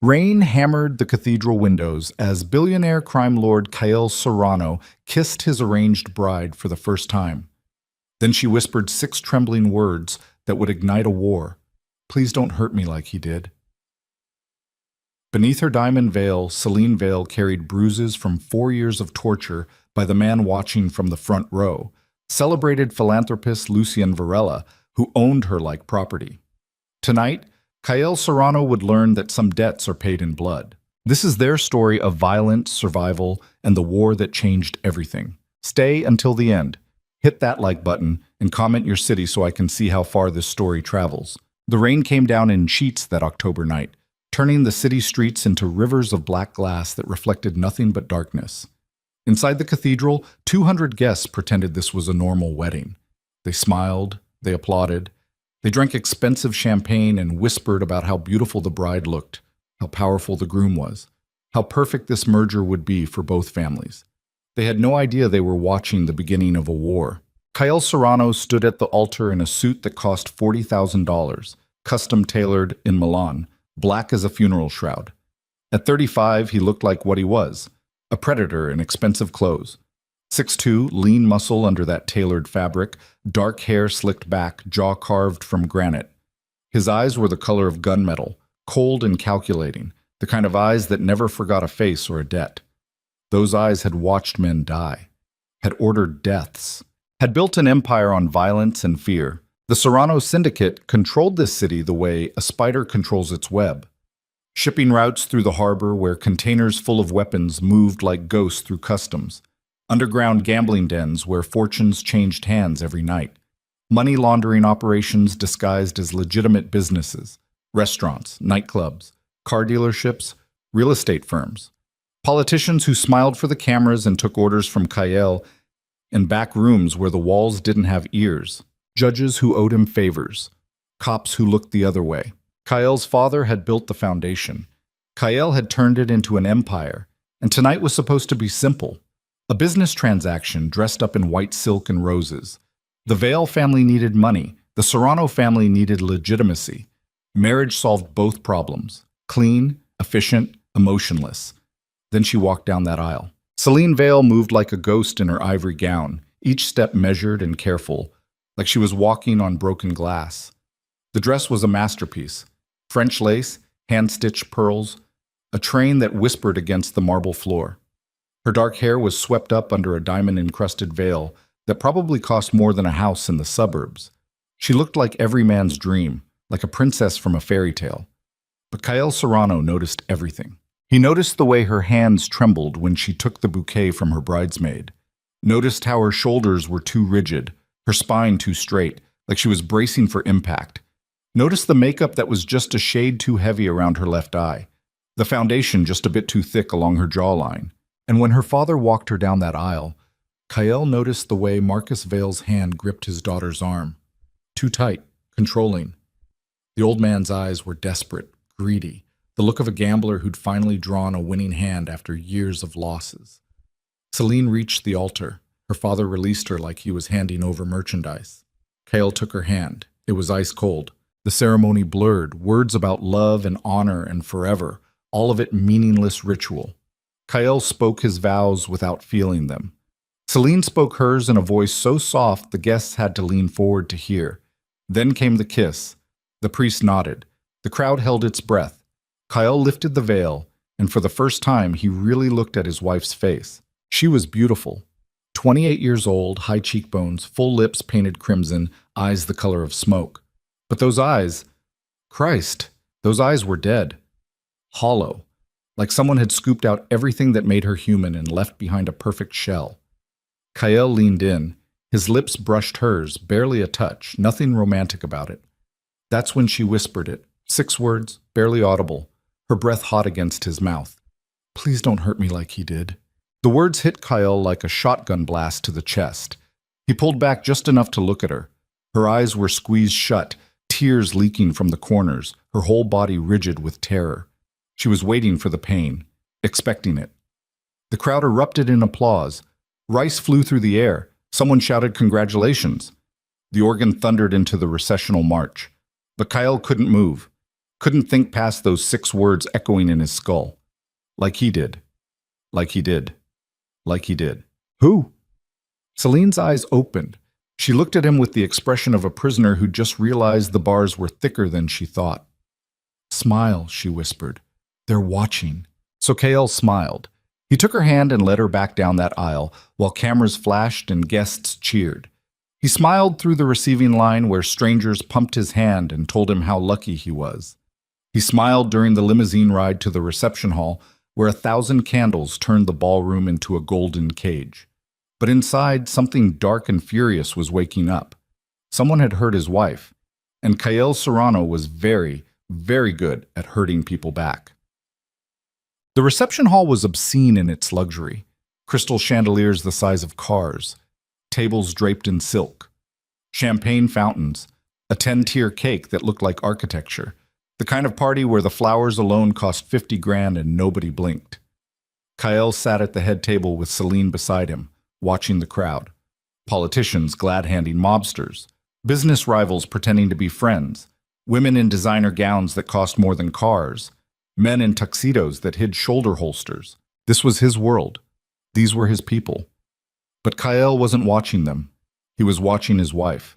Rain hammered the cathedral windows as billionaire crime lord Kyle Serrano kissed his arranged bride for the first time. Then she whispered six trembling words that would ignite a war. Please don't hurt me like he did. Beneath her diamond veil, Celine Vale carried bruises from 4 years of torture by the man watching from the front row, celebrated philanthropist Lucien Varela, who owned her like property. Tonight, Kyle Serrano would learn that some debts are paid in blood. This is their story of violence, survival, and the war that changed everything. Stay until the end. Hit that like button and comment your city so I can see how far this story travels. The rain came down in sheets that October night, turning the city streets into rivers of black glass that reflected nothing but darkness. Inside the cathedral, 200 guests pretended this was a normal wedding. They smiled, they applauded, they drank expensive champagne and whispered about how beautiful the bride looked, how powerful the groom was, how perfect this merger would be for both families. They had no idea they were watching the beginning of a war. Kyle Serrano stood at the altar in a suit that cost $40,000, custom tailored in Milan, black as a funeral shroud. At 35, he looked like what he was, a predator in expensive clothes. 6'2", lean muscle under that tailored fabric, dark hair slicked back, jaw carved from granite. His eyes were the color of gunmetal, cold and calculating, the kind of eyes that never forgot a face or a debt. Those eyes had watched men die, had ordered deaths, had built an empire on violence and fear. The Serrano Syndicate controlled this city the way a spider controls its web. Shipping routes through the harbor where containers full of weapons moved like ghosts through customs. Underground gambling dens where fortunes changed hands every night. Money laundering operations disguised as legitimate businesses. Restaurants, nightclubs, car dealerships, real estate firms. Politicians who smiled for the cameras and took orders from Kyle in back rooms where the walls didn't have ears. Judges who owed him favors. Cops who looked the other way. Kyle's father had built the foundation. Kyle had turned it into an empire, and tonight was supposed to be simple. A business transaction dressed up in white silk and roses. The Vale family needed money. The Serrano family needed legitimacy. Marriage solved both problems. Clean, efficient, emotionless. Then she walked down that aisle. Celine Vale moved like a ghost in her ivory gown, each step measured and careful, like she was walking on broken glass. The dress was a masterpiece. French lace, hand-stitched pearls, a train that whispered against the marble floor. Her dark hair was swept up under a diamond-encrusted veil that probably cost more than a house in the suburbs. She looked like every man's dream, like a princess from a fairy tale. But Kyle Serrano noticed everything. He noticed the way her hands trembled when she took the bouquet from her bridesmaid. Noticed how her shoulders were too rigid, her spine too straight, like she was bracing for impact. Noticed the makeup that was just a shade too heavy around her left eye, the foundation just a bit too thick along her jawline. And when her father walked her down that aisle, Kyle noticed the way Marcus Vale's hand gripped his daughter's arm. Too tight, controlling. The old man's eyes were desperate, greedy, the look of a gambler who'd finally drawn a winning hand after years of losses. Celine reached the altar. Her father released her like he was handing over merchandise. Kyle took her hand. It was ice cold. The ceremony blurred, words about love and honor and forever, all of it meaningless ritual. Kyle spoke his vows without feeling them. Celine spoke hers in a voice so soft the guests had to lean forward to hear. Then came the kiss. The priest nodded. The crowd held its breath. Kyle lifted the veil, and for the first time he really looked at his wife's face. She was beautiful. 28 years old, high cheekbones, full lips painted crimson, eyes the color of smoke. But those eyes, Christ, those eyes were dead. Hollow. Like someone had scooped out everything that made her human and left behind a perfect shell. Kyle leaned in. His lips brushed hers, barely a touch, nothing romantic about it. That's when she whispered it. 6 words, barely audible, her breath hot against his mouth. Please don't hurt me like he did. The words hit Kyle like a shotgun blast to the chest. He pulled back just enough to look at her. Her eyes were squeezed shut, tears leaking from the corners, her whole body rigid with terror. She was waiting for the pain, expecting it. The crowd erupted in applause. Rice flew through the air. Someone shouted congratulations. The organ thundered into the recessional march. But Kyle couldn't move. Couldn't think past those 6 words echoing in his skull. Like he did. Like he did. Like he did. Who? Celine's eyes opened. She looked at him with the expression of a prisoner who just realized the bars were thicker than she thought. Smile, she whispered. They're watching. So Kael smiled. He took her hand and led her back down that aisle, while cameras flashed and guests cheered. He smiled through the receiving line where strangers pumped his hand and told him how lucky he was. He smiled during the limousine ride to the reception hall, where 1,000 candles turned the ballroom into a golden cage. But inside, something dark and furious was waking up. Someone had hurt his wife, and Kael Serrano was very, very good at hurting people back. The reception hall was obscene in its luxury. Crystal chandeliers the size of cars, tables draped in silk, champagne fountains, a 10-tier cake that looked like architecture, the kind of party where the flowers alone cost 50 grand and nobody blinked. Kael sat at the head table with Celine beside him, watching the crowd. Politicians glad-handing mobsters, business rivals pretending to be friends, women in designer gowns that cost more than cars, men in tuxedos that hid shoulder holsters. This was his world. These were his people. But Kael wasn't watching them. He was watching his wife.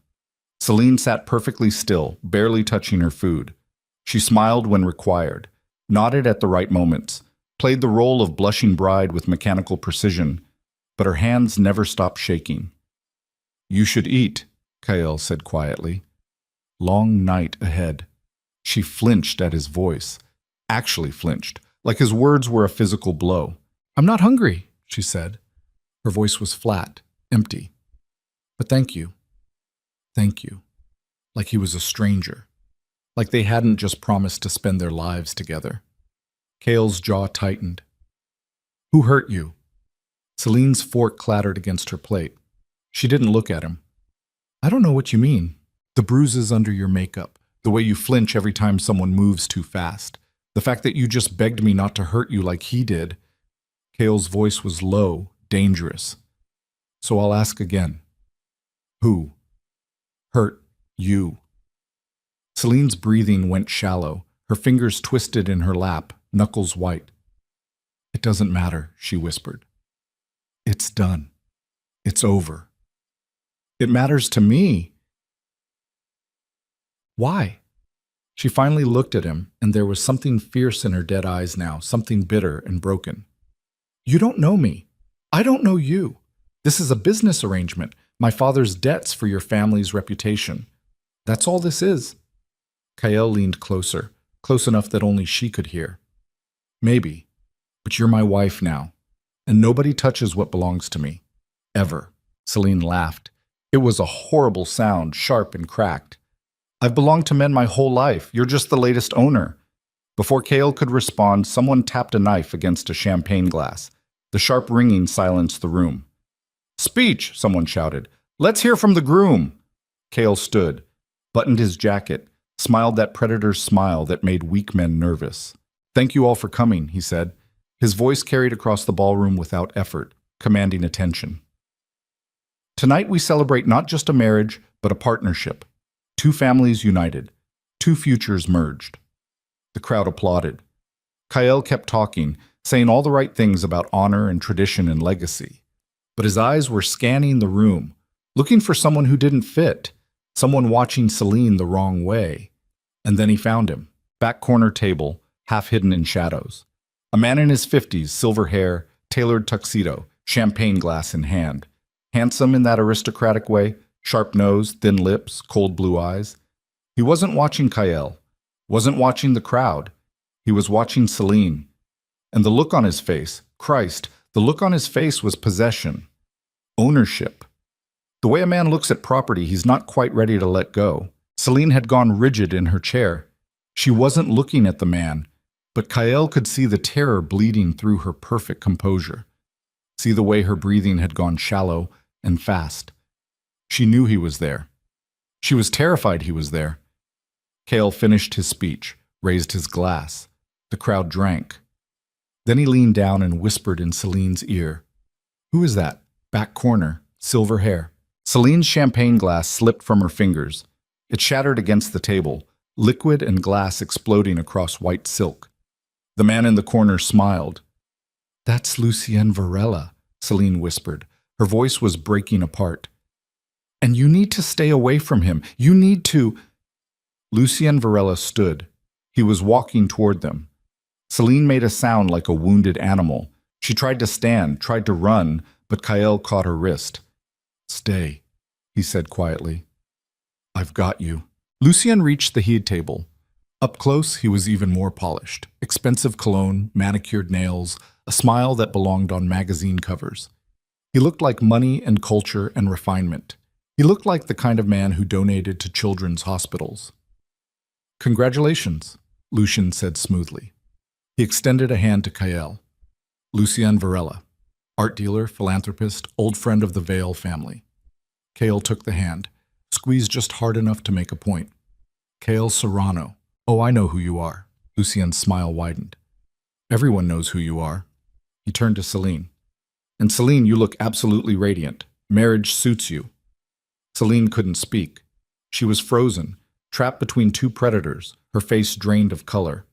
Celine sat perfectly still, barely touching her food. She smiled when required, nodded at the right moments, played the role of blushing bride with mechanical precision, but her hands never stopped shaking. You should eat, Kael said quietly. Long night ahead. She flinched at his voice. Actually flinched, like his words were a physical blow. I'm not hungry, she said. Her voice was flat, empty. But thank you. Thank you. Like he was a stranger. Like they hadn't just promised to spend their lives together. Kael's jaw tightened. Who hurt you? Celine's fork clattered against her plate. She didn't look at him. I don't know what you mean. The bruises under your makeup, the way you flinch every time someone moves too fast, the fact that you just begged me not to hurt you like he did. Kael's voice was low, dangerous. So I'll ask again. Who hurt you? Celine's breathing went shallow, her fingers twisted in her lap, knuckles white. It doesn't matter, she whispered. It's done. It's over. It matters to me. Why? She finally looked at him, and there was something fierce in her dead eyes now, something bitter and broken. You don't know me. I don't know you. This is a business arrangement, my father's debts for your family's reputation. That's all this is. Kael leaned closer, close enough that only she could hear. Maybe, but you're my wife now, and nobody touches what belongs to me. Ever. Celine laughed. It was a horrible sound, sharp and cracked. I've belonged to men my whole life. You're just the latest owner. Before Kael could respond, someone tapped a knife against a champagne glass. The sharp ringing silenced the room. Speech, someone shouted. Let's hear from the groom. Kael stood, buttoned his jacket, smiled that predator's smile that made weak men nervous. Thank you all for coming, he said. His voice carried across the ballroom without effort, commanding attention. Tonight we celebrate not just a marriage, but a partnership. 2 families united, 2 futures merged. The crowd applauded. Kael kept talking, saying all the right things about honor and tradition and legacy. But his eyes were scanning the room, looking for someone who didn't fit, someone watching Celine the wrong way. And then he found him, back corner table, half hidden in shadows. A man in his 50s, silver hair, tailored tuxedo, champagne glass in hand. Handsome in that aristocratic way, sharp nose, thin lips, cold blue eyes. He wasn't watching Kael, wasn't watching the crowd. He was watching Celine. And the look on his face, Christ, the look on his face was possession, ownership. The way a man looks at property he's not quite ready to let go. Celine had gone rigid in her chair. She wasn't looking at the man, but Kael could see the terror bleeding through her perfect composure. See the way her breathing had gone shallow and fast. She knew he was there. She was terrified he was there. Kael finished his speech, raised his glass. The crowd drank. Then he leaned down and whispered in Celine's ear. Who is that? Back corner, silver hair. Celine's champagne glass slipped from her fingers. It shattered against the table, liquid and glass exploding across white silk. The man in the corner smiled. "That's Lucienne Varela," Celine whispered. Her voice was breaking apart. "And you need to stay away from him. You need to—" Lucienne Varela stood. He was walking toward them. Celine made a sound like a wounded animal. She tried to stand, tried to run, but Kael caught her wrist. "Stay," he said quietly. "I've got you." Lucien reached the heat table. Up close, he was even more polished. Expensive cologne, manicured nails, a smile that belonged on magazine covers. He looked like money and culture and refinement. He looked like the kind of man who donated to children's hospitals. "Congratulations," Lucien said smoothly. He extended a hand to Kael. "Lucien Varela, art dealer, philanthropist, old friend of the Vale family." Kael took the hand, squeezed just hard enough to make a point. "Kael Serrano. Oh, I know who you are." Lucien's smile widened. "Everyone knows who you are." He turned to Celine. "And Celine, you look absolutely radiant. Marriage suits you." Celine couldn't speak. She was frozen, trapped between two predators, her face drained of color.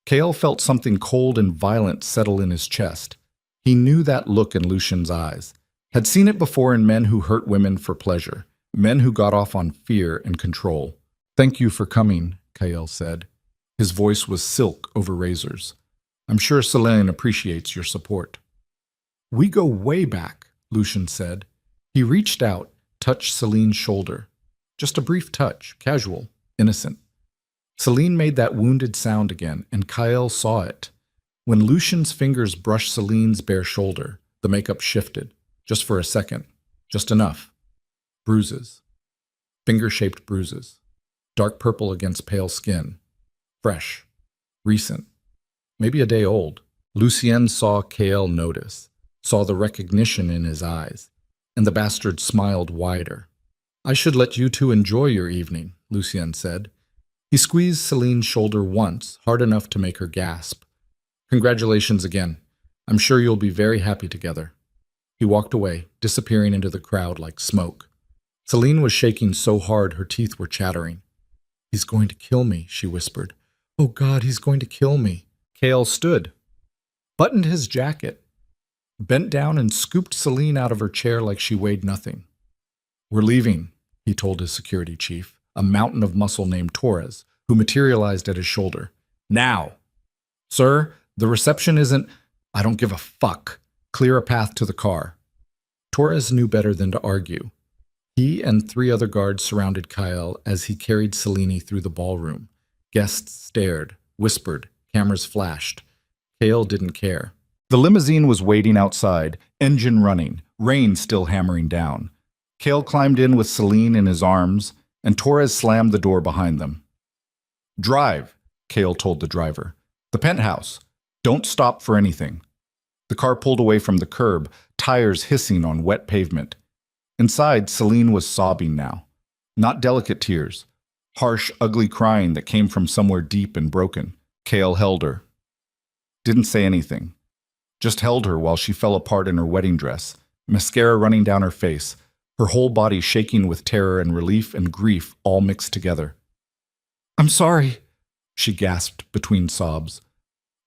Kael felt something cold and violent settle in his chest. He knew that look in Lucien's eyes, had seen it before in men who hurt women for pleasure, men who got off on fear and control. "Thank you for coming," Kael said. His voice was silk over razors. "I'm sure Celine appreciates your support." "We go way back," Lucien said. He reached out, touched Celine's shoulder. Just a brief touch, casual, innocent. Celine made that wounded sound again, and Kael saw it. When Lucien's fingers brushed Celine's bare shoulder, the makeup shifted, just for a second, just enough. Bruises. Finger-shaped bruises. Dark purple against pale skin. Fresh. Recent. Maybe a day old. Lucien saw Kael notice, saw the recognition in his eyes, and the bastard smiled wider. "I should let you two enjoy your evening," Lucien said. He squeezed Celine's shoulder once, hard enough to make her gasp. "Congratulations again. I'm sure you'll be very happy together." He walked away, disappearing into the crowd like smoke. Celine was shaking so hard her teeth were chattering. "He's going to kill me," she whispered. "Oh God, he's going to kill me." Kael stood, buttoned his jacket, bent down and scooped Celine out of her chair like she weighed nothing. "We're leaving," he told his security chief, a mountain of muscle named Torres, who materialized at his shoulder. "Now!" "Sir, the reception isn't—" "I don't give a fuck. Clear a path to the car." Torres knew better than to argue. He and 3 other guards surrounded Kael as he carried Celine through the ballroom. Guests stared, whispered, cameras flashed. Kael didn't care. The limousine was waiting outside, engine running, rain still hammering down. Kael climbed in with Celine in his arms, and Torres slammed the door behind them. "Drive," Kael told the driver. "The penthouse. Don't stop for anything." The car pulled away from the curb, tires hissing on wet pavement. Inside, Celine was sobbing now. Not delicate tears. Harsh, ugly crying that came from somewhere deep and broken. Kael held her. Didn't say anything. Just held her while she fell apart in her wedding dress, mascara running down her face, her whole body shaking with terror and relief and grief all mixed together. "I'm sorry," she gasped between sobs.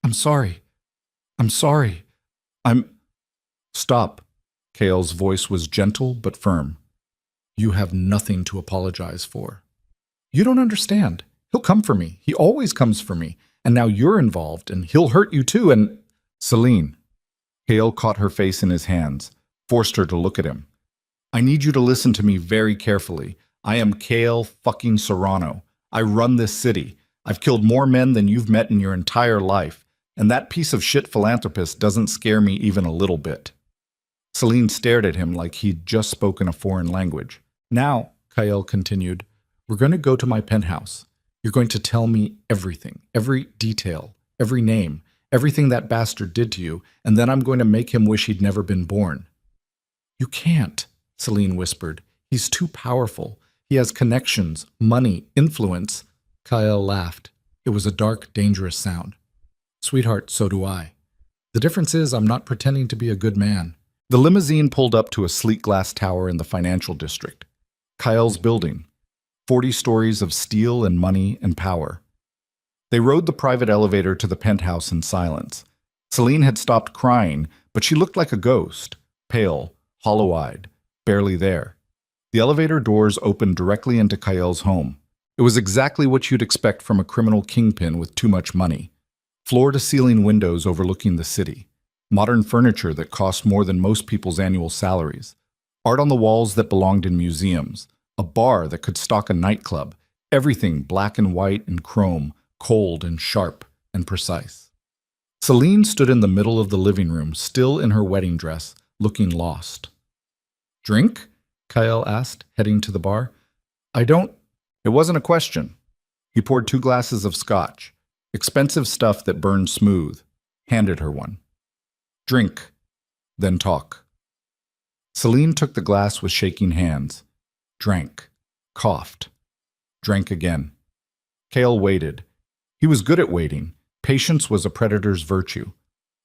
"I'm sorry. I'm sorry. I'm—" "Stop." Kael's voice was gentle but firm. "You have nothing to apologize for." "You don't understand. He'll come for me. He always comes for me. And now you're involved, and he'll hurt you too, and—" "Celine." Kael caught her face in his hands, forced her to look at him. "I need you to listen to me very carefully. I am Kael fucking Serrano. I run this city. I've killed more men than you've met in your entire life, and that piece of shit philanthropist doesn't scare me even a little bit." Celine stared at him like he'd just spoken a foreign language. "Now," Kael continued, "we're going to go to my penthouse. You're going to tell me everything, every detail, every name, everything that bastard did to you, and then I'm going to make him wish he'd never been born." "You can't," Celine whispered. "He's too powerful. He has connections, money, influence." Kael laughed. It was a dark, dangerous sound. "Sweetheart, so do I. The difference is I'm not pretending to be a good man." The limousine pulled up to a sleek glass tower in the financial district. Kael's building. 40 stories of steel and money and power. They rode the private elevator to the penthouse in silence. Celine had stopped crying, but she looked like a ghost, pale, hollow-eyed, barely there. The elevator doors opened directly into Kael's home. It was exactly what you'd expect from a criminal kingpin with too much money. Floor-to-ceiling windows overlooking the city. Modern furniture that cost more than most people's annual salaries. Art on the walls that belonged in museums. A bar that could stock a nightclub. Everything black and white and chrome, cold and sharp and precise. Celine stood in the middle of the living room, still in her wedding dress, looking lost. "Drink?" Kael asked, heading to the bar. "I don't—" It wasn't a question. He poured 2 glasses of scotch, expensive stuff that burned smooth, handed her one. "Drink, then talk." Celine took the glass with shaking hands, drank, coughed, drank again. Kael waited. He was good at waiting. Patience was a predator's virtue.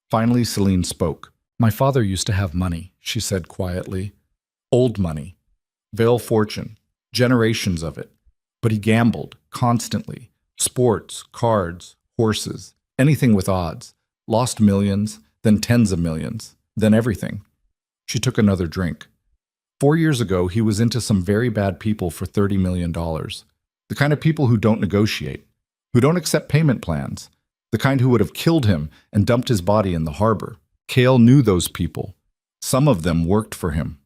Finally, Celine spoke. "My father used to have money," she said quietly. "Old money. Vale fortune. Generations of it. But he gambled, constantly. Sports, cards, horses, anything with odds. Lost millions, then tens of millions, then everything." She took another drink. 4 years ago, he was into some very bad people for $30 million. The kind of people who don't negotiate, who don't accept payment plans, the kind who would have killed him and dumped his body in the harbor. Kael knew those people. Some of them worked for him.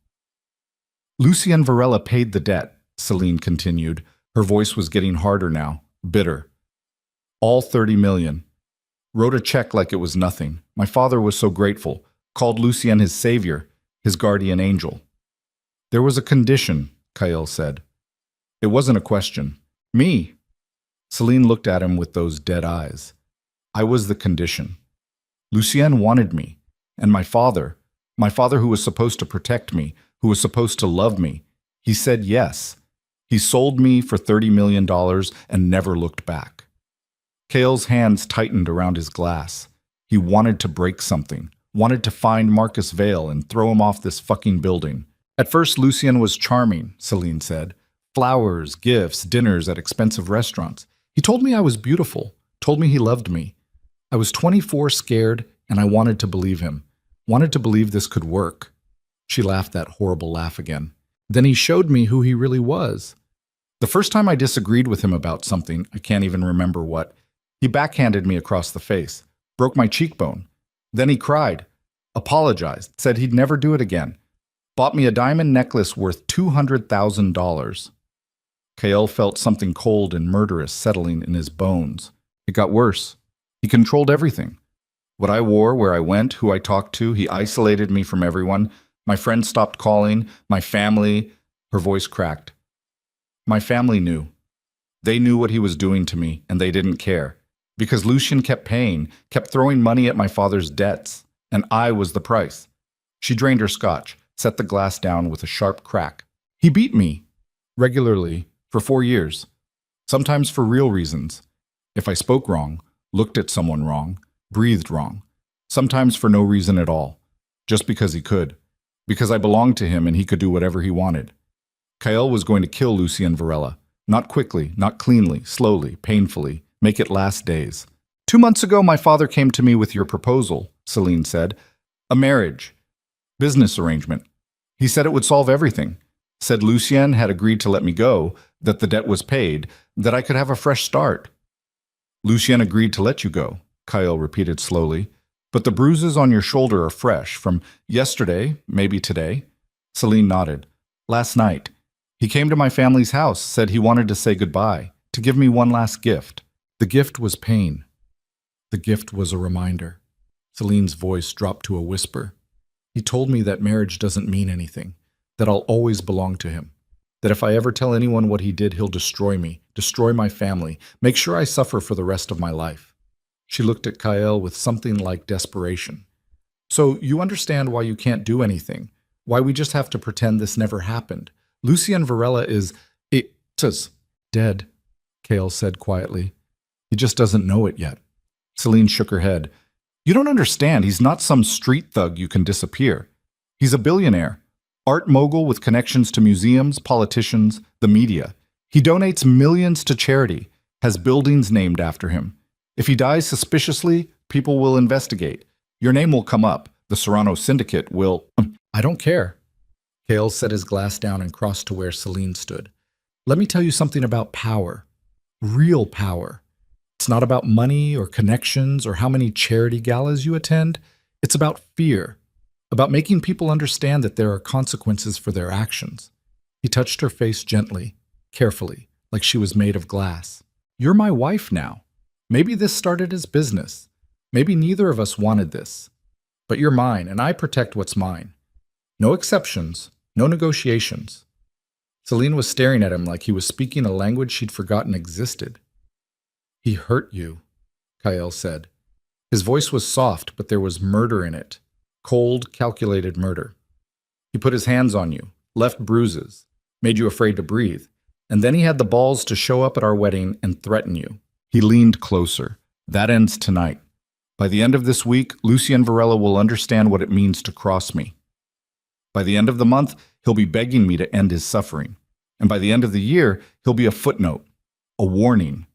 "Lucien Varela paid the debt," Celine continued. Her voice was getting harder now, bitter. "All 30 million. Wrote a check like it was nothing. My father was so grateful. Called Lucien his savior, his guardian angel." "There was a condition," Kael said. "It wasn't a question. Me." Celine looked at him with those dead eyes. "I was the condition. Lucien wanted me. And my father who was supposed to protect me, who was supposed to love me, he said yes. He sold me for $30 million and never looked back." Kael's hands tightened around his glass. He wanted to break something, wanted to find Marcus Vale and throw him off this fucking building. "At first, Lucien was charming," Celine said. "Flowers, gifts, dinners at expensive restaurants. He told me I was beautiful, told me he loved me. I was 24, scared, and I wanted to believe him. Wanted to believe this could work." She laughed that horrible laugh again. "Then he showed me who he really was. The first time I disagreed with him about something, I can't even remember what, he backhanded me across the face, broke my cheekbone. Then he cried, apologized, said he'd never do it again. Bought me a diamond necklace worth $200,000. Kael felt something cold and murderous settling in his bones. It got worse. He controlled everything. What I wore, where I went, who I talked to, he isolated me from everyone. My friends stopped calling. My family, her voice cracked. My family knew. They knew what he was doing to me, and they didn't care. Because Lucien kept paying, kept throwing money at my father's debts, and I was the price. She drained her scotch, set the glass down with a sharp crack. He beat me, regularly, for 4 years. Sometimes for real reasons. If I spoke wrong, looked at someone wrong, breathed wrong. Sometimes for no reason at all. Just because he could. Because I belonged to him and he could do whatever he wanted. Kael was going to kill Lucien Varela. Not quickly, not cleanly, slowly, painfully. Make it last days. 2 months ago, my father came to me with your proposal, Celine said. A marriage. Business arrangement. He said it would solve everything. Said Lucien had agreed to let me go, that the debt was paid, that I could have a fresh start. Lucien agreed to let you go, Kael repeated slowly. But the bruises on your shoulder are fresh, from yesterday, maybe today. Celine nodded. Last night. He came to my family's house, said he wanted to say goodbye, to give me one last gift. The gift was pain. The gift was a reminder. Celine's voice dropped to a whisper. He told me that marriage doesn't mean anything, that I'll always belong to him, that if I ever tell anyone what he did, he'll destroy me, destroy my family, make sure I suffer for the rest of my life. She looked at Kael with something like desperation. So you understand why you can't do anything, why we just have to pretend this never happened. Lucien Varela is dead, Kael said quietly. He just doesn't know it yet. Celine shook her head. You don't understand. He's not some street thug you can disappear. He's a billionaire, art mogul with connections to museums, politicians, the media. He donates millions to charity, has buildings named after him. If he dies suspiciously, people will investigate. Your name will come up. The Serrano Syndicate will... I don't care. Cale set his glass down and crossed to where Celine stood. Let me tell you something about power. Real power. It's not about money or connections or how many charity galas you attend. It's about fear. About making people understand that there are consequences for their actions. He touched her face gently, carefully, like she was made of glass. You're my wife now. Maybe this started as business. Maybe neither of us wanted this. But you're mine, and I protect what's mine. No exceptions, no negotiations. Celine was staring at him like he was speaking a language she'd forgotten existed. He hurt you, Kyle said. His voice was soft, but there was murder in it. Cold, calculated murder. He put his hands on you, left bruises, made you afraid to breathe, and then he had the balls to show up at our wedding and threaten you. He leaned closer. That ends tonight. By the end of this week, Lucien Varela will understand what it means to cross me. By the end of the month, he'll be begging me to end his suffering. And by the end of the year, he'll be a footnote, a warning,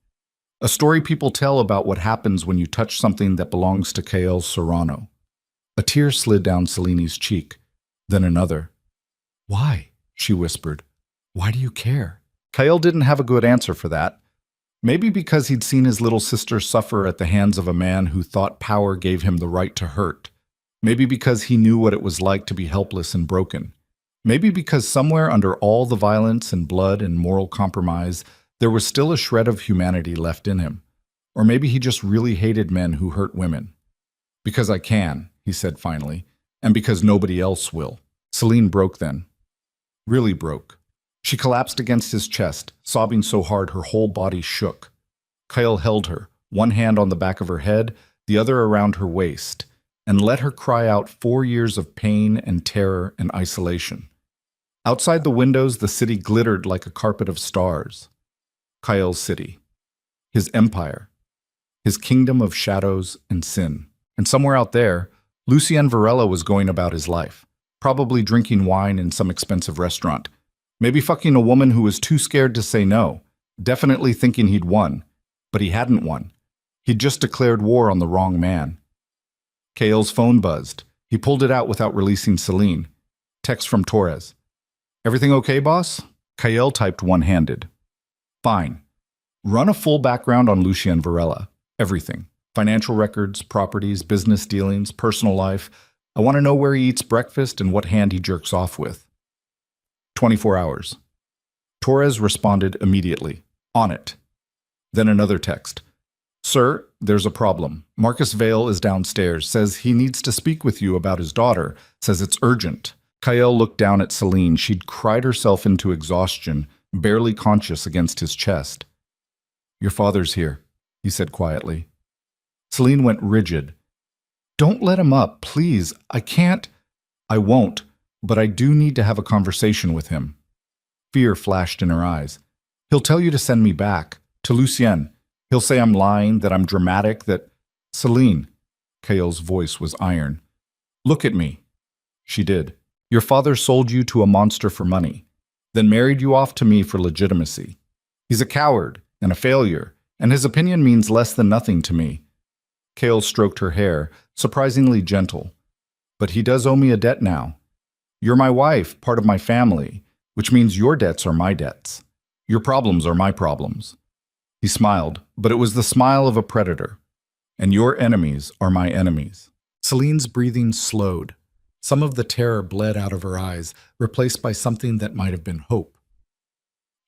a story people tell about what happens when you touch something that belongs to Kale Serrano. A tear slid down Celine's cheek, then another. Why? She whispered. Why do you care? Kyle didn't have a good answer for that. Maybe because he'd seen his little sister suffer at the hands of a man who thought power gave him the right to hurt. Maybe because he knew what it was like to be helpless and broken. Maybe because somewhere under all the violence and blood and moral compromise, there was still a shred of humanity left in him. Or maybe he just really hated men who hurt women. Because I can, he said finally, and because nobody else will. Celine broke then. Really broke. She collapsed against his chest, sobbing so hard her whole body shook. Kyle held her, one hand on the back of her head, the other around her waist, and let her cry out 4 years of pain and terror and isolation. Outside the windows, the city glittered like a carpet of stars. Kyle's city. His empire. His kingdom of shadows and sin. And somewhere out there, Lucien Varela was going about his life, probably drinking wine in some expensive restaurant, maybe fucking a woman who was too scared to say no, definitely thinking he'd won, but he hadn't won. He'd just declared war on the wrong man. Kale's phone buzzed. He pulled it out without releasing Celine. Text from Torres. Everything okay, boss? Kyle typed one-handed. Fine. Run a full background on Lucien Varela. Everything. Financial records, properties, business dealings, personal life. I want to know where he eats breakfast and what hand he jerks off with. 24 hours. Torres responded immediately. On it. Then another text. Sir, there's a problem. Marcus Vale is downstairs, says he needs to speak with you about his daughter, says it's urgent. Kyle looked down at Celine. She'd cried herself into exhaustion, barely conscious against his chest. Your father's here, he said quietly. Celine went rigid. Don't let him up, please. I can't. I won't, but I do need to have a conversation with him. Fear flashed in her eyes. He'll tell you to send me back, to Lucien. He'll say I'm lying, that I'm dramatic, that... Celine. Kale's voice was iron. Look at me. She did. Your father sold you to a monster for money, then married you off to me for legitimacy. He's a coward and a failure, and his opinion means less than nothing to me. Kale stroked her hair, surprisingly gentle. But he does owe me a debt now. You're my wife, part of my family, which means your debts are my debts. Your problems are my problems. He smiled, but it was the smile of a predator. And your enemies are my enemies. Celine's breathing slowed. Some of the terror bled out of her eyes, replaced by something that might have been hope.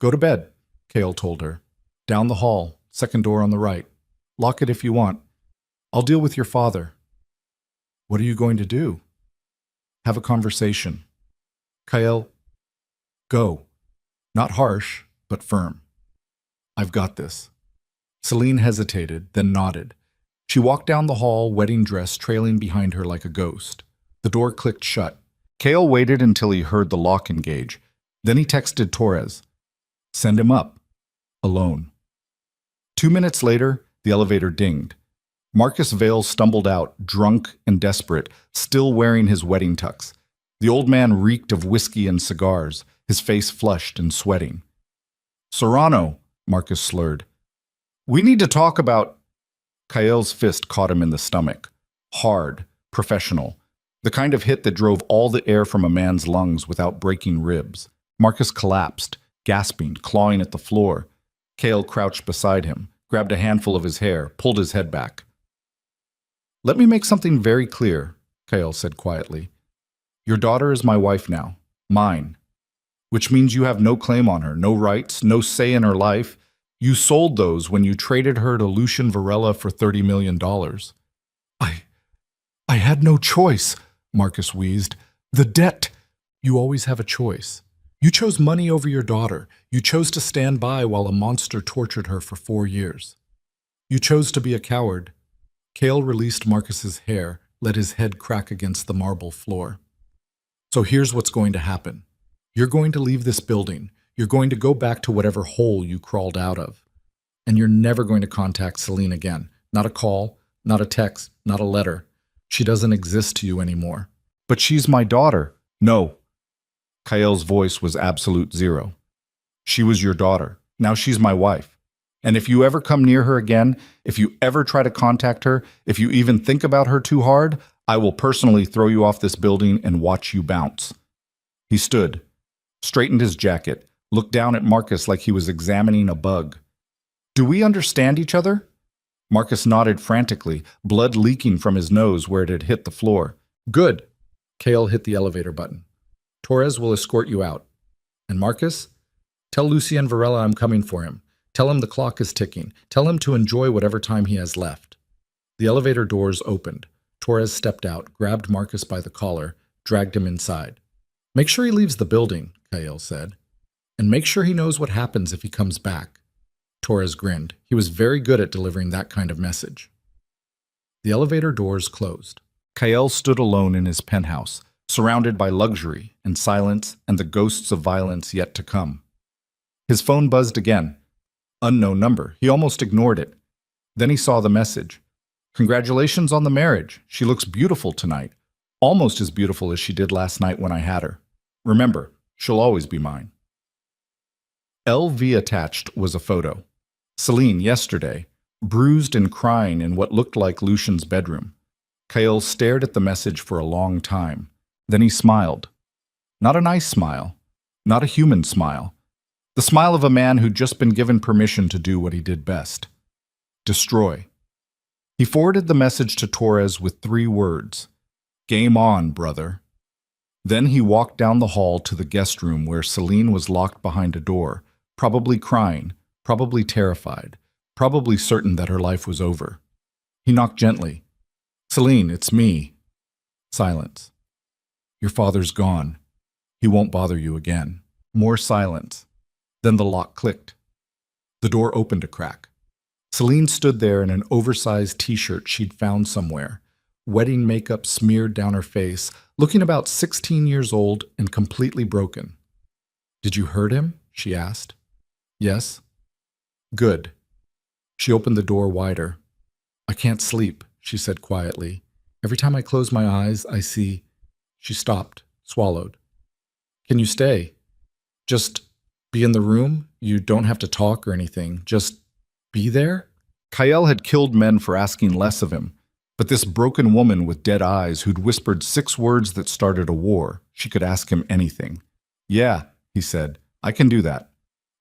Go to bed, Kale told her. Down the hall, second door on the right. Lock it if you want. I'll deal with your father. What are you going to do? Have a conversation. Kyle, go. Not harsh, but firm. I've got this. Celine hesitated, then nodded. She walked down the hall, wedding dress trailing behind her like a ghost. The door clicked shut. Kale waited until he heard the lock engage. Then he texted Torres. Send him up. Alone. 2 minutes later, the elevator dinged. Marcus Vale stumbled out, drunk and desperate, still wearing his wedding tux. The old man reeked of whiskey and cigars, his face flushed and sweating. Serrano, Marcus slurred. We need to talk about... Kael's fist caught him in the stomach. Hard, professional. The kind of hit that drove all the air from a man's lungs without breaking ribs. Marcus collapsed, gasping, clawing at the floor. Kael crouched beside him, grabbed a handful of his hair, pulled his head back. Let me make something very clear, Kael said quietly. Your daughter is my wife now. Mine. Which means you have no claim on her, no rights, no say in her life. You sold those when you traded her to Lucian Varela for $30 million. I had no choice, Marcus wheezed. The debt. You always have a choice. You chose money over your daughter. You chose to stand by while a monster tortured her for 4 years. You chose to be a coward. Kael released Marcus's hair, let his head crack against the marble floor. So here's what's going to happen. You're going to leave this building. You're going to go back to whatever hole you crawled out of. And you're never going to contact Celine again. Not a call, not a text, not a letter. She doesn't exist to you anymore. But she's my daughter. No. Kael's voice was absolute zero. She was your daughter. Now she's my wife. And if you ever come near her again, if you ever try to contact her, if you even think about her too hard, I will personally throw you off this building and watch you bounce. He stood, straightened his jacket, looked down at Marcus like he was examining a bug. Do we understand each other? Marcus nodded frantically, blood leaking from his nose where it had hit the floor. Good. Kael hit the elevator button. Torres will escort you out. And Marcus? Tell Lucian Varela I'm coming for him. Tell him the clock is ticking. Tell him to enjoy whatever time he has left. The elevator doors opened. Torres stepped out, grabbed Marcus by the collar, dragged him inside. Make sure he leaves the building, Kael said. And make sure he knows what happens if he comes back. Torres grinned. He was very good at delivering that kind of message. The elevator doors closed. Kael stood alone in his penthouse, surrounded by luxury and silence and the ghosts of violence yet to come. His phone buzzed again. Unknown number. He almost ignored it. Then he saw the message. Congratulations on the marriage. She looks beautiful tonight. Almost as beautiful as she did last night when I had her. Remember, she'll always be mine. LV attached was a photo. Celine, yesterday, bruised and crying in what looked like Lucian's bedroom. Kael stared at the message for a long time. Then he smiled. Not a nice smile. Not a human smile. The smile of a man who'd just been given permission to do what he did best. Destroy. He forwarded the message to Torres with 3 words. Game on, brother. Then he walked down the hall to the guest room where Celine was locked behind a door, probably crying, probably terrified, probably certain that her life was over. He knocked gently. Celine, it's me. Silence. Your father's gone. He won't bother you again. More silence. Then the lock clicked. The door opened a crack. Celine stood there in an oversized t-shirt she'd found somewhere, wedding makeup smeared down her face, looking about 16 years old and completely broken. Did you hurt him? She asked. Yes. Good. She opened the door wider. I can't sleep, she said quietly. Every time I close my eyes, I see... She stopped, swallowed. Can you stay? Just be in the room? You don't have to talk or anything. Just be there? Kael had killed men for asking less of him, but this broken woman with dead eyes who'd whispered 6 words that started a war, she could ask him anything. Yeah, he said, I can do that.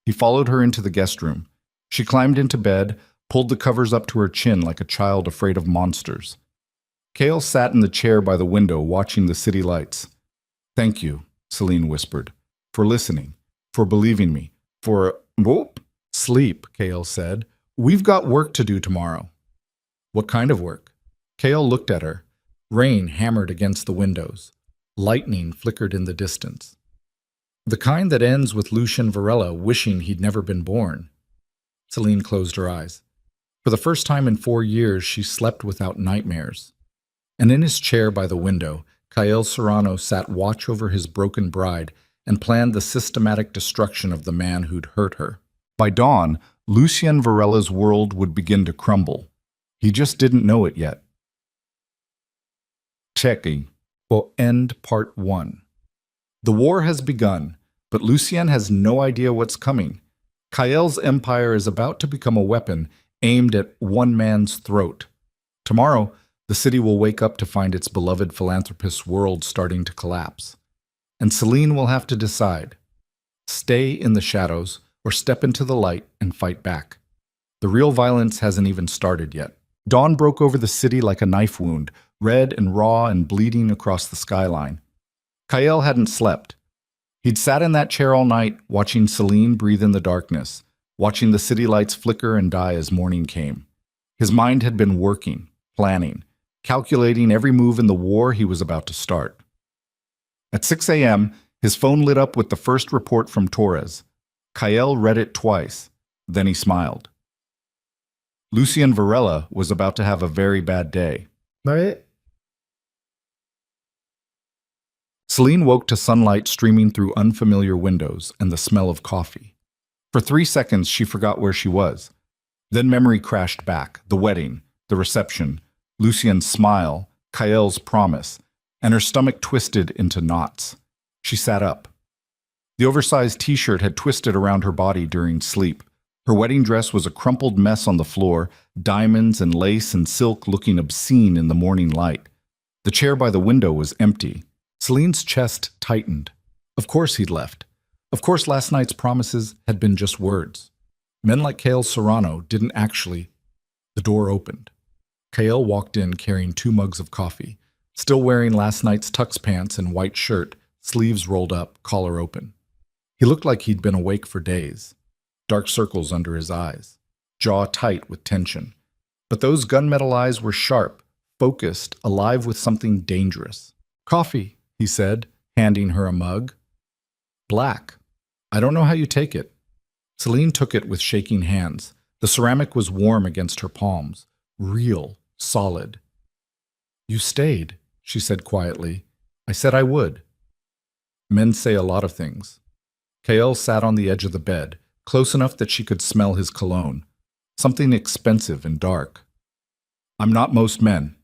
He followed her into the guest room. She climbed into bed, pulled the covers up to her chin like a child afraid of monsters. Kael sat in the chair by the window watching the city lights. Thank you, Celine whispered, for listening, for believing me, for... Whoop! Sleep, Kael said. We've got work to do tomorrow. What kind of work? Kael looked at her. Rain hammered against the windows. Lightning flickered in the distance. The kind that ends with Lucian Varela wishing he'd never been born. Celine closed her eyes. For the first time in 4 years, she slept without nightmares. And in his chair by the window, Kael Serrano sat watch over his broken bride and planned the systematic destruction of the man who'd hurt her. By dawn, Lucian Varela's world would begin to crumble. He just didn't know it yet. Checking. Will end Part 1. The war has begun, but Lucien has no idea what's coming. Kael's empire is about to become a weapon aimed at one man's throat. Tomorrow, the city will wake up to find its beloved philanthropist's world starting to collapse. And Celine will have to decide: stay in the shadows or step into the light and fight back. The real violence hasn't even started yet. Dawn broke over the city like a knife wound, red and raw and bleeding across the skyline. Kael hadn't slept. He'd sat in that chair all night, watching Celine breathe in the darkness, watching the city lights flicker and die as morning came. His mind had been working, planning, calculating every move in the war he was about to start. At 6 a.m., his phone lit up with the first report from Torres. Kael read it twice, then he smiled. Lucien Varela was about to have a very bad day. Bakit? Celine woke to sunlight streaming through unfamiliar windows and the smell of coffee. For 3 seconds, she forgot where she was. Then memory crashed back: the wedding, the reception, Lucien's smile, Kael's promise, and her stomach twisted into knots. She sat up. The oversized t-shirt had twisted around her body during sleep. Her wedding dress was a crumpled mess on the floor, diamonds and lace and silk looking obscene in the morning light. The chair by the window was empty. Celine's chest tightened. Of course he'd left. Of course last night's promises had been just words. Men like Kael Serrano didn't actually. The door opened. Kael walked in carrying 2 mugs of coffee, still wearing last night's tux pants and white shirt, sleeves rolled up, collar open. He looked like he'd been awake for days. Dark circles under his eyes, jaw tight with tension. But those gunmetal eyes were sharp, focused, alive with something dangerous. "Coffee," he said, handing her a mug. "Black. I don't know how you take it." Celine took it with shaking hands. The ceramic was warm against her palms, real, solid. "You stayed," she said quietly. "I said I would." Men say a lot of things. Kael sat on the edge of the bed, close enough that she could smell his cologne, something expensive and dark. "I'm not most men."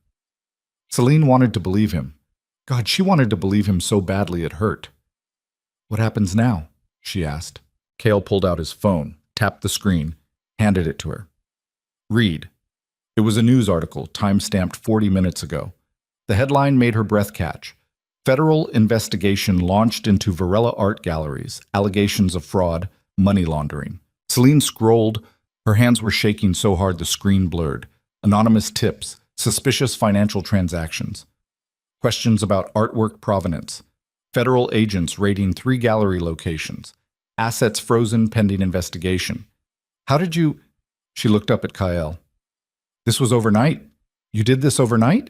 Celine wanted to believe him. God, she wanted to believe him so badly it hurt. "What happens now?" she asked. Kael pulled out his phone, tapped the screen, handed it to her. "Read." It was a news article, time-stamped 40 minutes ago. The headline made her breath catch. Federal investigation launched into Varela art galleries, allegations of fraud, money laundering. Celine scrolled. Her hands were shaking so hard the screen blurred. Anonymous tips, suspicious financial transactions. Questions about artwork provenance. Federal agents raiding 3 gallery locations. Assets frozen pending investigation. "How did you—" She looked up at Kael. "This was overnight? You did this overnight?"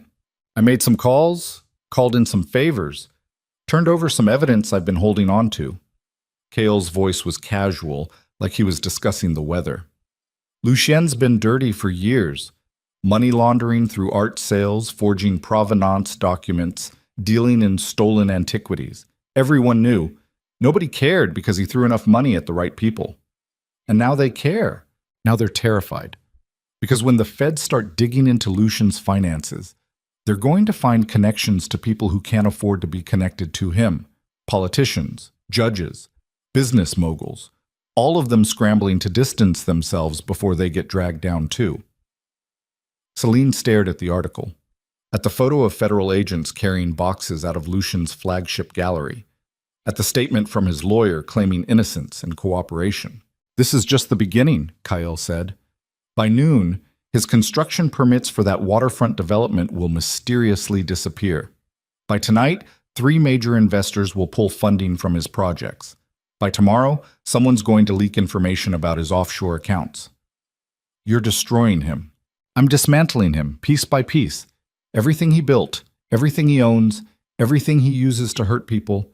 "I made some calls, called in some favors, turned over some evidence I've been holding on to." Kael's voice was casual, like he was discussing the weather. "Lucien's been dirty for years. Money laundering through art sales, forging provenance documents, dealing in stolen antiquities. Everyone knew. Nobody cared because he threw enough money at the right people. And now they care. Now they're terrified. Because when the feds start digging into Lucien's finances, they're going to find connections to people who can't afford to be connected to him. Politicians, judges, business moguls, all of them scrambling to distance themselves before they get dragged down too." Celine stared at the article, at the photo of federal agents carrying boxes out of Lucien's flagship gallery, at the statement from his lawyer claiming innocence and cooperation. "This is just the beginning," Kael said. "By noon, his construction permits for that waterfront development will mysteriously disappear. By tonight, 3 major investors will pull funding from his projects. By tomorrow, someone's going to leak information about his offshore accounts. You're destroying him. I'm dismantling him, piece by piece. Everything he built, everything he owns, everything he uses to hurt people.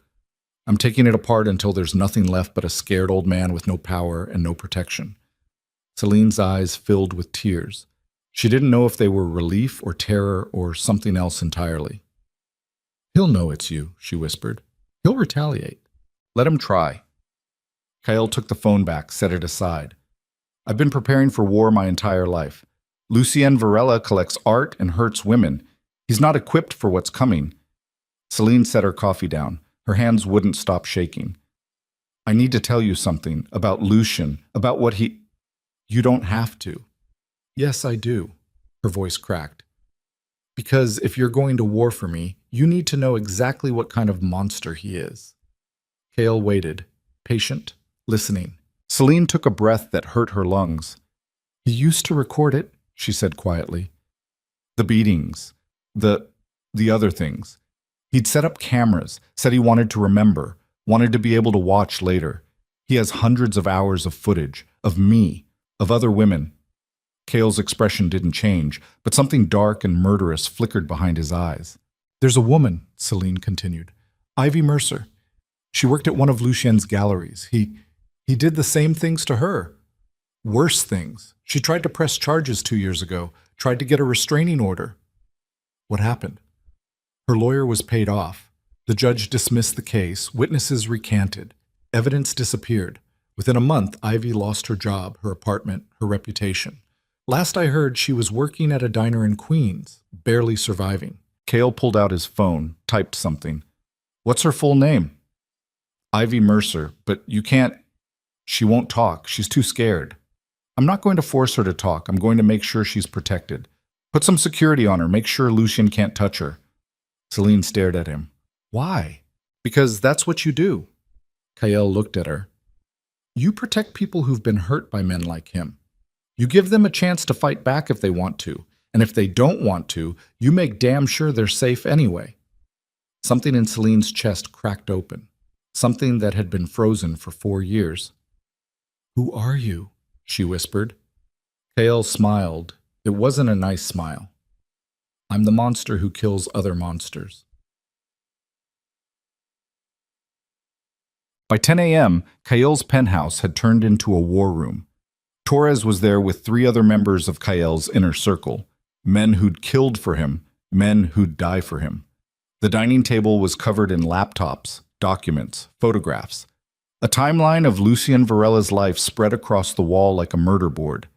I'm taking it apart until there's nothing left but a scared old man with no power and no protection." Celine's eyes filled with tears. She didn't know if they were relief or terror or something else entirely. "He'll know it's you," she whispered. "He'll retaliate. Let him try." Kael took the phone back, set it aside. "I've been preparing for war my entire life. Lucien Varela collects art and hurts women. He's not equipped for what's coming." Celine set her coffee down. Her hands wouldn't stop shaking. I need to tell you something about Lucian, about what he... You don't have to. Yes, I do. Her voice cracked. Because if you're going to war for me, you need to know exactly what kind of monster he is. Kale waited, patient, listening. Celine took a breath that hurt her lungs. He used to record it, she said quietly. The beatings, the other things. He'd set up cameras, said he wanted to remember, wanted to be able to watch later. He has hundreds of hours of footage, of me, of other women. Kale's expression didn't change, but something dark and murderous flickered behind his eyes. There's a woman, Celine continued. Ivy Mercer. She worked at one of Lucien's galleries. He did the same things to her. Worse things. She tried to press charges 2 years ago, tried to get a restraining order. What happened? Her lawyer was paid off. The judge dismissed the case, witnesses recanted, evidence disappeared. Within a month, Ivy lost her job, her apartment, her reputation. Last I heard, she was working at a diner in Queens, barely surviving. Kale pulled out his phone, typed something. What's her full name? Ivy Mercer, but you can't... She won't talk. She's too scared. I'm not going to force her to talk. I'm going to make sure she's protected. Put some security on her. Make sure Lucian can't touch her. Celine stared at him. Why? Because that's what you do. Kael looked at her. You protect people who've been hurt by men like him. You give them a chance to fight back if they want to, and if they don't want to, you make damn sure they're safe anyway. Something in Celine's chest cracked open, something that had been frozen for 4 years. Who are you? She whispered. Kael smiled. It wasn't a nice smile. I'm the monster who kills other monsters. By 10 a.m., Kael's penthouse had turned into a war room. Torres was there with 3 other members of Kael's inner circle, men who'd killed for him, men who'd die for him. The dining table was covered in laptops, documents, photographs. A timeline of Lucien Varela's life spread across the wall like a murder board.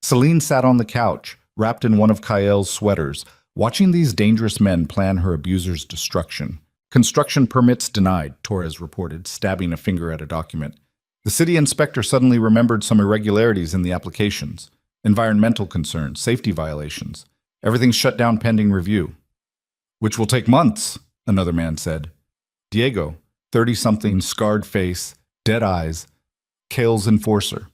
Celine sat on the couch, wrapped in one of Kael's sweaters, watching these dangerous men plan her abuser's destruction. Construction permits denied, Torres reported, stabbing a finger at a document. The city inspector suddenly remembered some irregularities in the applications. Environmental concerns, safety violations. Everything's shut down pending review. Which will take months, another man said. Diego, 30-something, scarred face, dead eyes, Kael's enforcer.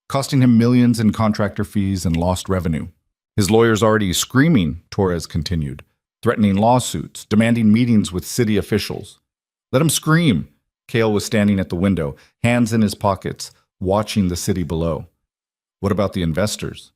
Costing him millions in contractor fees and lost revenue. His lawyer's already screaming, Torres continued, threatening lawsuits, demanding meetings with city officials. Let him scream. Kael was standing at the window, hands in his pockets, watching the city below. What about the investors?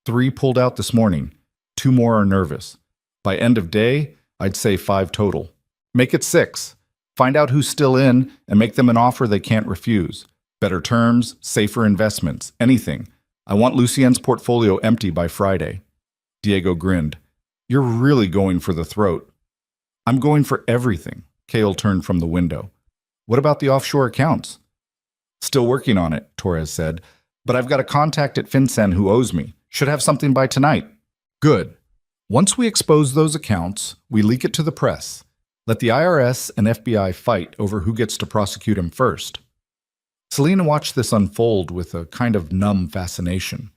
3 pulled out this morning. 2 more are nervous. By end of day, I'd say 5 total. Make it 6. Find out who's still in and make them an offer they can't refuse. Better terms, safer investments, anything. I want Lucien's portfolio empty by Friday. Diego grinned. You're really going for the throat. I'm going for everything. Kael turned from the window. What about the offshore accounts? Still working on it, Torres said. But I've got a contact at FinCEN who owes me. Should have something by tonight. Good. Once we expose those accounts, we leak it to the press. Let the IRS and FBI fight over who gets to prosecute him first. Selena watched this unfold with a kind of numb fascination.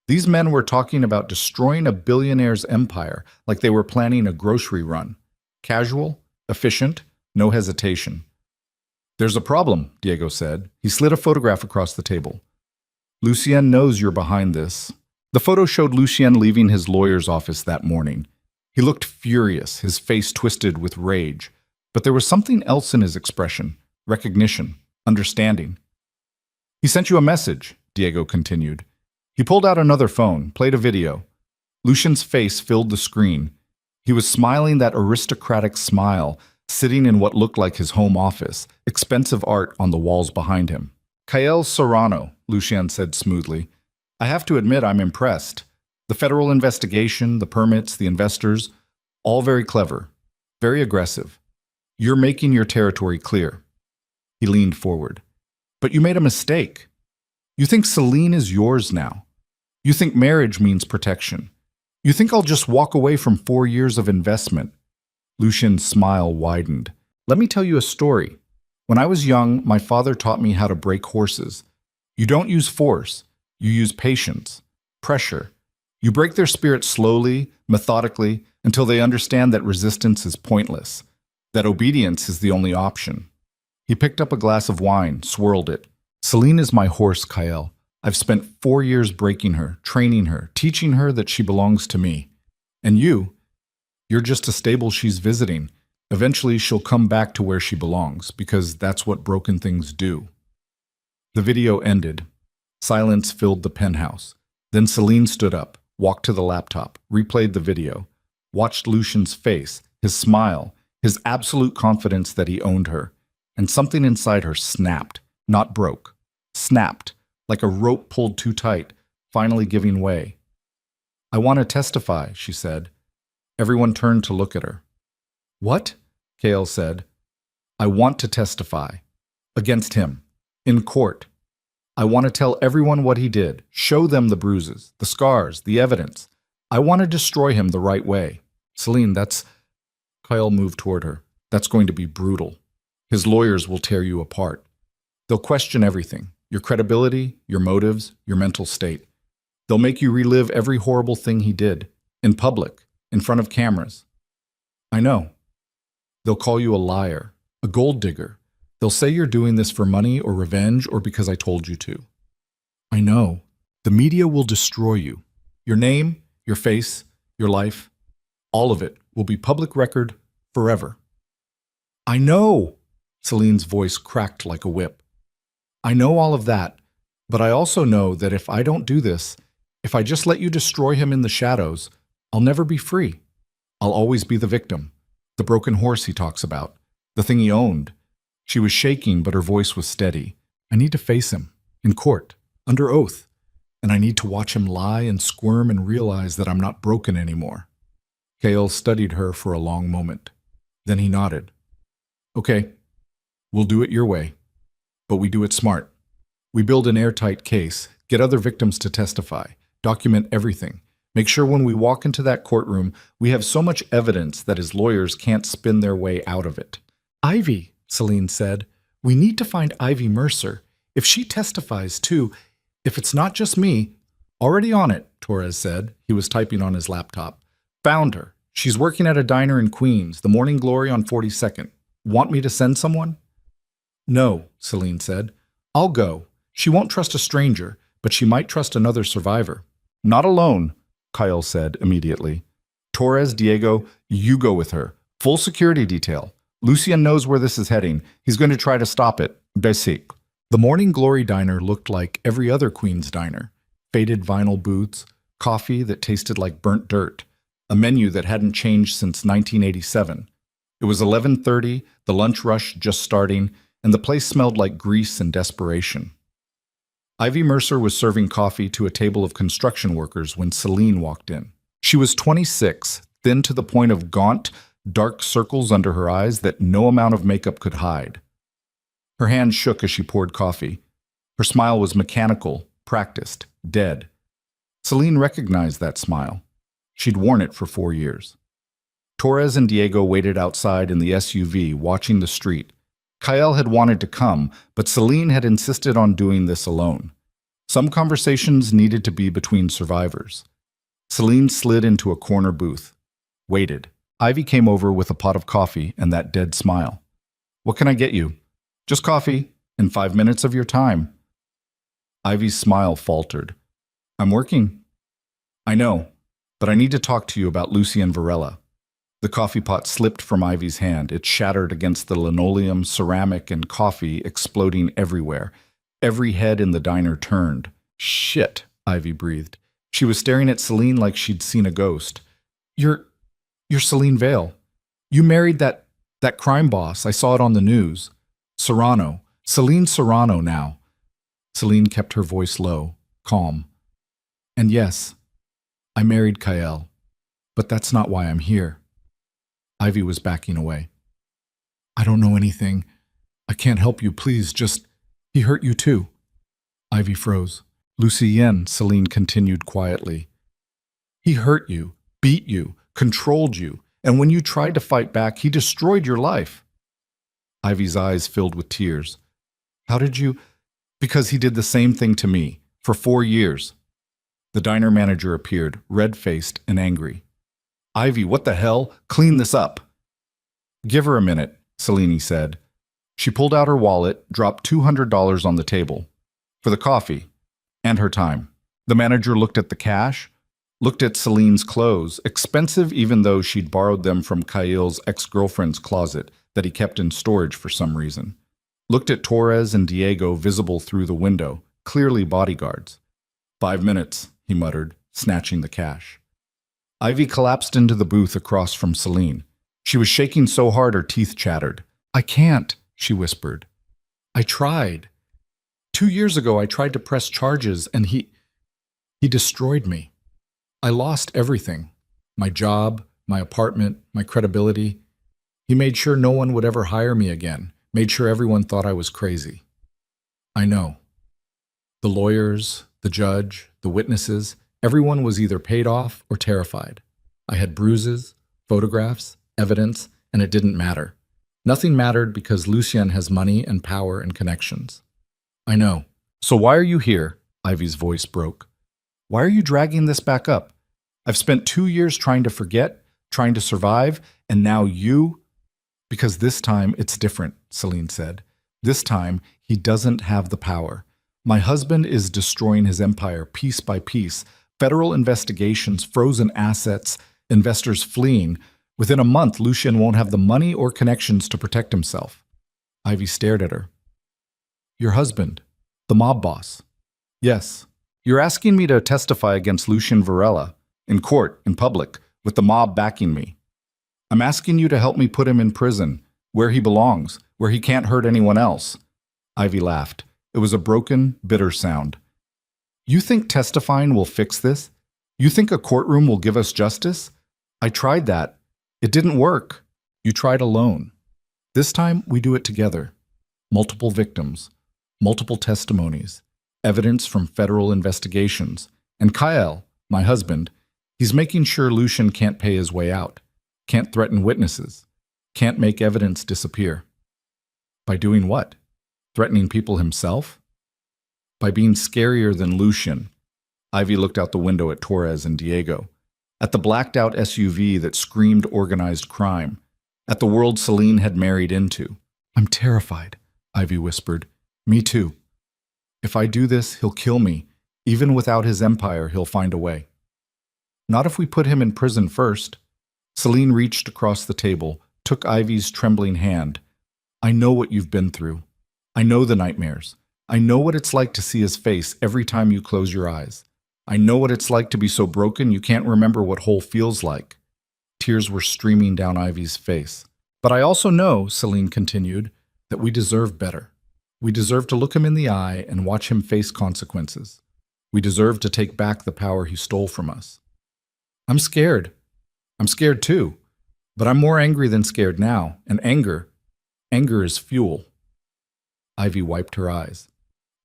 These men were talking about destroying a billionaire's empire like they were planning a grocery run. Casual, efficient, no hesitation. There's a problem, Diego said. He slid a photograph across the table. Lucien knows you're behind this. The photo showed Lucien leaving his lawyer's office that morning. He looked furious, his face twisted with rage. But there was something else in his expression, recognition, understanding. He sent you a message, Diego continued. He pulled out another phone, played a video. Lucien's face filled the screen. He was smiling that aristocratic smile, sitting in what looked like his home office, expensive art on the walls behind him. Kael Serrano, Lucien said smoothly. I have to admit I'm impressed. The federal investigation, the permits, the investors, all very clever, very aggressive. You're making your territory clear. He leaned forward. But you made a mistake. You think Celine is yours now. You think marriage means protection. You think I'll just walk away from 4 years of investment. Lucien's smile widened. Let me tell you a story. When I was young, my father taught me how to break horses. You don't use force, you use patience, pressure. You break their spirit slowly, methodically, until they understand that resistance is pointless, that obedience is the only option. He picked up a glass of wine, swirled it. Celine is my horse, Kyle. I've spent 4 years breaking her, training her, teaching her that she belongs to me. And you're just a stable she's visiting. Eventually, she'll come back to where she belongs, because that's what broken things do. The video ended. Silence filled the penthouse. Then Celine stood up, walked to the laptop, replayed the video, watched Lucian's face, his smile, his absolute confidence that he owned her. And something inside her snapped, not broke. Snapped, like a rope pulled too tight, finally giving way. "I want to testify," she said. Everyone turned to look at her. "What?" Kale said. "I want to testify. Against him. In court. I want to tell everyone what he did, show them the bruises, the scars, the evidence. I want to destroy him the right way." "Celine, that's—" Kyle moved toward her. "That's going to be brutal. His lawyers will tear you apart. They'll question everything, your credibility, your motives, your mental state. They'll make you relive every horrible thing he did, in public, in front of cameras. I know. They'll call you a liar, a gold digger. They'll say you're doing this for money or revenge or because I told you to. I know. The media will destroy you. Your name, your face, your life, all of it will be public record forever." "I know!" Celine's voice cracked like a whip. "I know all of that, but I also know that if I don't do this, if I just let you destroy him in the shadows, I'll never be free. I'll always be the victim, the broken horse he talks about, the thing he owned." She was shaking, but her voice was steady. "I need to face him, in court, under oath, and I need to watch him lie and squirm and realize that I'm not broken anymore." Kale studied her for a long moment. Then he nodded. "Okay, we'll do it your way, but we do it smart. We build an airtight case, get other victims to testify, document everything. Make sure when we walk into that courtroom, we have so much evidence that his lawyers can't spin their way out of it." "Ivy," Celine said, "we need to find Ivy Mercer. If she testifies too, if it's not just me—" "Already on it," Torres said. He was typing on his laptop. "Found her. She's working at a diner in Queens, the Morning Glory on 42nd. Want me to send someone?" "No," Celine said. "I'll go. She won't trust a stranger, but she might trust another survivor." "Not alone," Kyle said immediately. "Torres, Diego, you go with her. Full security detail. Lucian knows where this is heading. He's going to try to stop it. Basic." The Morning Glory diner looked like every other Queens diner. Faded vinyl booths, coffee that tasted like burnt dirt, a menu that hadn't changed since 1987. It was 11:30, the lunch rush just starting, and the place smelled like grease and desperation. Ivy Mercer was serving coffee to a table of construction workers when Celine walked in. She was 26, thin to the point of gaunt, dark circles under her eyes that no amount of makeup could hide. Her hand shook as she poured coffee. Her smile was mechanical, practiced, dead. Celine recognized that smile. She'd worn it for 4 years. Torres and Diego waited outside in the SUV, watching the street. Kyle had wanted to come, but Celine had insisted on doing this alone. Some conversations needed to be between survivors. Celine slid into a corner booth. Waited. Ivy came over with a pot of coffee and that dead smile. "What can I get you?" "Just coffee, and 5 minutes of your time." Ivy's smile faltered. "I'm working." "I know, but I need to talk to you about Lucian Varela." The coffee pot slipped from Ivy's hand. It shattered against the linoleum, ceramic, and coffee exploding everywhere. Every head in the diner turned. "Shit," Ivy breathed. She was staring at Celine like she'd seen a ghost. You're Celine Vale. You married that crime boss. I saw it on the news. Serrano. Celine Serrano now." Celine kept her voice low, calm. "And yes, I married Kyle, but that's not why I'm here." Ivy was backing away. "I don't know anything. I can't help you, please, just, he hurt you too." Ivy froze. "Lucien," Celine continued quietly. "He hurt you, beat you, controlled you, and when you tried to fight back, he destroyed your life." Ivy's eyes filled with tears. How did you? Because he did the same thing to me, for 4 years. The diner manager appeared, red-faced and angry. Ivy, what the hell? Clean this up. Give her a minute, Selene said. She pulled out her wallet, dropped $200 on the table. For the coffee. And her time. The manager looked at the cash, looked at Celine's clothes, expensive even though she'd borrowed them from Khalil's ex-girlfriend's closet that he kept in storage for some reason. Looked at Torres and Diego visible through the window, clearly bodyguards. 5 minutes, he muttered, snatching the cash. Ivy collapsed into the booth across from Celine. She was shaking so hard her teeth chattered. I can't, she whispered. I tried. 2 years ago I tried to press charges and he destroyed me. I lost everything. My job, my apartment, my credibility. He made sure no one would ever hire me again, made sure everyone thought I was crazy. I know. The lawyers, the judge, the witnesses, everyone was either paid off or terrified. I had bruises, photographs, evidence, and it didn't matter. Nothing mattered because Lucien has money and power and connections. I know. So why are you here? Ivy's voice broke. Why are you dragging this back up? I've spent 2 years trying to forget, trying to survive, and now you? Because this time it's different, Celine said. This time he doesn't have the power. My husband is destroying his empire piece by piece. Federal investigations, frozen assets, investors fleeing. Within a month, Lucien won't have the money or connections to protect himself. Ivy stared at her. Your husband, the mob boss. Yes. You're asking me to testify against Lucien Varela, in court, in public, with the mob backing me. I'm asking you to help me put him in prison, where he belongs, where he can't hurt anyone else. Ivy laughed. It was a broken, bitter sound. You think testifying will fix this? You think a courtroom will give us justice? I tried that. It didn't work. You tried alone. This time, we do it together. Multiple victims, multiple testimonies, evidence from federal investigations. And Kyle, my husband, he's making sure Lucien can't pay his way out, can't threaten witnesses, can't make evidence disappear. By doing what? Threatening people himself? By being scarier than Lucien. Ivy looked out the window at Torres and Diego, at the blacked-out SUV that screamed organized crime, at the world Celine had married into. I'm terrified, Ivy whispered. Me too. If I do this, he'll kill me. Even without his empire, he'll find a way. Not if we put him in prison first. Celine reached across the table, took Ivy's trembling hand. I know what you've been through. I know the nightmares. I know what it's like to see his face every time you close your eyes. I know what it's like to be so broken you can't remember what whole feels like. Tears were streaming down Ivy's face. But I also know, Celine continued, that we deserve better. We deserve to look him in the eye and watch him face consequences. We deserve to take back the power he stole from us. I'm scared. I'm scared too. But I'm more angry than scared now, and anger is fuel. Ivy wiped her eyes,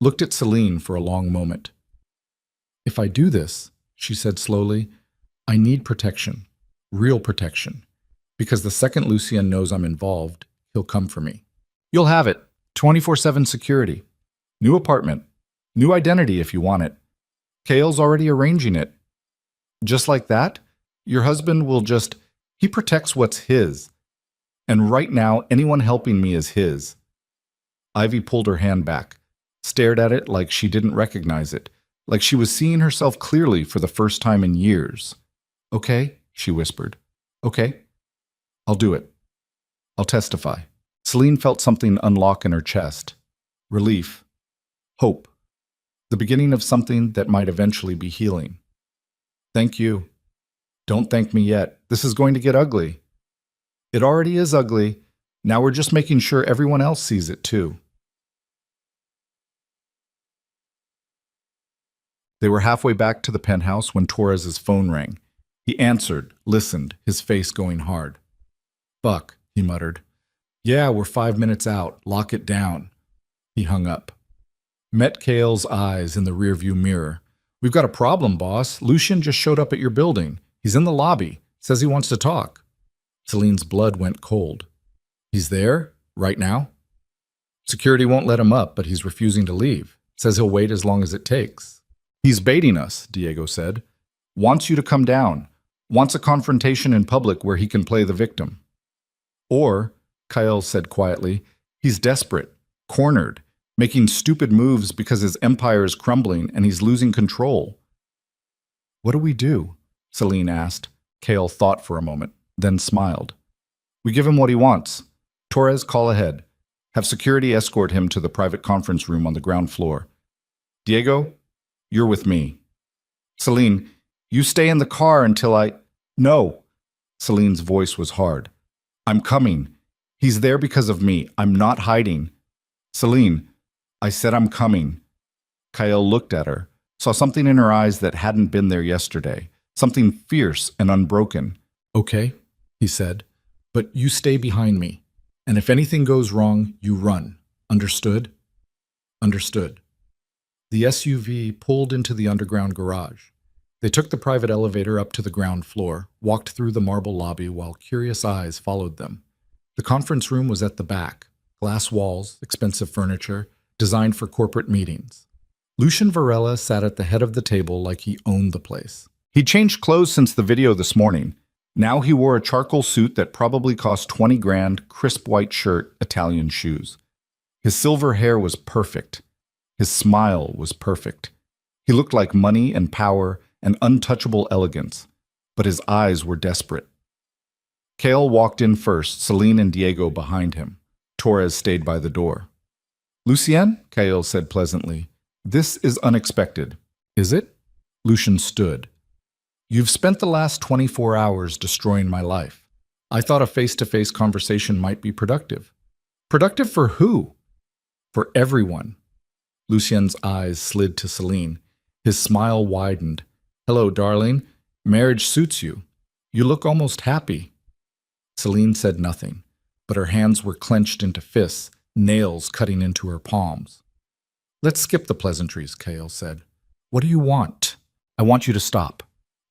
looked at Celine for a long moment. If I do this, she said slowly, I need protection, real protection, because the second Lucien knows I'm involved, he'll come for me. You'll have it. 24/7 security. New apartment. New identity if you want it. Kale's already arranging it. Just like that, your husband will just... He protects what's his. And right now, anyone helping me is his. Ivy pulled her hand back, stared at it like she didn't recognize it, like she was seeing herself clearly for the first time in years. Okay, she whispered. Okay, I'll do it. I'll testify. Celine felt something unlock in her chest. Relief. Hope. The beginning of something that might eventually be healing. Thank you. Don't thank me yet. This is going to get ugly. It already is ugly. Now we're just making sure everyone else sees it too. They were halfway back to the penthouse when Torres's phone rang. He answered, listened, his face going hard. Fuck, he muttered. Yeah, we're 5 minutes out. Lock it down. He hung up. Met Kale's eyes in the rearview mirror. We've got a problem, boss. Lucien just showed up at your building. He's in the lobby. Says he wants to talk. Celine's blood went cold. He's there? Right now? Security won't let him up, but he's refusing to leave. Says he'll wait as long as it takes. He's baiting us, Diego said. Wants you to come down. Wants a confrontation in public where he can play the victim. Or, Kyle said quietly, he's desperate, cornered, making stupid moves because his empire is crumbling and he's losing control. What do we do? Celine asked. Kale thought for a moment, then smiled. We give him what he wants. Torres, call ahead. Have security escort him to the private conference room on the ground floor. Diego, you're with me. Celine, you stay in the car until I... No. Celine's voice was hard. I'm coming. He's there because of me. I'm not hiding. Celine, I said I'm coming. Kyle looked at her, saw something in her eyes that hadn't been there yesterday, something fierce and unbroken. Okay, he said, but you stay behind me. And if anything goes wrong, you run. Understood? Understood. The SUV pulled into the underground garage. They took the private elevator up to the ground floor, walked through the marble lobby while curious eyes followed them. The conference room was at the back, glass walls, expensive furniture, designed for corporate meetings. Lucian Varela sat at the head of the table like he owned the place. He'd changed clothes since the video this morning. Now he wore a charcoal suit that probably cost 20 grand, crisp white shirt, Italian shoes. His silver hair was perfect. His smile was perfect. He looked like money and power and untouchable elegance, but his eyes were desperate. Kale walked in first, Celine and Diego behind him. Torres stayed by the door. Lucien, Kale said pleasantly, this is unexpected. Is it? Lucian stood. You've spent the last 24 hours destroying my life. I thought a face-to-face conversation might be productive. Productive for who? For everyone. Lucien's eyes slid to Celine. His smile widened. Hello, darling. Marriage suits you. You look almost happy. Celine said nothing, but her hands were clenched into fists, nails cutting into her palms. Let's skip the pleasantries, Kale said. What do you want? I want you to stop.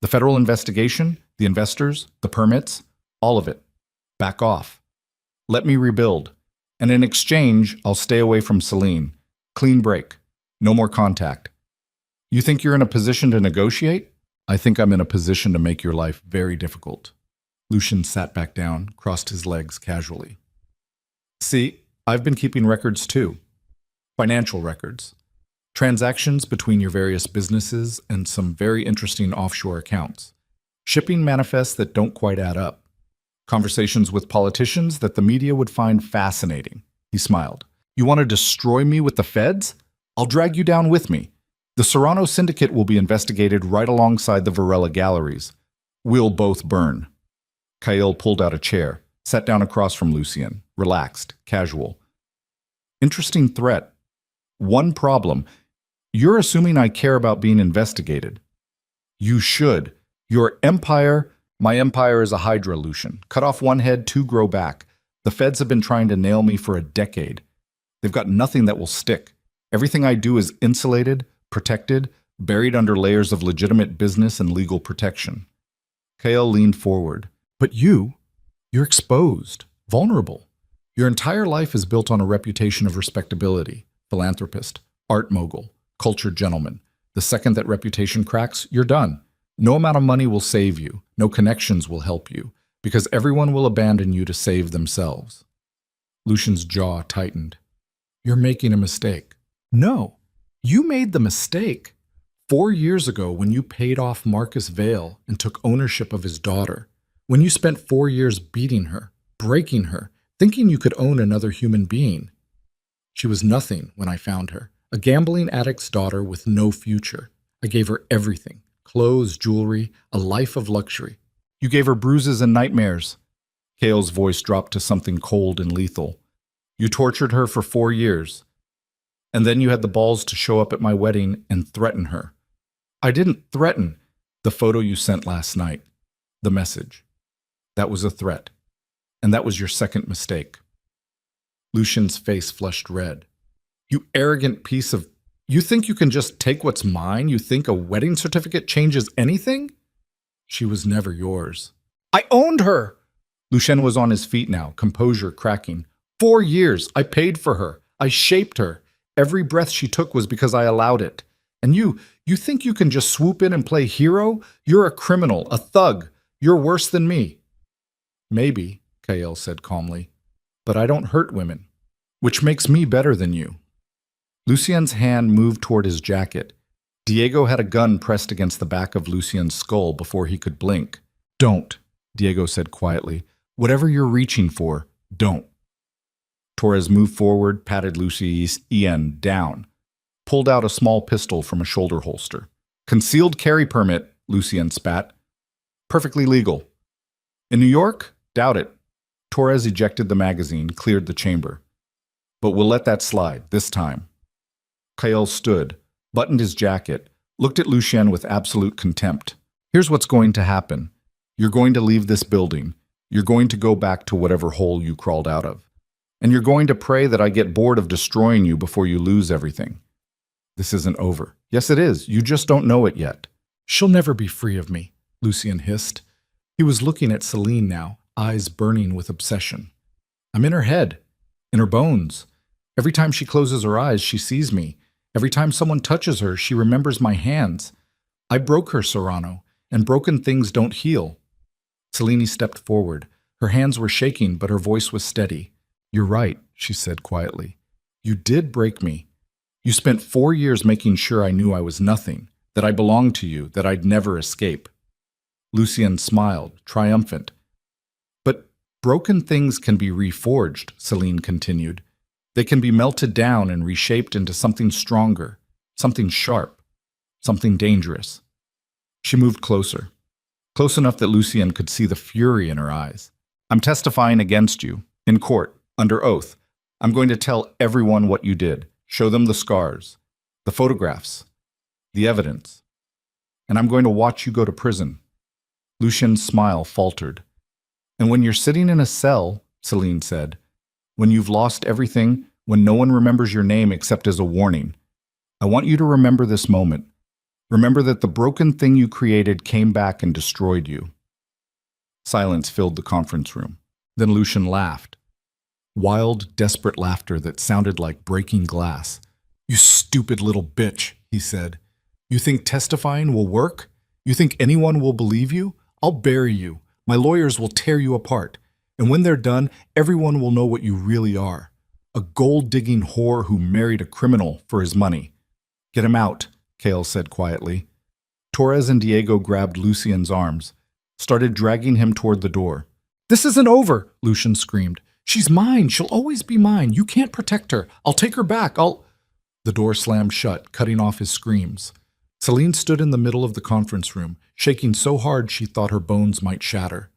The federal investigation, the investors, the permits, all of it. Back off. Let me rebuild. And in exchange, I'll stay away from Celine. Clean break. No more contact. You think you're in a position to negotiate? I think I'm in a position to make your life very difficult. Lucian sat back down, crossed his legs casually. See, I've been keeping records too. Financial records. Transactions between your various businesses and some very interesting offshore accounts. Shipping manifests that don't quite add up. Conversations with politicians that the media would find fascinating. He smiled. You want to destroy me with the feds? I'll drag you down with me. The Serrano Syndicate will be investigated right alongside the Varela galleries. We'll both burn. Kyle pulled out a chair, sat down across from Lucien, relaxed, casual. Interesting threat. One problem. You're assuming I care about being investigated. You should. Your empire... My empire is a hydra, Lucian. Cut off one head, two grow back. The feds have been trying to nail me for a decade. They've got nothing that will stick. Everything I do is insulated, protected, buried under layers of legitimate business and legal protection. Kale leaned forward. But you're exposed, vulnerable. Your entire life is built on a reputation of respectability, philanthropist, art mogul, cultured gentleman. The second that reputation cracks, you're done. No amount of money will save you. No connections will help you, because everyone will abandon you to save themselves. Lucian's jaw tightened. You're making a mistake. No, you made the mistake 4 years ago when you paid off Marcus Vale and took ownership of his daughter. When you spent 4 years beating her, breaking her, thinking you could own another human being. She was nothing when I found her, a gambling addict's daughter with no future. I gave her everything, clothes, jewelry, a life of luxury. You gave her bruises and nightmares. Kale's voice dropped to something cold and lethal. You tortured her for 4 years. And then you had the balls to show up at my wedding and threaten her. I didn't threaten. The photo you sent last night. The message. That was a threat. And that was your second mistake. Lucian's face flushed red. You arrogant piece of... You think you can just take what's mine? You think a wedding certificate changes anything? She was never yours. I owned her! Lucien was on his feet now, composure cracking. 4 years. I paid for her. I shaped her. Every breath she took was because I allowed it. And you think you can just swoop in and play hero? You're a criminal, a thug. You're worse than me. Maybe, Kael said calmly, but I don't hurt women, which makes me better than you. Lucien's hand moved toward his jacket. Diego had a gun pressed against the back of Lucien's skull before he could blink. Don't, Diego said quietly. Whatever you're reaching for, don't. Torres moved forward, patted Lucien down, pulled out a small pistol from a shoulder holster. Concealed carry permit, Lucien spat. Perfectly legal. In New York? Doubt it. Torres ejected the magazine, cleared the chamber. But we'll let that slide, this time. Kael stood, buttoned his jacket, looked at Lucien with absolute contempt. Here's what's going to happen. You're going to leave this building. You're going to go back to whatever hole you crawled out of. And you're going to pray that I get bored of destroying you before you lose everything. This isn't over. Yes, it is. You just don't know it yet. She'll never be free of me, Lucien hissed. He was looking at Celine now, eyes burning with obsession. I'm in her head, in her bones. Every time she closes her eyes, she sees me. Every time someone touches her, she remembers my hands. I broke her, Serrano, and broken things don't heal. Celine stepped forward. Her hands were shaking, but her voice was steady. You're right, she said quietly. You did break me. You spent 4 years making sure I knew I was nothing, that I belonged to you, that I'd never escape. Lucien smiled, triumphant. But broken things can be reforged, Celine continued. They can be melted down and reshaped into something stronger, something sharp, something dangerous. She moved closer, close enough that Lucien could see the fury in her eyes. I'm testifying against you, in court, under oath. I'm going to tell everyone what you did, show them the scars, the photographs, the evidence. And I'm going to watch you go to prison. Lucien's smile faltered. And when you're sitting in a cell, Celine said, when you've lost everything, when no one remembers your name except as a warning, I want you to remember this moment. Remember that the broken thing you created came back and destroyed you. Silence filled the conference room. Then Lucien laughed. Wild, desperate laughter that sounded like breaking glass. You stupid little bitch, he said. You think testifying will work? You think anyone will believe you? I'll bury you. My lawyers will tear you apart. And when they're done, everyone will know what you really are. A gold-digging whore who married a criminal for his money. Get him out, Kael said quietly. Torres and Diego grabbed Lucien's arms, started dragging him toward the door. This isn't over, Lucien screamed. She's mine. She'll always be mine. You can't protect her. I'll take her back. The door slammed shut, cutting off his screams. Celine stood in the middle of the conference room, shaking so hard she thought her bones might shatter.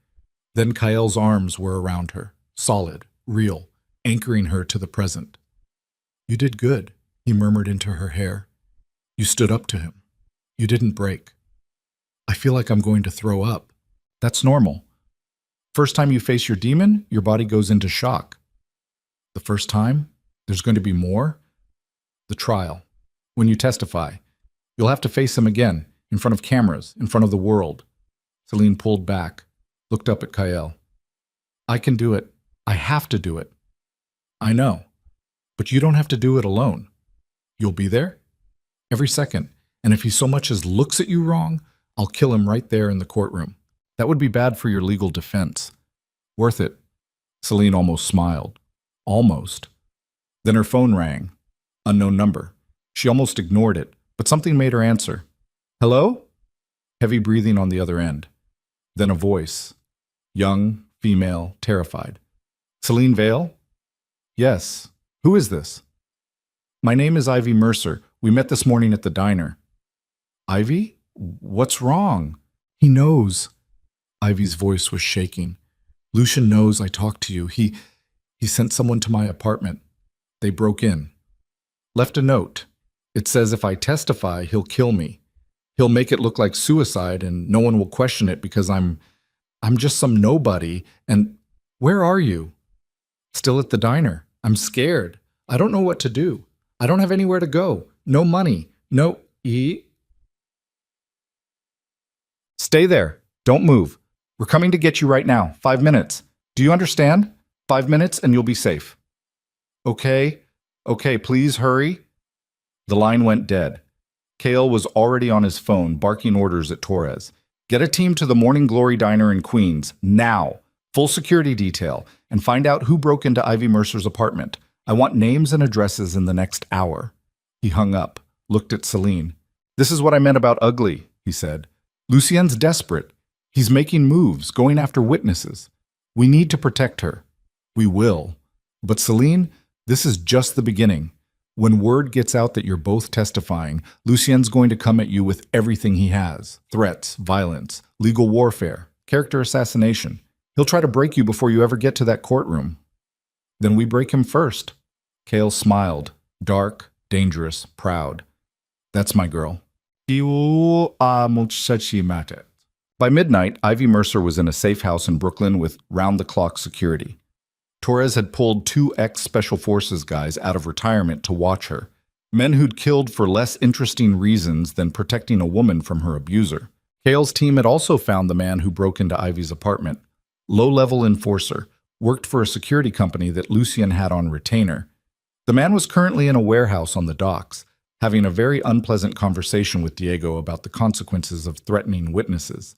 Then Kael's arms were around her, solid, real, anchoring her to the present. You did good, he murmured into her hair. You stood up to him. You didn't break. I feel like I'm going to throw up. That's normal. First time you face your demon, your body goes into shock. The first time, there's going to be more. The trial. When you testify, you'll have to face him again, in front of cameras, in front of the world. Celine pulled back, looked up at Kael. I can do it. I have to do it. I know. But you don't have to do it alone. You'll be there? Every second. And if he so much as looks at you wrong, I'll kill him right there in the courtroom. That would be bad for your legal defense. Worth it. Celine almost smiled. Almost. Then her phone rang. Unknown number. She almost ignored it, but something made her answer. Hello? Heavy breathing on the other end. Then a voice. Young, female, terrified. Celine Vale? Yes. Who is this? My name is Ivy Mercer. We met this morning at the diner. Ivy? What's wrong? He knows. Ivy's voice was shaking. Lucien knows I talked to you. He sent someone to my apartment. They broke in. Left a note. It says if I testify, he'll kill me. He'll make it look like suicide and no one will question it because I'm just some nobody. And where are you? Still at the diner. I'm scared. I don't know what to do. I don't have anywhere to go. No money. No. Stay there. Don't move. We're coming to get you right now. 5 minutes. Do you understand? 5 minutes and you'll be safe. Okay, okay, please hurry. The line went dead. Kale was already on his phone, barking orders at Torres. Get a team to the Morning Glory Diner in Queens, now. Full security detail, and find out who broke into Ivy Mercer's apartment. I want names and addresses in the next hour. He hung up, looked at Celine. This is what I meant about ugly, he said. Lucien's desperate. He's making moves, going after witnesses. We need to protect her. We will. But Celine, this is just the beginning. When word gets out that you're both testifying, Lucien's going to come at you with everything he has. Threats, violence, legal warfare, character assassination. He'll try to break you before you ever get to that courtroom. Then we break him first. Kale smiled, dark, dangerous, proud. That's my girl. By midnight, Ivy Mercer was in a safe house in Brooklyn with round-the-clock security. Torres had pulled 2 ex-Special Forces guys out of retirement to watch her, men who'd killed for less interesting reasons than protecting a woman from her abuser. Kale's team had also found the man who broke into Ivy's apartment. Low-level enforcer, worked for a security company that Lucien had on retainer. The man was currently in a warehouse on the docks, having a very unpleasant conversation with Diego about the consequences of threatening witnesses.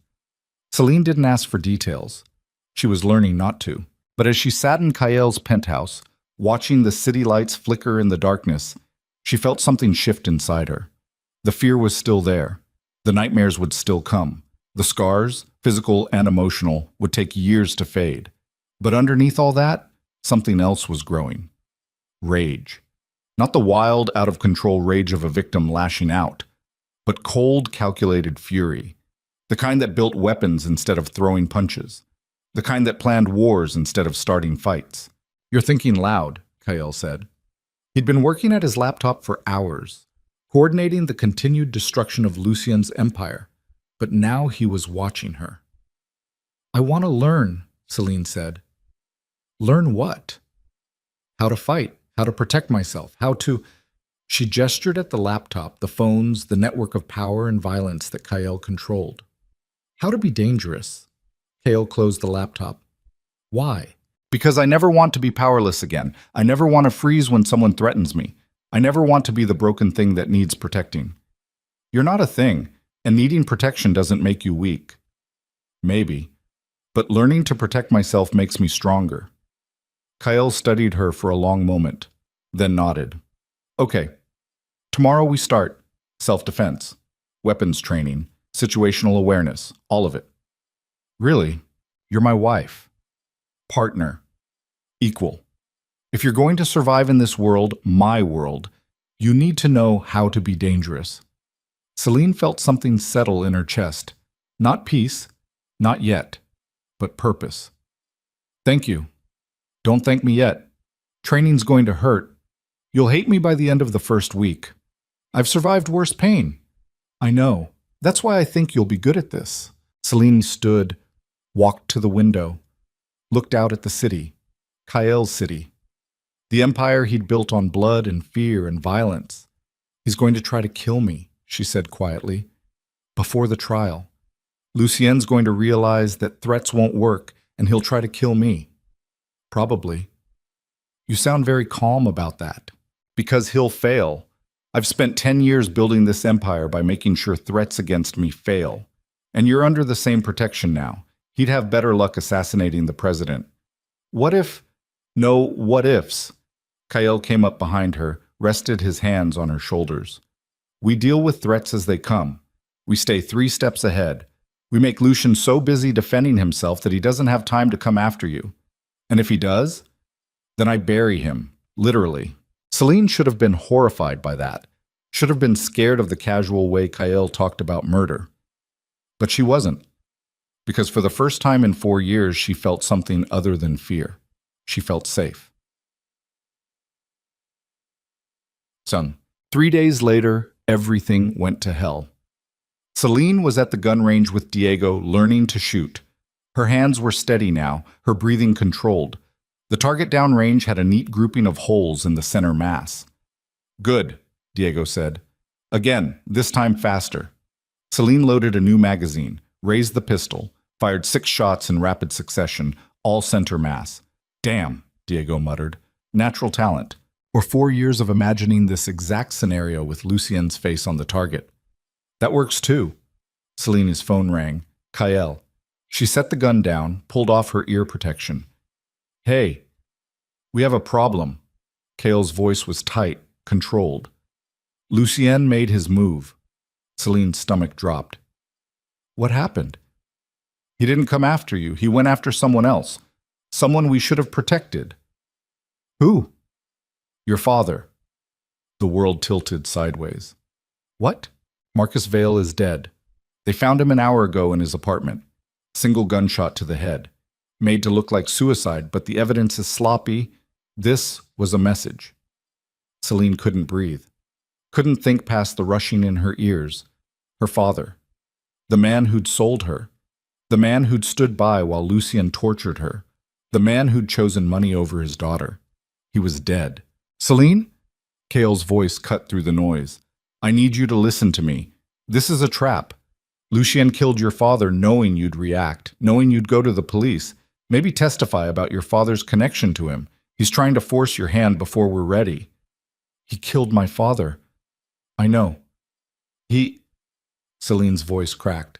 Celine didn't ask for details. She was learning not to. But as she sat in Kael's penthouse, watching the city lights flicker in the darkness, she felt something shift inside her. The fear was still there. The nightmares would still come. The scars, physical and emotional, would take years to fade. But underneath all that, something else was growing. Rage. Not the wild, out-of-control rage of a victim lashing out, but cold, calculated fury. The kind that built weapons instead of throwing punches. The kind that planned wars instead of starting fights. You're thinking loud, Kael said. He'd been working at his laptop for hours, coordinating the continued destruction of Lucien's empire, but now he was watching her. I want to learn, Celine said. Learn what? How to fight, how to protect myself, how to... She gestured at the laptop, the phones, the network of power and violence that Kael controlled. How to be dangerous. Kael closed the laptop. Why? Because I never want to be powerless again. I never want to freeze when someone threatens me. I never want to be the broken thing that needs protecting. You're not a thing, and needing protection doesn't make you weak. Maybe. But learning to protect myself makes me stronger. Kael studied her for a long moment, then nodded. Okay. Tomorrow we start. Self-defense, weapons training, situational awareness, all of it. Really, you're my wife, partner, equal. If you're going to survive in this world, my world, you need to know how to be dangerous. Celine felt something settle in her chest. Not peace, not yet, but purpose. Thank you. Don't thank me yet. Training's going to hurt. You'll hate me by the end of the first week. I've survived worse pain. I know. That's why I think you'll be good at this. Celine stood, walked to the window, looked out at the city, Kael's city, the empire he'd built on blood and fear and violence. He's going to try to kill me, she said quietly. Before the trial, Lucien's going to realize that threats won't work and he'll try to kill me. Probably. You sound very calm about that. Because he'll fail. I've spent 10 years building this empire by making sure threats against me fail. And you're under the same protection now. He'd have better luck assassinating the president. What if... No, what ifs? Kael came up behind her, rested his hands on her shoulders. We deal with threats as they come. We stay 3 steps ahead. We make Lucien so busy defending himself that he doesn't have time to come after you. And if he does, then I bury him, literally. Celine should have been horrified by that. Should have been scared of the casual way Kael talked about murder. But she wasn't. Because for the first time in 4 years, she felt something other than fear. She felt safe. 3 days later, everything went to hell. Celine was at the gun range with Diego, learning to shoot. Her hands were steady now, her breathing controlled. The target downrange had a neat grouping of holes in the center mass. Good, Diego said. Again, this time faster. Celine loaded a new magazine, raised the pistol, fired 6 shots in rapid succession, all center mass. Damn, Diego muttered. natural talent, or 4 years of imagining this exact scenario with Lucien's face on the target. That works too. Selene's phone rang. Kael. She set the gun down, pulled off her ear protection. Hey, we have a problem. Kael's voice was tight, controlled. Lucien made his move. Selene's stomach dropped. What happened? He didn't come after you. He went after someone else. Someone we should have protected. Who? Your father. The world tilted sideways. What? Marcus Vale is dead. They found him an hour ago in his apartment. Single gunshot to the head. Made to look like suicide, but the evidence is sloppy. This was a message. Selene couldn't breathe. Couldn't think past the rushing in her ears. Her father. The man who'd sold her. The man who'd stood by while Lucien tortured her. The man who'd chosen money over his daughter. He was dead. Selene? Kael's voice cut through the noise. I need you to listen to me. This is a trap. Lucien killed your father knowing you'd react, knowing you'd go to the police, maybe testify about your father's connection to him. He's trying to force your hand before we're ready. He killed my father. I know. Selene's voice cracked.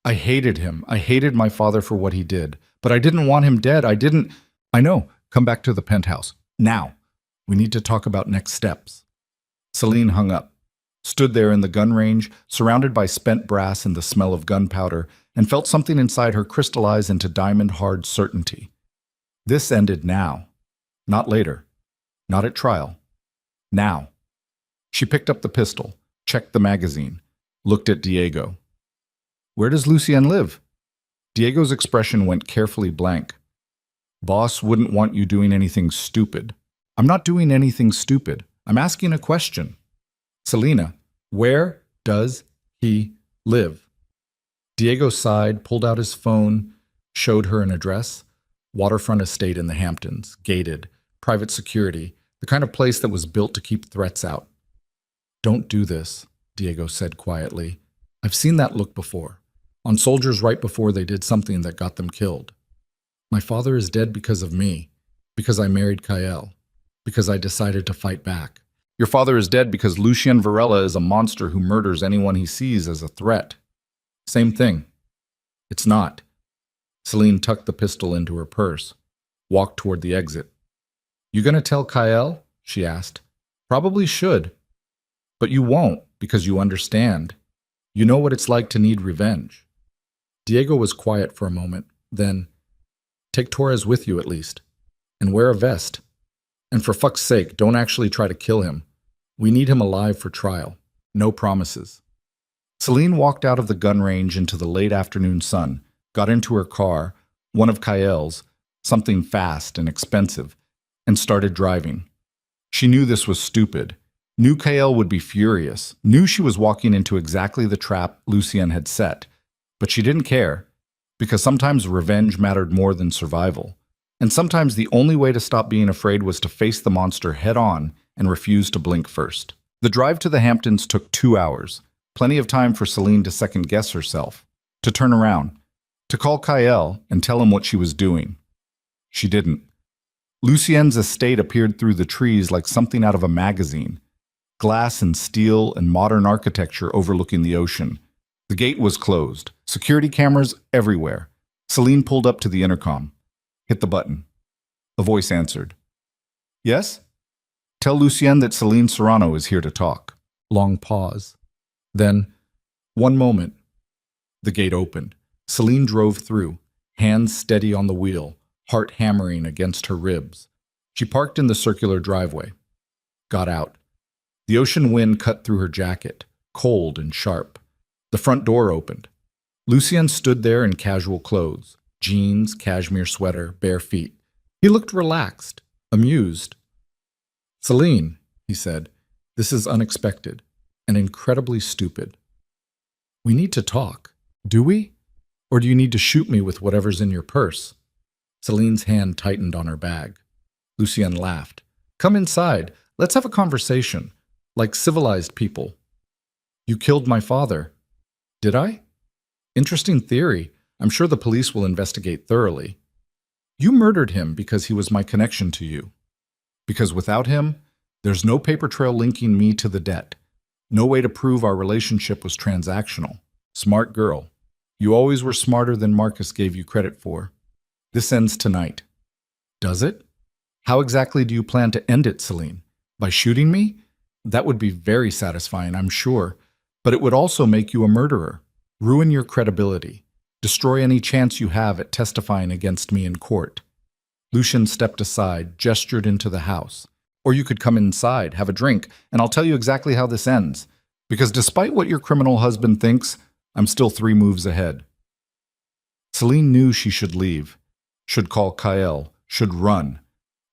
I hated him. I hated my father for what he did. But I didn't want him dead. I know. Come back to the penthouse. Now. We need to talk about next steps. Selene hung up, stood there in the gun range, surrounded by spent brass and the smell of gunpowder, and felt something inside her crystallize into diamond-hard certainty. This ended now. Not later. Not at trial. Now. She picked up the pistol, checked the magazine, looked at Diego. Where does Lucien live? Diego's expression went carefully blank. Boss wouldn't want you doing anything stupid. I'm not doing anything stupid. I'm asking a question. Selena, where does he live? Diego sighed, pulled out his phone, showed her an address. Waterfront estate in the Hamptons, gated, private security, the kind of place that was built to keep threats out. Don't do this, Diego said quietly. I've seen that look before, on soldiers right before they did something that got them killed. My father is dead because of me, because I married Kael, because I decided to fight back. Your father is dead because Lucien Varela is a monster who murders anyone he sees as a threat. Same thing. It's not. Selene tucked the pistol into her purse, walked toward the exit. You gonna tell Kael? She asked. Probably should. But you won't, because you understand. You know what it's like to need revenge. Diego was quiet for a moment, then, take Torres with you at least, and wear a vest. And for fuck's sake, don't actually try to kill him. We need him alive for trial. No promises. Selene walked out of the gun range into the late afternoon sun, got into her car, one of Kael's, something fast and expensive, and started driving. She knew this was stupid. Knew Kael would be furious. Knew she was walking into exactly the trap Lucien had set. But she didn't care, because sometimes revenge mattered more than survival. And sometimes the only way to stop being afraid was to face the monster head-on and refuse to blink first. The drive to the Hamptons took 2 hours, plenty of time for Selene to second-guess herself, to turn around, to call Kael and tell him what she was doing. She didn't. Lucien's estate appeared through the trees like something out of a magazine, glass and steel and modern architecture overlooking the ocean. The gate was closed, security cameras everywhere. Selene pulled up to the intercom. Hit the button. A voice answered. Yes? Tell Lucien that Selene Serrano is here to talk. Long pause. Then, one moment. The gate opened. Selene drove through, hands steady on the wheel, heart hammering against her ribs. She parked in the circular driveway. Got out. The ocean wind cut through her jacket, cold and sharp. The front door opened. Lucien stood there in casual clothes. Jeans, cashmere sweater, bare feet. He looked relaxed, amused. Selene, he said, this is unexpected and incredibly stupid. We need to talk, do we? Or do you need to shoot me with whatever's in your purse? Selene's hand tightened on her bag. Lucien laughed. Come inside. Let's have a conversation, like civilized people. You killed my father. Did I? Interesting theory. I'm sure the police will investigate thoroughly. You murdered him because he was my connection to you. Because without him, there's no paper trail linking me to the debt. No way to prove our relationship was transactional. Smart girl. You always were smarter than Marcus gave you credit for. This ends tonight. Does it? How exactly do you plan to end it, Celine? By shooting me? That would be very satisfying, I'm sure. But it would also make you a murderer, ruin your credibility, destroy any chance you have at testifying against me in court. Lucien stepped aside, gestured into the house. Or you could come inside, have a drink, and I'll tell you exactly how this ends. Because despite what your criminal husband thinks, I'm still 3 moves ahead. Celine knew she should leave, should call Kael, should run.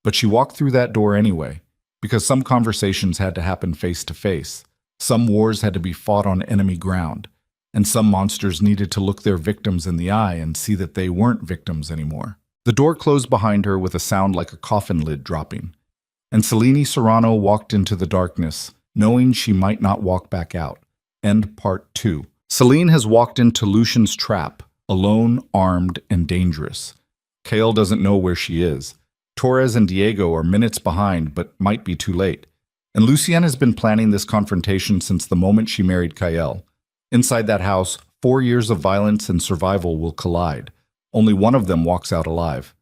But she walked through that door anyway, because some conversations had to happen face to face. Some wars had to be fought on enemy ground, and some monsters needed to look their victims in the eye and see that they weren't victims anymore. The door closed behind her with a sound like a coffin lid dropping, and Celine Serrano walked into the darkness, knowing she might not walk back out. End part 2. Celine has walked into Lucien's trap, alone, armed, and dangerous. Kael doesn't know where she is. Torres and Diego are minutes behind, but might be too late. And Lucien has been planning this confrontation since the moment she married Kael. Inside that house, 4 years of violence and survival will collide. Only one of them walks out alive.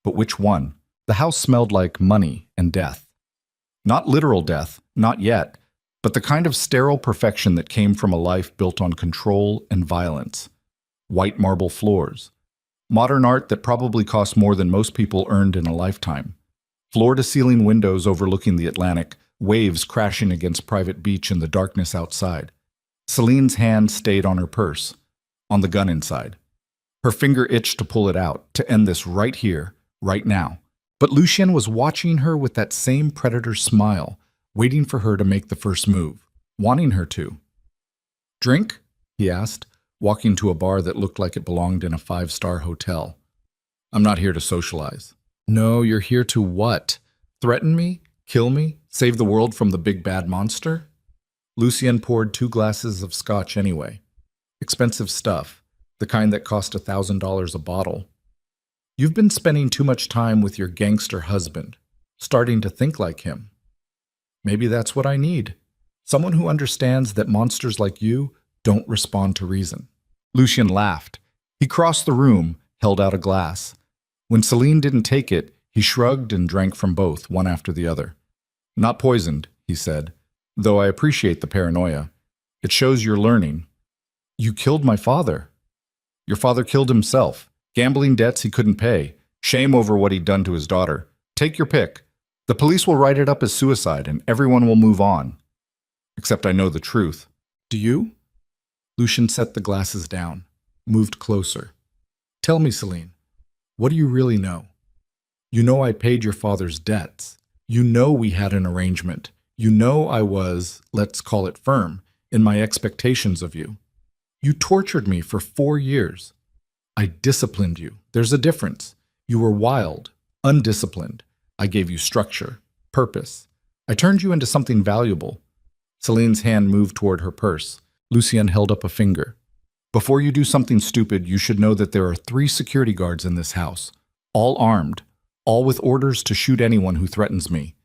But which one? The house smelled like money and death. Not literal death, not yet, but the kind of sterile perfection that came from a life built on control and violence. White marble floors. Modern art that probably cost more than most people earned in a lifetime. Floor-to-ceiling windows overlooking the Atlantic, waves crashing against private beach in the darkness outside. Celine's hand stayed on her purse, on the gun inside. Her finger itched to pull it out, to end this right here, right now. But Lucien was watching her with that same predator smile, waiting for her to make the first move, wanting her to. "Drink?" he asked, walking to a bar that looked like it belonged in a 5-star hotel. "I'm not here to socialize." "No, you're here to what? Threaten me? Kill me? Save the world from the big bad monster?" Lucien poured 2 glasses of scotch anyway. Expensive stuff, the kind that cost $1,000 a bottle. "You've been spending too much time with your gangster husband, starting to think like him. Maybe that's what I need. Someone who understands that monsters like you don't respond to reason." Lucien laughed. He crossed the room, held out a glass. When Celine didn't take it, he shrugged and drank from both, one after the other. "Not poisoned," he said, "though I appreciate the paranoia. It shows you're learning." "You killed my father." "Your father killed himself. Gambling debts he couldn't pay. Shame over what he'd done to his daughter. Take your pick. The police will write it up as suicide and everyone will move on. Except I know the truth." "Do you?" Lucien set the glasses down, moved closer. "Tell me, Celine, what do you really know? You know I paid your father's debts. You know we had an arrangement. You know I was, let's call it firm, in my expectations of you. You tortured me for 4 years. I disciplined you. There's a difference. You were wild, undisciplined. I gave you structure, purpose. I turned you into something valuable." Celine's hand moved toward her purse. Lucien held up a finger. "Before you do something stupid, you should know that there are 3 security guards in this house, all armed, all with orders to shoot anyone who threatens me.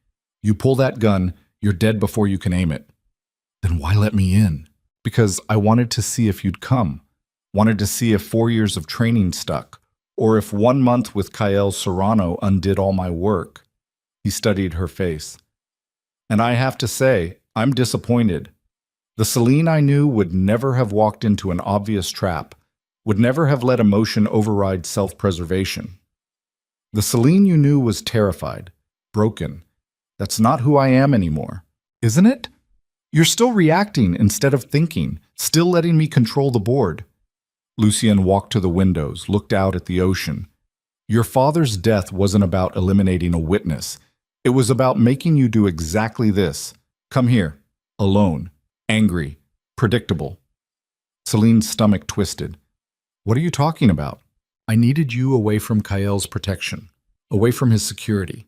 You pull that gun, you're dead before you can aim it." "Then why let me in?" "Because I wanted to see if you'd come. Wanted to see if 4 years of training stuck, or if 1 month with Kael Serrano undid all my work." He studied her face. "And I have to say, I'm disappointed. The Celine I knew would never have walked into an obvious trap, would never have let emotion override self-preservation. The Celine you knew was terrified, broken. That's not who I am anymore, isn't it? You're still reacting instead of thinking, still letting me control the board." Lucien walked to the windows, looked out at the ocean. "Your father's death wasn't about eliminating a witness. It was about making you do exactly this. Come here, alone. Angry, predictable." Celine's stomach twisted. "What are you talking about?" "I needed you away from Kael's protection, away from his security.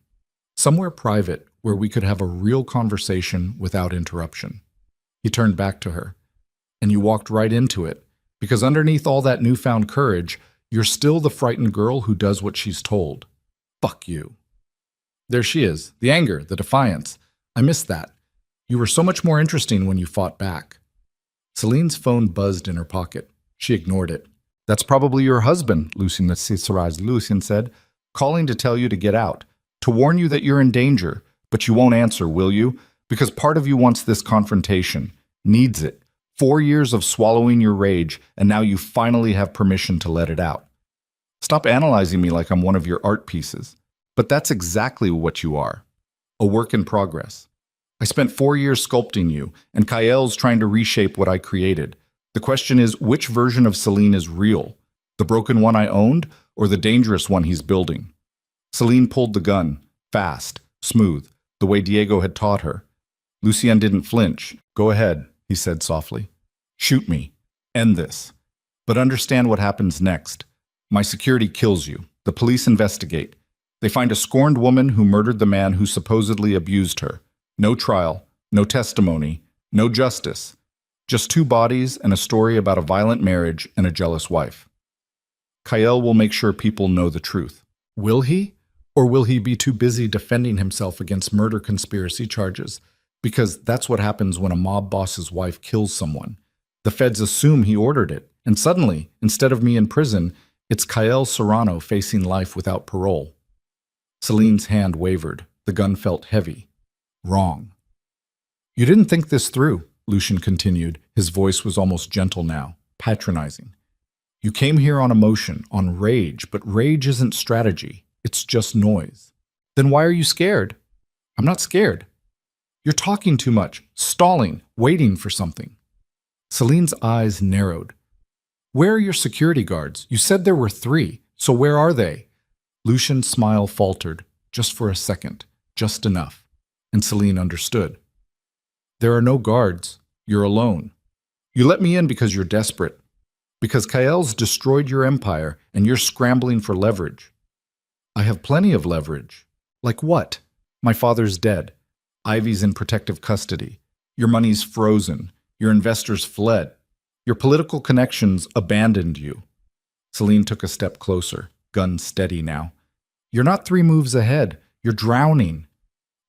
Somewhere private where we could have a real conversation without interruption." He turned back to her. "And you walked right into it, because underneath all that newfound courage, you're still the frightened girl who does what she's told. Fuck you." There she is, the anger, the defiance. I missed that. You were so much more interesting when you fought back. Celine's phone buzzed in her pocket. She ignored it. That's probably your husband, Lucien said, calling to tell you to get out, to warn you that you're in danger, but you won't answer, will you? Because part of you wants this confrontation, needs it. 4 years of swallowing your rage, and now you finally have permission to let it out. Stop analyzing me like I'm one of your art pieces. But that's exactly what you are. A work in progress. I spent 4 years sculpting you, and Kael's trying to reshape what I created. The question is, which version of Celine is real? The broken one I owned, or the dangerous one he's building? Celine pulled the gun, fast, smooth, the way Diego had taught her. Lucien didn't flinch. Go ahead, he said softly. Shoot me. End this. But understand what happens next. My security kills you. The police investigate. They find a scorned woman who murdered the man who supposedly abused her. No trial, no testimony, no justice. Just 2 bodies and a story about a violent marriage and a jealous wife. Kael will make sure people know the truth. Will he? Or will he be too busy defending himself against murder conspiracy charges? Because that's what happens when a mob boss's wife kills someone. The feds assume he ordered it, and suddenly, instead of me in prison, it's Kael Serrano facing life without parole. Celine's hand wavered. The gun felt heavy. Wrong. You didn't think this through, Lucien continued. His voice was almost gentle now, patronizing. You came here on emotion, on rage, but rage isn't strategy. It's just noise. Then why are you scared? I'm not scared. You're talking too much, stalling, waiting for something. Celine's eyes narrowed. Where are your security guards? You said there were 3, so where are they? Lucien's smile faltered, just for a second, just enough, and Celine understood. There are no guards. You're alone. You let me in because you're desperate. Because Kael's destroyed your empire and you're scrambling for leverage. I have plenty of leverage. Like what? My father's dead. Ivy's in protective custody. Your money's frozen. Your investors fled. Your political connections abandoned you. Celine took a step closer, gun steady now. You're not 3 moves ahead. You're drowning.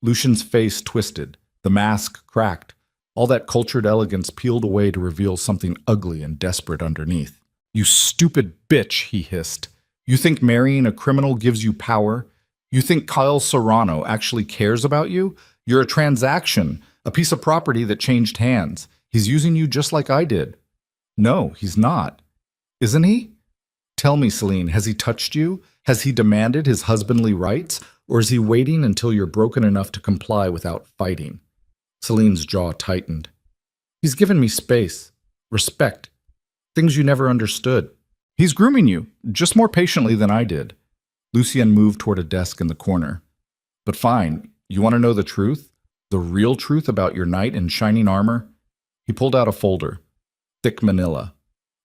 Lucien's face twisted. The mask cracked. All that cultured elegance peeled away to reveal something ugly and desperate underneath. You stupid bitch, he hissed. You think marrying a criminal gives you power? You think Kael Serrano actually cares about you? You're a transaction, a piece of property that changed hands. He's using you just like I did. No, he's not. Isn't he? Tell me, Celine, has he touched you? Has he demanded his husbandly rights? Or is he waiting until you're broken enough to comply without fighting? Celine's jaw tightened. He's given me space, respect, things you never understood. He's grooming you, just more patiently than I did. Lucien moved toward a desk in the corner. But fine, you want to know the truth? The real truth about your knight in shining armor? He pulled out a folder, thick manila,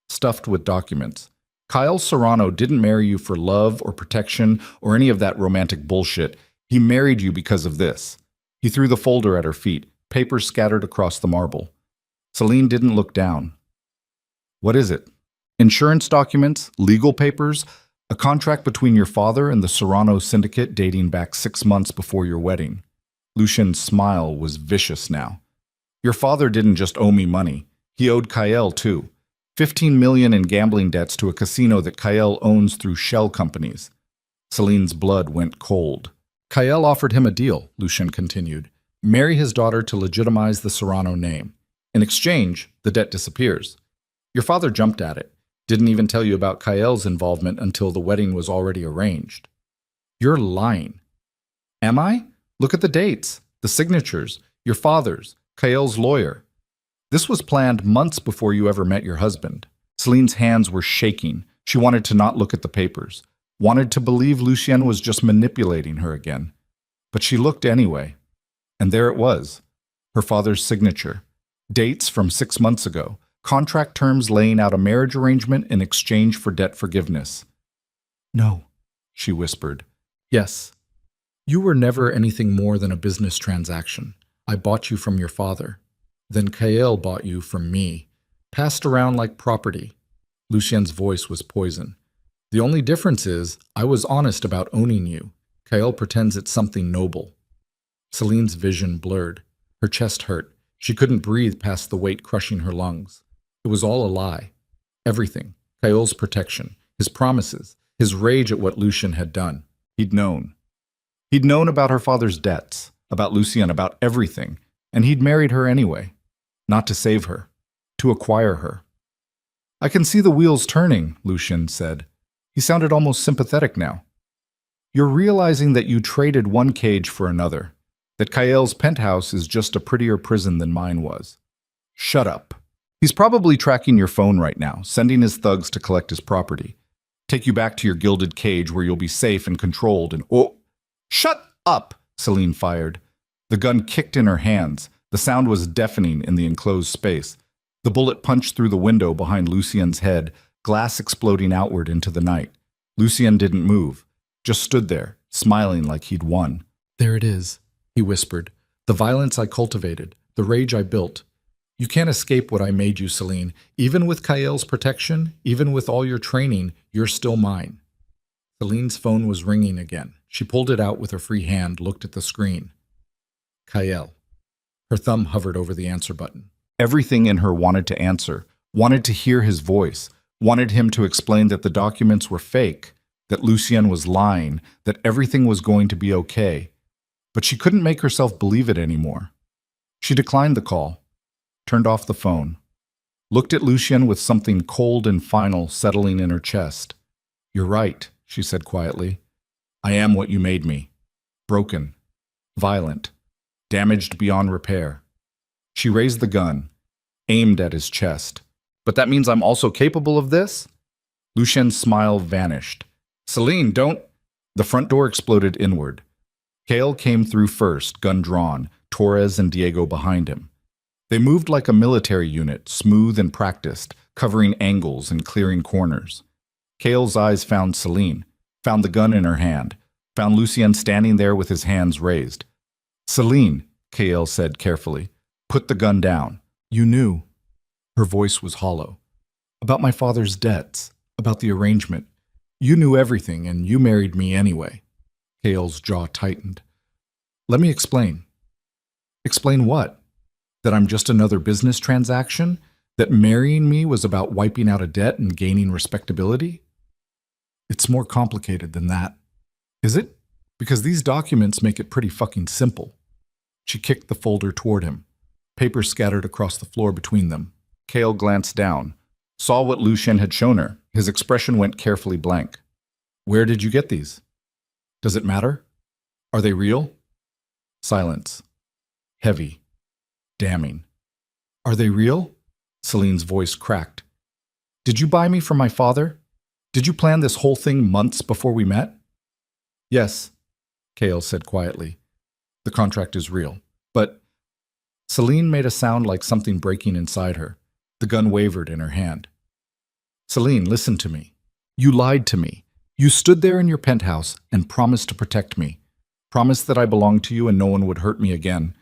stuffed with documents. Kael Serrano didn't marry you for love or protection or any of that romantic bullshit. He married you because of this. He threw the folder at her feet, papers scattered across the marble. Celine didn't look down. What is it? Insurance documents? Legal papers? A contract between your father and the Serrano syndicate dating back 6 months before your wedding. Lucien's smile was vicious now. Your father didn't just owe me money. He owed Kael too. 15 million in gambling debts to a casino that Kael owns through shell companies. Celine's blood went cold. Kael offered him a deal, Lucien continued. Marry his daughter to legitimize the Serrano name. In exchange, the debt disappears. Your father jumped at it. Didn't even tell you about Kael's involvement until the wedding was already arranged. You're lying. Am I? Look at the dates, the signatures, your father's, Kael's lawyer. This was planned months before you ever met your husband. Celine's hands were shaking. She wanted to not look at the papers, wanted to believe Lucien was just manipulating her again. But she looked anyway. And there it was, her father's signature. Dates from 6 months ago. Contract terms laying out a marriage arrangement in exchange for debt forgiveness. No, she whispered. Yes. You were never anything more than a business transaction. I bought you from your father. Then Kael bought you from me. Passed around like property. Lucien's voice was poison. The only difference is, I was honest about owning you. Kyle pretends it's something noble. Celine's vision blurred. Her chest hurt. She couldn't breathe past the weight crushing her lungs. It was all a lie. Everything. Kyle's protection, his promises, his rage at what Lucien had done. He'd known. He'd known about her father's debts, about Lucien, about everything, and he'd married her anyway. Not to save her, to acquire her. I can see the wheels turning, Lucien said. He sounded almost sympathetic now. You're realizing that you traded one cage for another, that Kyle's penthouse is just a prettier prison than mine was. Shut up. He's probably tracking your phone right now, sending his thugs to collect his property. Take you back to your gilded cage where you'll be safe and controlled and— Oh! Shut up! Celine fired. The gun kicked in her hands. The sound was deafening in the enclosed space. The bullet punched through the window behind Lucien's head, glass exploding outward into the night. Lucien didn't move, just stood there, smiling like he'd won. There it is, he whispered. The violence I cultivated, the rage I built. You can't escape what I made you, Celine. Even with Kyle's protection, even with all your training, you're still mine. Celine's phone was ringing again. She pulled it out with her free hand, looked at the screen. Kyle. Her thumb hovered over the answer button. Everything in her wanted to answer, wanted to hear his voice, wanted him to explain that the documents were fake, that Lucien was lying, that everything was going to be okay. But she couldn't make herself believe it anymore. She declined the call, turned off the phone, looked at Lucien with something cold and final settling in her chest. You're right, she said quietly. I am what you made me. Broken, violent, damaged beyond repair. She raised the gun, aimed at his chest. But that means I'm also capable of this? Lucien's smile vanished. Celine, don't— The front door exploded inward. Kale came through first, gun drawn, Torres and Diego behind him. They moved like a military unit, smooth and practiced, covering angles and clearing corners. Kale's eyes found Celine, found the gun in her hand, found Lucien standing there with his hands raised. Celine, Kale said carefully, put the gun down. You knew. Her voice was hollow. About my father's debts, about the arrangement. You knew everything, and you married me anyway. Kale's jaw tightened. Let me explain. Explain what? That I'm just another business transaction? That marrying me was about wiping out a debt and gaining respectability? It's more complicated than that. Is it? Because these documents make it pretty fucking simple. She kicked the folder toward him. Papers scattered across the floor between them. Kale glanced down, saw what Lucien had shown her. His expression went carefully blank. Where did you get these? Does it matter? Are they real? Silence. Heavy. Damning. Are they real? Celine's voice cracked. Did you buy me from my father? Did you plan this whole thing months before we met? Yes, Kale said quietly. The contract is real. But Celine made a sound like something breaking inside her. The gun wavered in her hand. Celine, listen to me. You lied to me. You stood there in your penthouse and promised to protect me. Promised that I belonged to you and no one would hurt me again.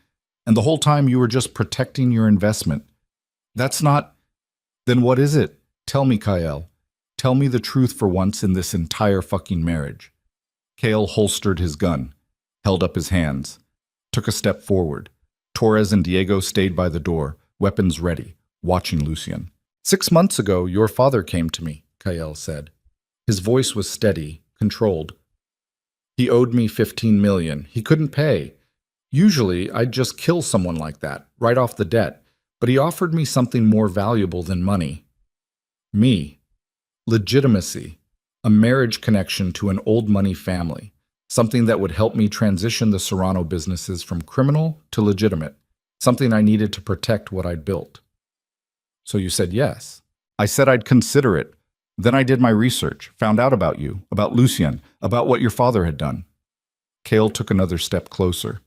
And the whole time you were just protecting your investment. That's not— Then what is it? Tell me, Kyle. Tell me the truth for once in this entire fucking marriage. Kale holstered his gun, held up his hands, took a step forward. Torres and Diego stayed by the door, weapons ready, watching Lucien. 6 months ago, your father came to me, Kyle said. His voice was steady, controlled. He owed me $15 million. He couldn't pay. Usually, I'd just kill someone like that, right off the debt, but he offered me something more valuable than money. Me. Legitimacy. A marriage connection to an old money family. Something that would help me transition the Serrano businesses from criminal to legitimate. Something I needed to protect what I'd built. So you said yes. I said I'd consider it. Then I did my research, found out about you, about Lucien, about what your father had done. Kale took another step closer.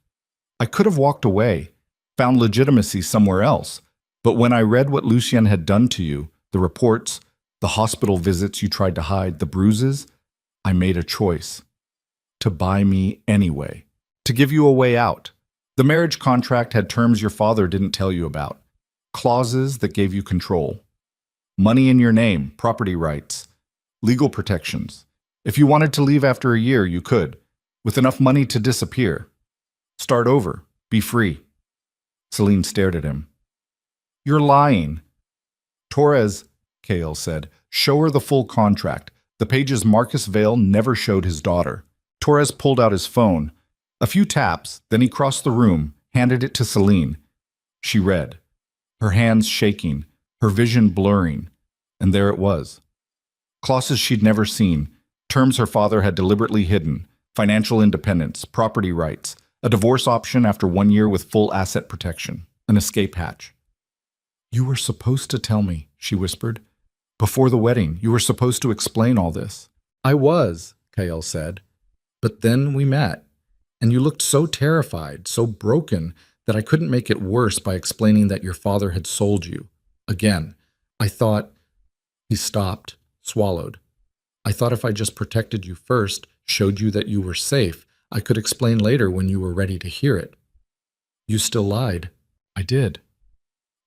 I could have walked away, found legitimacy somewhere else. But when I read what Lucien had done to you, the reports, the hospital visits you tried to hide, the bruises, I made a choice. To buy me anyway. To give you a way out. The marriage contract had terms your father didn't tell you about. Clauses that gave you control. Money in your name, property rights, legal protections. If you wanted to leave after a year, you could. with enough money to disappear. Start over. Be free. Celine stared at him. You're lying. Torres, Kale said, show her the full contract. The pages Marcus Vale never showed his daughter. Torres pulled out his phone. A few taps, then he crossed the room, handed it to Celine. She read, her hands shaking, her vision blurring, and there it was. Clauses she'd never seen, terms her father had deliberately hidden, financial independence, property rights, a divorce option after 1 year with full asset protection, an escape hatch. You were supposed to tell me, she whispered. Before the wedding, you were supposed to explain all this. I was, Kael said. But then we met, and you looked so terrified, so broken, that I couldn't make it worse by explaining that your father had sold you. Again, I thought... He stopped, swallowed. I thought if I just protected you first, showed you that you were safe, I could explain later when you were ready to hear it. You still lied. I did.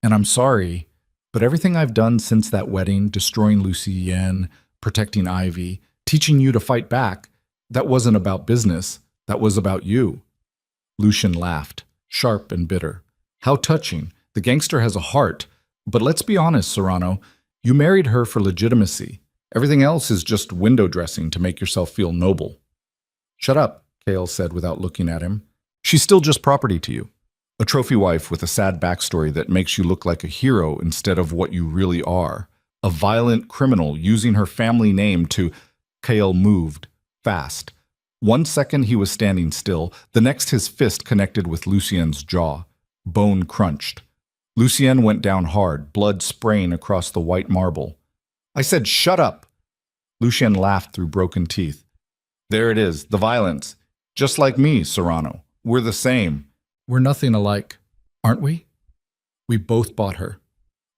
And I'm sorry, but everything I've done since that wedding, destroying Lucien, protecting Ivy, teaching you to fight back, that wasn't about business. That was about you. Lucien laughed, sharp and bitter. How touching. The gangster has a heart. But let's be honest, Serrano, you married her for legitimacy. Everything else is just window dressing to make yourself feel noble. Shut up, Kael said without looking at him. She's still just property to you. A trophy wife with a sad backstory that makes you look like a hero instead of what you really are. A violent criminal using her family name to... Kael moved, fast. 1 second he was standing still, the next his fist connected with Lucien's jaw. Bone crunched. Lucien went down hard, blood spraying across the white marble. I said, shut up! Lucien laughed through broken teeth. There it is, the violence. Just like me, Serrano. We're the same. We're nothing alike, aren't we? We both bought her.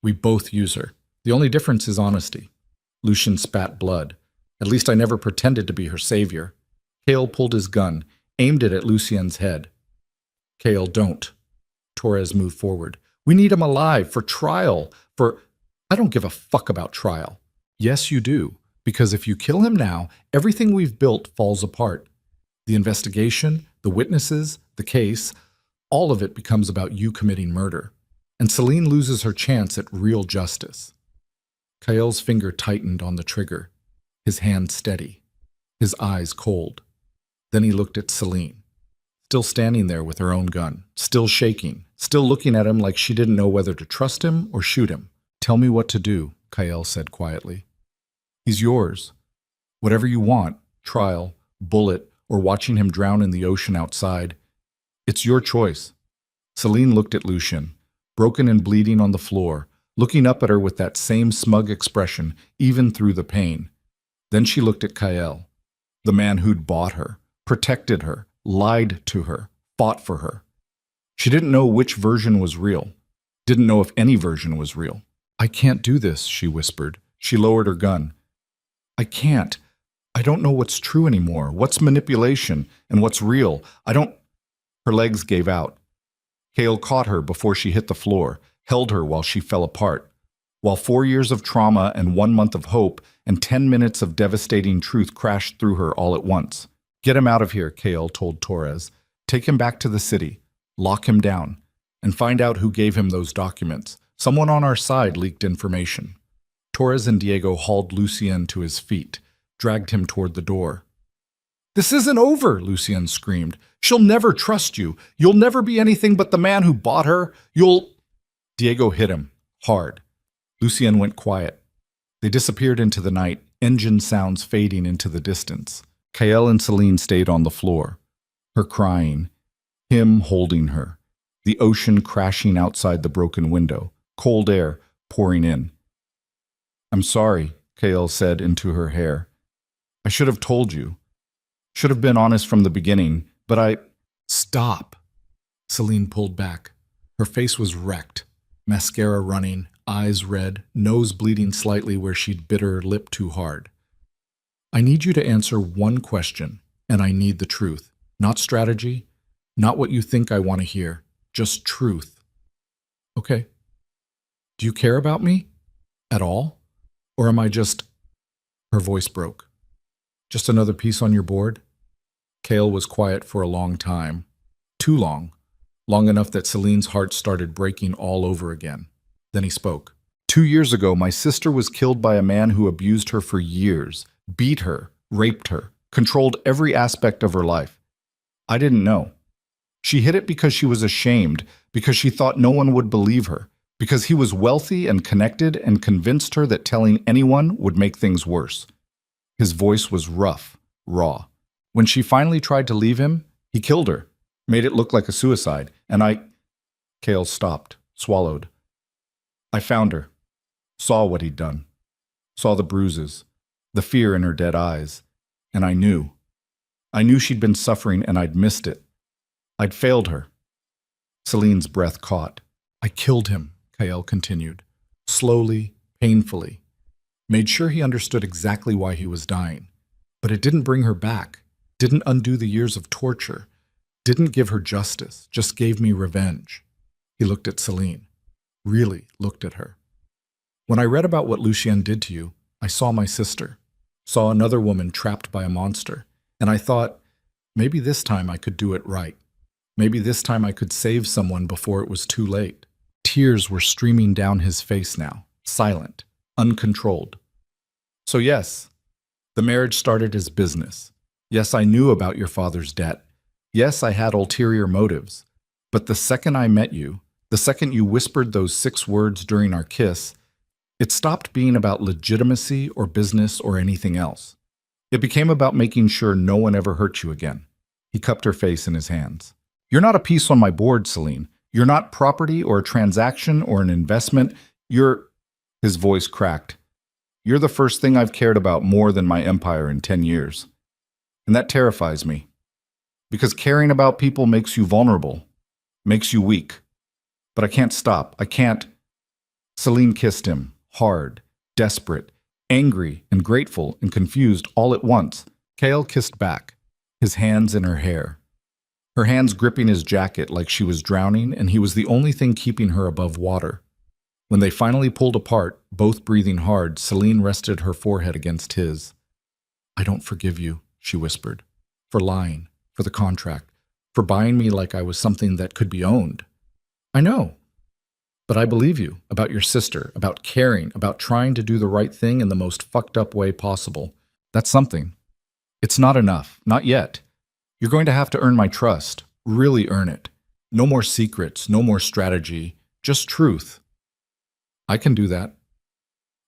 We both use her. The only difference is honesty. Lucien spat blood. At least I never pretended to be her savior. Kael pulled his gun, aimed it at Lucien's head. Kael, don't. Torres moved forward. We need him alive, for trial, for... I don't give a fuck about trial. Yes, you do. Because if you kill him now, everything we've built falls apart. The investigation, the witnesses, the case, all of it becomes about you committing murder. And Celine loses her chance at real justice. Kael's finger tightened on the trigger, his hand steady, his eyes cold. Then he looked at Celine, still standing there with her own gun, still shaking, still looking at him like she didn't know whether to trust him or shoot him. Tell me what to do, Kael said quietly. He's yours. Whatever you want, trial, bullet, or watching him drown in the ocean outside, it's your choice. Celine looked at Lucien, broken and bleeding on the floor, looking up at her with that same smug expression, even through the pain. Then she looked at Kael, the man who'd bought her, protected her, lied to her, fought for her. She didn't know which version was real, didn't know if any version was real. I can't do this, she whispered. She lowered her gun. I can't. I don't know what's true anymore, what's manipulation, and what's real. Her legs gave out. Kael caught her before she hit the floor, held her while she fell apart. While 4 years of trauma and 1 month of hope and 10 minutes of devastating truth crashed through her all at once. Get him out of here, Kael told Torres. Take him back to the city. Lock him down. And find out who gave him those documents. Someone on our side leaked information. Torres and Diego hauled Lucien to his feet, dragged him toward the door. This isn't over, Lucien screamed. She'll never trust you. You'll never be anything but the man who bought her. Diego hit him, hard. Lucien went quiet. They disappeared into the night, engine sounds fading into the distance. Kael and Celine stayed on the floor, her crying, him holding her, the ocean crashing outside the broken window, cold air pouring in. I'm sorry, Kael said into her hair. I should have told you. Should have been honest from the beginning, but I... Stop. Celine pulled back. Her face was wrecked, mascara running, eyes red, nose bleeding slightly where she'd bit her lip too hard. I need you to answer one question, and I need the truth. Not strategy, not what you think I want to hear, just truth. Okay. Do you care about me? At all? Or am I just... Her voice broke. Just another piece on your board? Kale was quiet for a long time. Too long. Long enough that Celine's heart started breaking all over again. Then he spoke. 2 years ago, my sister was killed by a man who abused her for years, beat her, raped her, controlled every aspect of her life. I didn't know. She hid it because she was ashamed, because she thought no one would believe her, because he was wealthy and connected and convinced her that telling anyone would make things worse. His voice was rough, raw. When she finally tried to leave him, he killed her, made it look like a suicide, and Kale stopped, swallowed. I found her, saw what he'd done, saw the bruises, the fear in her dead eyes, and I knew. I knew she'd been suffering and I'd missed it. I'd failed her. Celine's breath caught. I killed him, Kale continued, slowly, painfully. Made sure he understood exactly why he was dying. But it didn't bring her back, didn't undo the years of torture, didn't give her justice, just gave me revenge. He looked at Celine, really looked at her. When I read about what Lucien did to you, I saw my sister, saw another woman trapped by a monster, and I thought, maybe this time I could do it right. Maybe this time I could save someone before it was too late. Tears were streaming down his face now, silent, uncontrolled. So yes, the marriage started as business. Yes, I knew about your father's debt. Yes, I had ulterior motives. But the second I met you, the second you whispered those 6 words during our kiss, it stopped being about legitimacy or business or anything else. It became about making sure no one ever hurt you again. He cupped her face in his hands. You're not a piece on my board, Celine. You're not property or a transaction or an investment. His voice cracked. You're the first thing I've cared about more than my empire in 10 years. And that terrifies me. Because caring about people makes you vulnerable, makes you weak. But I can't stop. I can't. Celine kissed him, hard, desperate, angry and grateful and confused all at once. Kale kissed back, his hands in her hair. Her hands gripping his jacket like she was drowning, and he was the only thing keeping her above water. When they finally pulled apart, both breathing hard, Celine rested her forehead against his. I don't forgive you, she whispered, for lying, for the contract, for buying me like I was something that could be owned. I know. But I believe you, about your sister, about caring, about trying to do the right thing in the most fucked up way possible. That's something. It's not enough, not yet. You're going to have to earn my trust, really earn it. No more secrets, no more strategy, just truth. I can do that.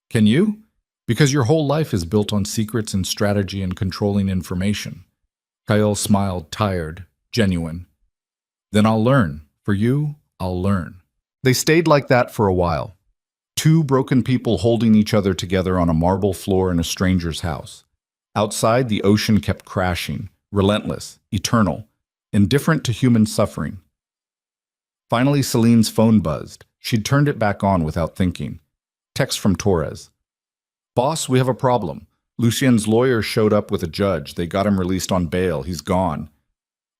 Can you? Because your whole life is built on secrets and strategy and controlling information. Kyle smiled, tired, genuine. Then I'll learn. For you, I'll learn. They stayed like that for a while. 2 broken people holding each other together on a marble floor in a stranger's house. Outside, the ocean kept crashing, relentless, eternal, indifferent to human suffering. Finally, Celine's phone buzzed. She'd turned it back on without thinking. Text from Torres. Boss, we have a problem. Lucien's lawyer showed up with a judge. They got him released on bail. He's gone.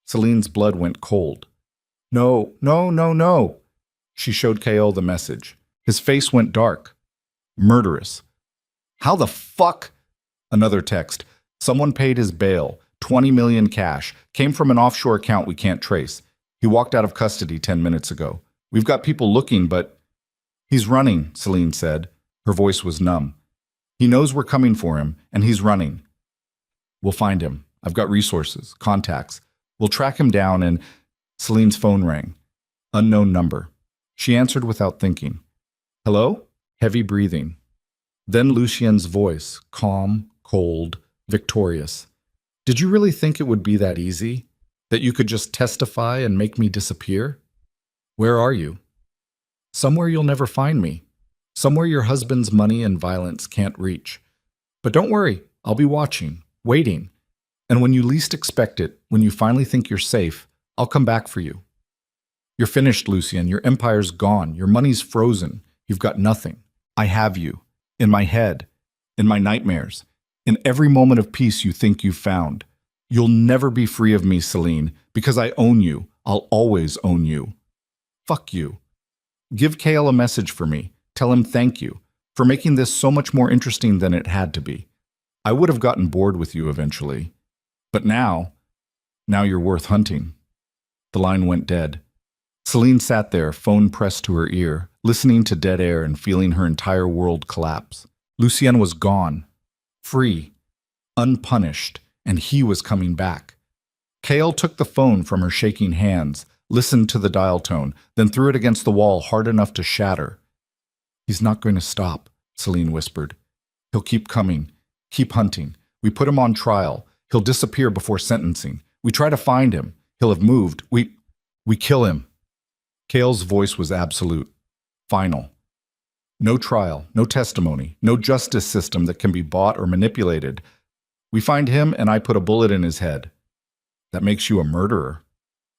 Celine's blood went cold. No, no, no, no. She showed Kale the message. His face went dark. Murderous. How the fuck? Another text. Someone paid his bail. 20 million cash. Came from an offshore account we can't trace. He walked out of custody 10 minutes ago. We've got people looking, but... He's running, Celine said. Her voice was numb. He knows we're coming for him, and he's running. We'll find him. I've got resources, contacts. We'll track him down and... Celine's phone rang. Unknown number. She answered without thinking. Hello? Heavy breathing. Then Lucien's voice, calm, cold, victorious. Did you really think it would be that easy? That you could just testify and make me disappear? Where are you? Somewhere you'll never find me. Somewhere your husband's money and violence can't reach. But don't worry, I'll be watching, waiting. And when you least expect it, when you finally think you're safe, I'll come back for you. You're finished, Lucien. Your empire's gone. Your money's frozen. You've got nothing. I have you. In my head. In my nightmares. In every moment of peace you think you've found. You'll never be free of me, Celine, because I own you. I'll always own you. Fuck you. Give Kale a message for me. Tell him thank you for making this so much more interesting than it had to be. I would have gotten bored with you eventually. But now, Now you're worth hunting. The line went dead. Celine sat there, phone pressed to her ear, listening to dead air and feeling her entire world collapse. Lucien was gone, free, unpunished, and he was coming back. Kale took the phone from her shaking hands, listened to the dial tone, then threw it against the wall hard enough to shatter. He's not going to stop, Celine whispered. He'll keep coming, keep hunting. We put him on trial. He'll disappear before sentencing. We try to find him. He'll have moved. We kill him. Kale's voice was absolute, final. No trial, no testimony, no justice system that can be bought or manipulated. We find him and I put a bullet in his head. That makes you a murderer.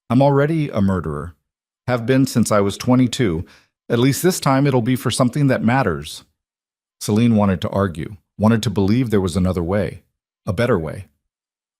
I'm already a murderer. Have been since I was 22. At least this time it'll be for something that matters. Celine wanted to argue, wanted to believe there was another way, a better way.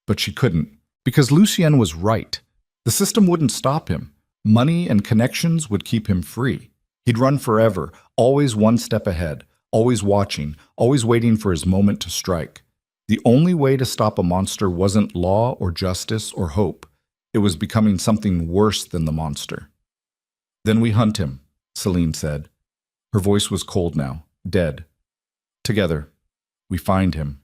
But she couldn't, because Lucien was right. The system wouldn't stop him. Money and connections would keep him free. He'd run forever, always one step ahead, always watching, always waiting for his moment to strike. The only way to stop a monster wasn't law or justice or hope. It was becoming something worse than the monster. Then we hunt him, Celine said. Her voice was cold now, dead. Together, we find him,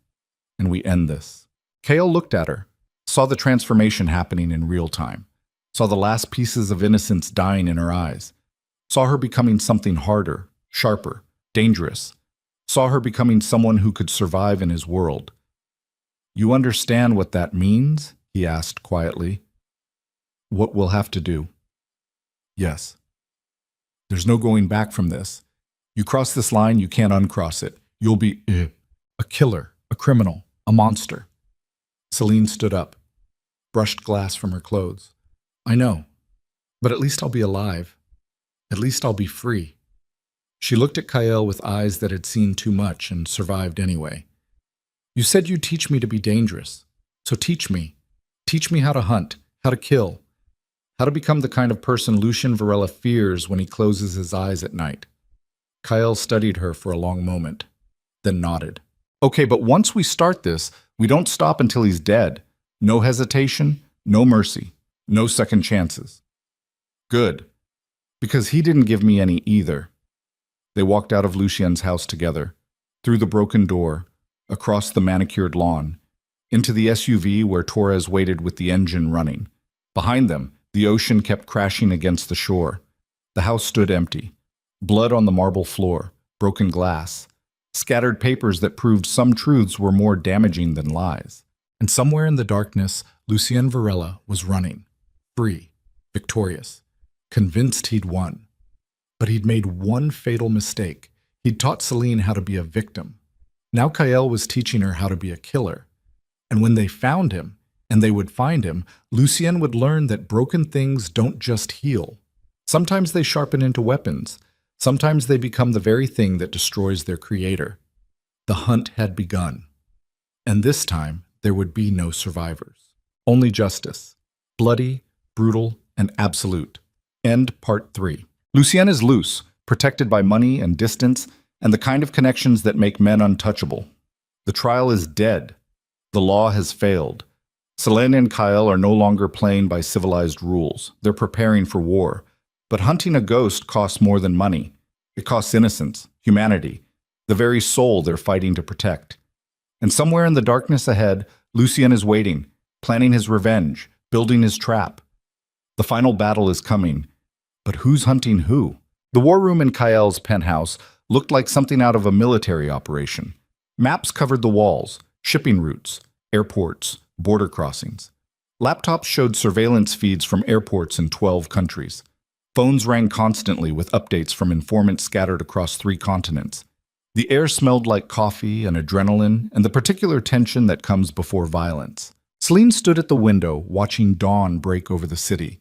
and we end this. Kale looked at her, saw the transformation happening in real time, saw the last pieces of innocence dying in her eyes, saw her becoming something harder, sharper, dangerous, saw her becoming someone who could survive in his world. You understand what that means? He asked quietly. What we'll have to do? Yes. There's no going back from this. You cross this line, you can't uncross it. You'll be a killer, a criminal, a monster. Celine stood up, brushed glass from her clothes. I know, but at least I'll be alive. At least I'll be free. She looked at Kyle with eyes that had seen too much and survived anyway. You said you'd teach me to be dangerous, so teach me. Teach me how to hunt, how to kill, how to become the kind of person Lucien Varela fears when he closes his eyes at night. Kyle studied her for a long moment, then nodded. Okay, but once we start this, we don't stop until he's dead. No hesitation, no mercy. No second chances. Good. Because he didn't give me any either. They walked out of Lucien's house together, through the broken door, across the manicured lawn, into the SUV where Torres waited with the engine running. Behind them, the ocean kept crashing against the shore. The house stood empty. Blood on the marble floor, broken glass, scattered papers that proved some truths were more damaging than lies. And somewhere in the darkness, Lucien Varela was running. Free, victorious, convinced he'd won. But he'd made one fatal mistake. He'd taught Celine how to be a victim. Now Kyle was teaching her how to be a killer. And when they found him, and they would find him, Lucien would learn that broken things don't just heal. Sometimes they sharpen into weapons. Sometimes they become the very thing that destroys their creator. The hunt had begun. And this time, there would be no survivors. Only justice. Bloody, brutal, and absolute. End part 3. Lucien is loose, protected by money and distance, and the kind of connections that make men untouchable. The trial is dead. The law has failed. Selene and Kyle are no longer playing by civilized rules. They're preparing for war. But hunting a ghost costs more than money. It costs innocence, humanity, the very soul they're fighting to protect. And somewhere in the darkness ahead, Lucien is waiting, planning his revenge, building his trap. The final battle is coming. But who's hunting who? The war room in Kyle's penthouse looked like something out of a military operation. Maps covered the walls, shipping routes, airports, border crossings. Laptops showed surveillance feeds from airports in 12 countries. Phones rang constantly with updates from informants scattered across 3 continents. The air smelled like coffee and adrenaline and the particular tension that comes before violence. Celine stood at the window, watching dawn break over the city.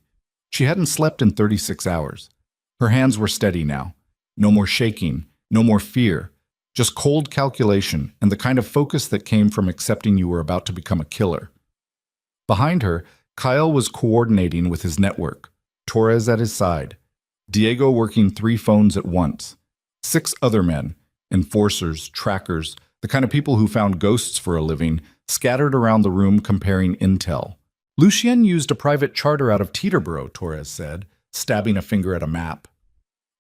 She hadn't slept in 36 hours. Her hands were steady now. No more shaking, no more fear, just cold calculation and the kind of focus that came from accepting you were about to become a killer. Behind her, Kyle was coordinating with his network, Torres at his side, Diego working 3 phones at once, 6 other men, enforcers, trackers, the kind of people who found ghosts for a living, scattered around the room comparing intel. Lucien used a private charter out of Teterboro, Torres said, stabbing a finger at a map.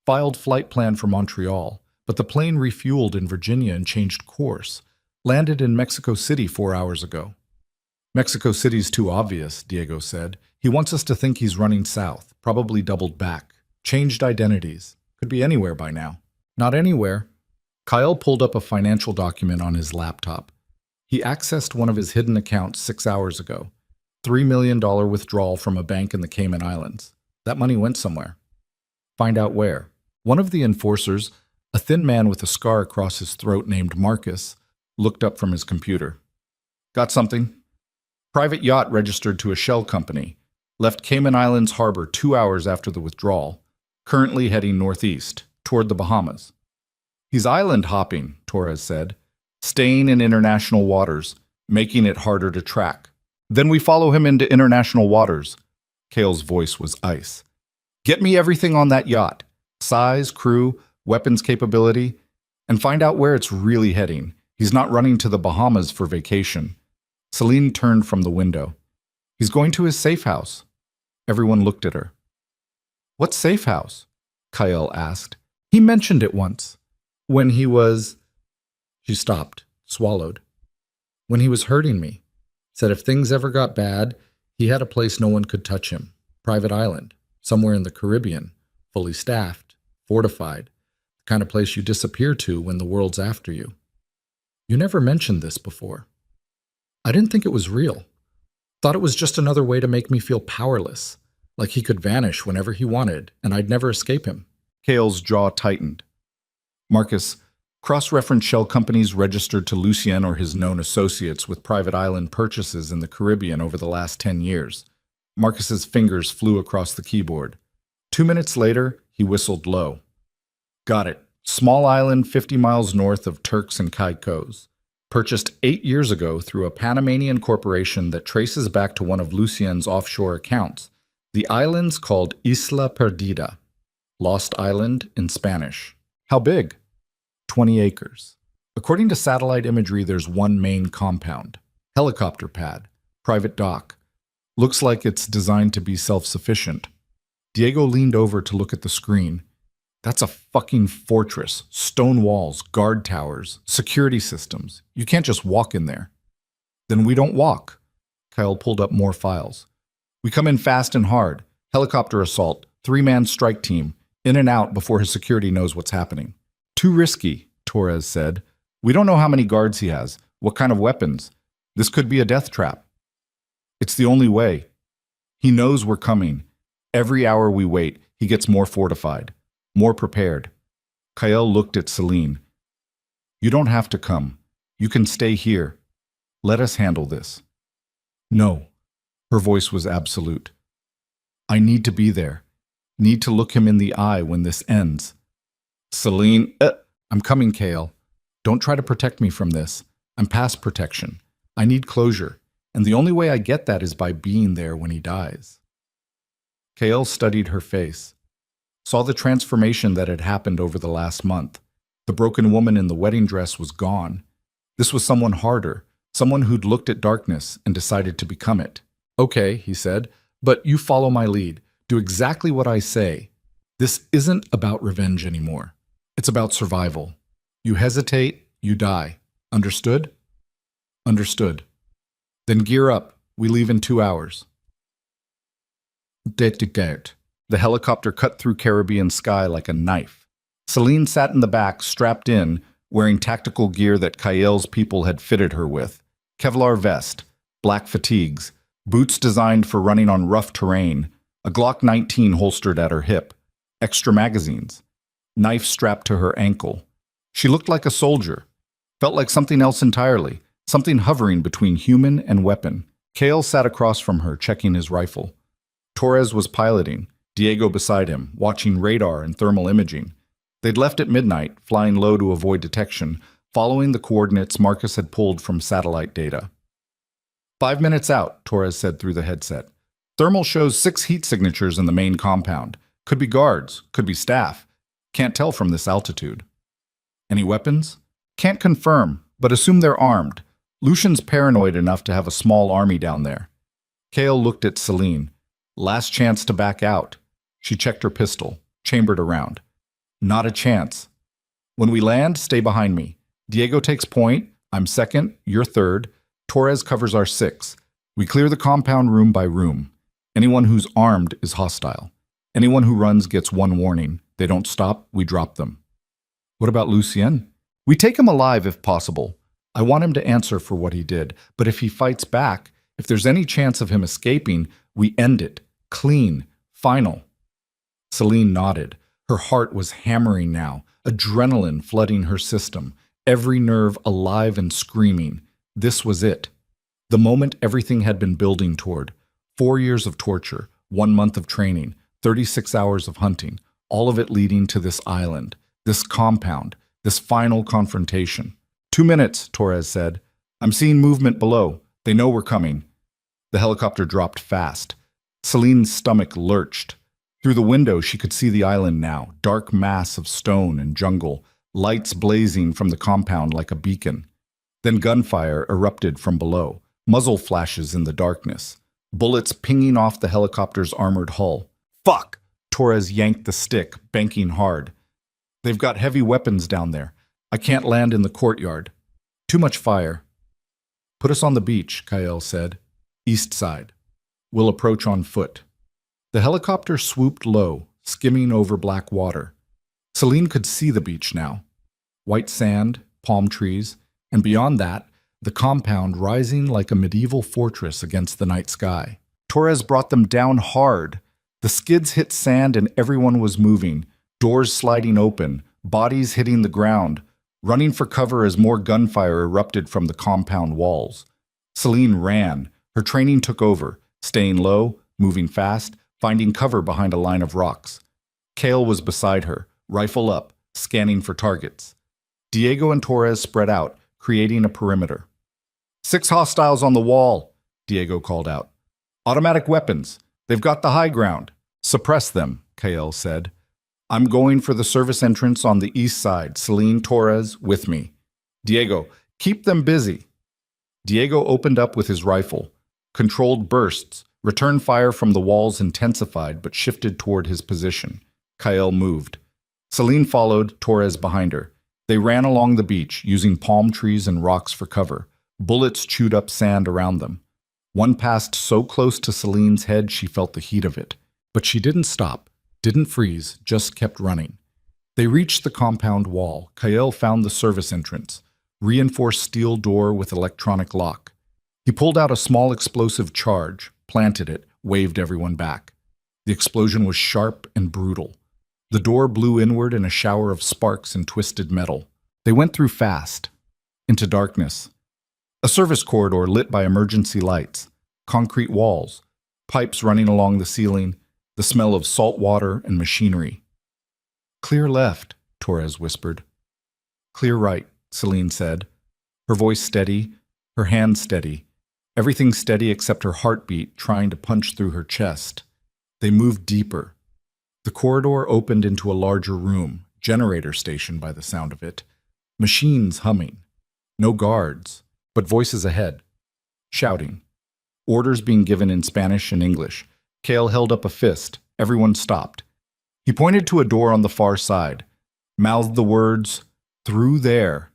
Filed flight plan for Montreal, but the plane refueled in Virginia and changed course. Landed in Mexico City 4 hours ago. Mexico City's too obvious, Diego said. He wants us to think he's running south, probably doubled back. Changed identities. Could be anywhere by now. Not anywhere. Kyle pulled up a financial document on his laptop. He accessed one of his hidden accounts 6 hours ago. $3 million withdrawal from a bank in the Cayman Islands. That money went somewhere. Find out where. One of the enforcers, a thin man with a scar across his throat named Marcus, looked up from his computer. Got something? Private yacht registered to a shell company. Left Cayman Islands harbor 2 hours after the withdrawal. Currently heading northeast, toward the Bahamas. He's island hopping, Torres said. Staying in international waters, making it harder to track. Then we follow him into international waters. Cale's voice was ice. Get me everything on that yacht. Size, crew, weapons capability, and find out where it's really heading. He's not running to the Bahamas for vacation. Celine turned from the window. He's going to his safe house. Everyone looked at her. What safe house? Kyle asked. He mentioned it once. When he was... She stopped, swallowed. When he was hurting me. Said if things ever got bad, he had a place no one could touch him. Private island, somewhere in the Caribbean, fully staffed, fortified, the kind of place you disappear to when the world's after you. You never mentioned this before. I didn't think it was real. Thought it was just another way to make me feel powerless, like he could vanish whenever he wanted, and I'd never escape him. Cale's jaw tightened. Marcus, cross-reference shell companies registered to Lucien or his known associates with private island purchases in the Caribbean over the last 10 years. Marcus's fingers flew across the keyboard. 2 minutes later, he whistled low. Got it. Small island 50 miles north of Turks and Caicos. Purchased 8 years ago through a Panamanian corporation that traces back to one of Lucien's offshore accounts. The island's called Isla Perdida. Lost Island in Spanish. How big? 20 acres. According to satellite imagery, there's one main compound. Helicopter pad. Private dock. Looks like it's designed to be self-sufficient. Diego leaned over to look at the screen. That's a fucking fortress. Stone walls, guard towers, security systems. You can't just walk in there. Then we don't walk. Kyle pulled up more files. We come in fast and hard. Helicopter assault. 3-man strike team. In and out before his security knows what's happening. Too risky, Torres said. We don't know how many guards he has. What kind of weapons? This could be a death trap. It's the only way. He knows we're coming. Every hour we wait, he gets more fortified. More prepared. Kyle looked at Celine. You don't have to come. You can stay here. Let us handle this. No. Her voice was absolute. I need to be there. Need to look him in the eye when this ends. Celine, I'm coming, Kale. Don't try to protect me from this. I'm past protection. I need closure. And the only way I get that is by being there when he dies. Kale studied her face. Saw the transformation that had happened over the last month. The broken woman in the wedding dress was gone. This was someone harder, someone who'd looked at darkness and decided to become it. Okay, he said, but you follow my lead. Do exactly what I say. This isn't about revenge anymore. It's about survival. You hesitate, you die. Understood? Understood. Then gear up. We leave in 2 hours. The helicopter cut through Caribbean sky like a knife. Celine sat in the back, strapped in, wearing tactical gear that Kael's people had fitted her with. Kevlar vest, black fatigues, boots designed for running on rough terrain, a Glock 19 holstered at her hip, extra magazines, knife strapped to her ankle. She looked like a soldier, felt like something else entirely, something hovering between human and weapon. Kael sat across from her, checking his rifle. Torres was piloting, Diego beside him, watching radar and thermal imaging. They'd left at midnight, flying low to avoid detection, following the coordinates Marcus had pulled from satellite data. 5 minutes out, Torres said through the headset. Thermal shows 6 heat signatures in the main compound. Could be guards, could be staff. Can't tell from this altitude. Any weapons? Can't confirm, but assume they're armed. Lucian's paranoid enough to have a small army down there. Kale looked at Celine. Last chance to back out. She checked her pistol, chambered around. Not a chance. When we land, stay behind me. Diego takes point. I'm second. You're third. Torres covers our six. We clear the compound room by room. Anyone who's armed is hostile. Anyone who runs gets one warning. They don't stop, we drop them. What about Lucien? We take him alive if possible. I want him to answer for what he did, but if he fights back, if there's any chance of him escaping, we end it. Clean. Final. Celine nodded. Her heart was hammering now, adrenaline flooding her system, every nerve alive and screaming. This was it. The moment everything had been building toward. 4 years of torture, 1 month of training, 36 hours of hunting, all of it leading to this island, this compound, this final confrontation. 2 minutes, Torres said. I'm seeing movement below. They know we're coming. The helicopter dropped fast. Celine's stomach lurched. Through the window, she could see the island now, dark mass of stone and jungle, lights blazing from the compound like a beacon. Then gunfire erupted from below, muzzle flashes in the darkness, bullets pinging off the helicopter's armored hull. Fuck! Torres yanked the stick, banking hard. They've got heavy weapons down there. I can't land in the courtyard. Too much fire. Put us on the beach, Kael said. East side. We'll approach on foot. The helicopter swooped low, skimming over black water. Celine could see the beach now. White sand, palm trees, and beyond that, the compound rising like a medieval fortress against the night sky. Torres brought them down hard. The skids hit sand and everyone was moving, doors sliding open, bodies hitting the ground, running for cover as more gunfire erupted from the compound walls. Celine ran. Her training took over, staying low, moving fast, finding cover behind a line of rocks. Kale was beside her, rifle up, scanning for targets. Diego and Torres spread out, creating a perimeter. 6 hostiles on the wall, Diego called out. Automatic weapons. They've got the high ground. Suppress them, Kael said. I'm going for the service entrance on the east side. Celine, Torres, with me. Diego, keep them busy. Diego opened up with his rifle. Controlled bursts. Return fire from the walls intensified but shifted toward his position. Kael moved. Celine followed, Torres behind her. They ran along the beach, using palm trees and rocks for cover. Bullets chewed up sand around them. One passed so close to Celine's head she felt the heat of it. But she didn't stop, didn't freeze, just kept running. They reached the compound wall. Kael found the service entrance, reinforced steel door with electronic lock. He pulled out a small explosive charge, planted it, waved everyone back. The explosion was sharp and brutal. The door blew inward in a shower of sparks and twisted metal. They went through fast, into darkness. A service corridor lit by emergency lights, concrete walls, pipes running along the ceiling, the smell of salt water and machinery. Clear left, Torres whispered. Clear right, Celine said, her voice steady, her hand steady, everything steady except her heartbeat trying to punch through her chest. They moved deeper. The corridor opened into a larger room, generator station by the sound of it. Machines humming. No guards, but voices ahead. Shouting. Orders being given in Spanish and English. Kale held up a fist. Everyone stopped. He pointed to a door on the far side, mouthed the words, "Through there."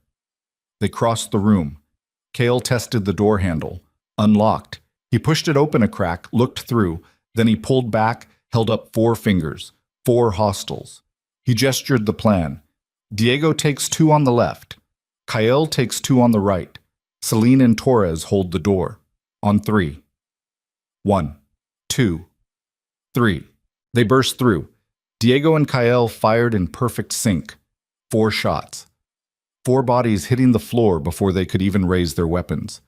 They crossed the room. Kale tested the door handle. Unlocked. He pushed it open a crack, looked through, then he pulled back, held up 4 fingers, 4 hostiles. He gestured the plan. Diego takes 2 on the left. Kael takes 2 on the right. Celine and Torres hold the door. On 3. 1, 2, 3. They burst through. Diego and Kael fired in perfect sync. 4 shots. 4 bodies hitting the floor before they could even raise their weapons.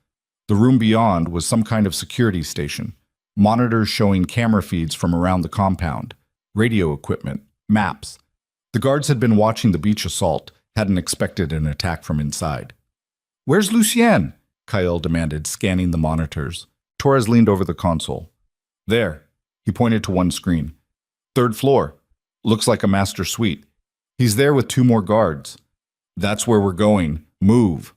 The room beyond was some kind of security station. Monitors showing camera feeds from around the compound. Radio equipment. Maps. The guards had been watching the beach assault, hadn't expected an attack from inside. "Where's Lucien?" Kael demanded, scanning the monitors. Torres leaned over the console. "There." He pointed to one screen. "3rd floor. Looks like a master suite. He's there with 2 more guards." "That's where we're going. Move."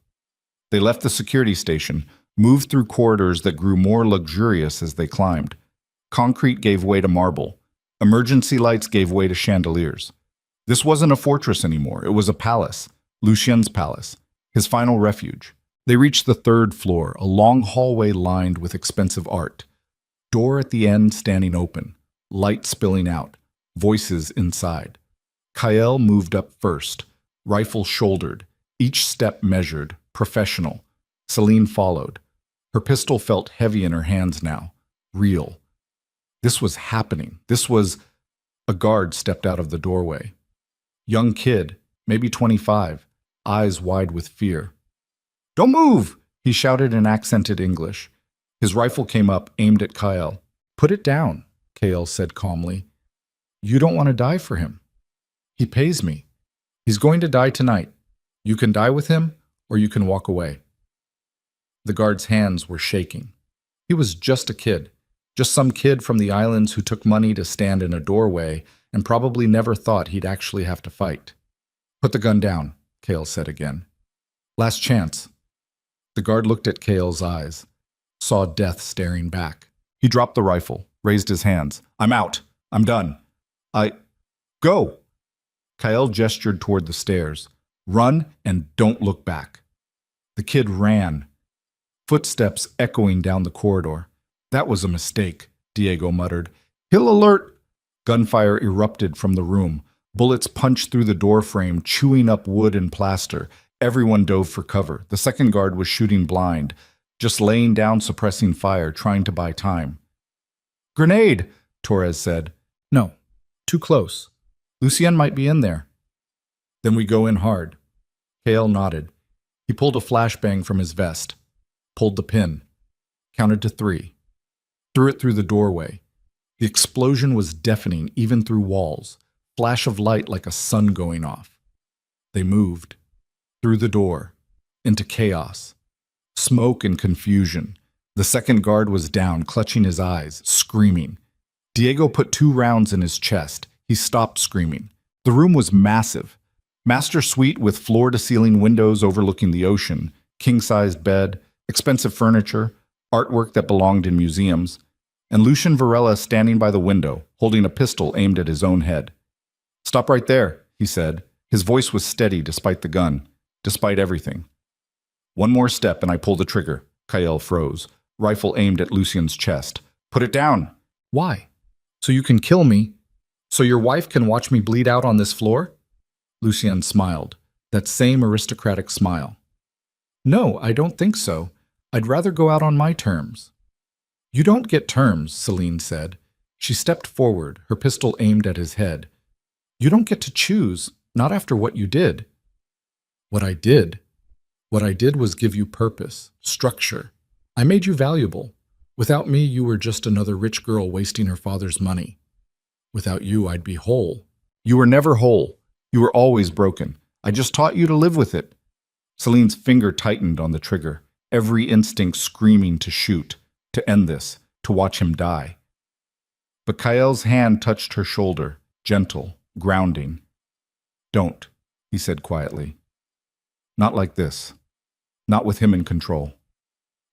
They left the security station, moved through corridors that grew more luxurious as they climbed. Concrete gave way to marble. Emergency lights gave way to chandeliers. This wasn't a fortress anymore. It was a palace, Lucien's palace, his final refuge. They reached the third floor, a long hallway lined with expensive art. Door at the end standing open, light spilling out, voices inside. Kael moved up first, rifle shouldered, each step measured, professional. Celine followed. Her pistol felt heavy in her hands now, real. This was happening. This was... A guard stepped out of the doorway. Young kid, maybe 25, eyes wide with fear. "Don't move!" he shouted in accented English. His rifle came up, aimed at Kael. "Put it down," Kael said calmly. "You don't want to die for him. He pays me. He's going to die tonight. You can die with him, or you can walk away." The guard's hands were shaking. He was just a kid, just some kid from the islands who took money to stand in a doorway and probably never thought he'd actually have to fight. "Put the gun down," Kael said again. "Last chance." The guard looked at Kael's eyes, saw death staring back. He dropped the rifle, raised his hands. "I'm out. I'm done. Go!" Kael gestured toward the stairs. "Run and don't look back." The kid ran, footsteps echoing down the corridor. "That was a mistake," Diego muttered. "He'll alert!" Gunfire erupted from the room. Bullets punched through the door frame, chewing up wood and plaster. Everyone dove for cover. The second guard was shooting blind, just laying down suppressing fire, trying to buy time. "Grenade!" Torres said. "No, too close. Lucien might be in there." "Then we go in hard." Kael nodded. He pulled a flashbang from his vest, pulled the pin, counted to 3, threw it through the doorway. The explosion was deafening, even through walls. Flash of light like a sun going off. They moved. Through the door. Into chaos. Smoke and confusion. The second guard was down, clutching his eyes, screaming. Diego put 2 rounds in his chest. He stopped screaming. The room was massive. Master suite with floor-to-ceiling windows overlooking the ocean, king-sized bed, expensive furniture, artwork that belonged in museums, and Lucien Varela standing by the window, holding a pistol aimed at his own head. "Stop right there," he said. His voice was steady despite the gun, despite everything. "One more step and I pull the trigger." Kael froze, rifle aimed at Lucien's chest. "Put it down." "Why? So you can kill me? So your wife can watch me bleed out on this floor?" Lucien smiled, that same aristocratic smile. "No, I don't think so. I'd rather go out on my terms." "You don't get terms," Celine said. She stepped forward, her pistol aimed at his head. "You don't get to choose, not after what you did." What I did was give you purpose, structure. I made you valuable. Without me, you were just another rich girl wasting her father's money. Without you, I'd be whole." "You were never whole. You were always broken. I just taught you to live with it." Celine's finger tightened on the trigger, every instinct screaming to shoot, to end this, to watch him die. But Kael's hand touched her shoulder, gentle, grounding. "Don't," he said quietly. "Not like this. Not with him in control.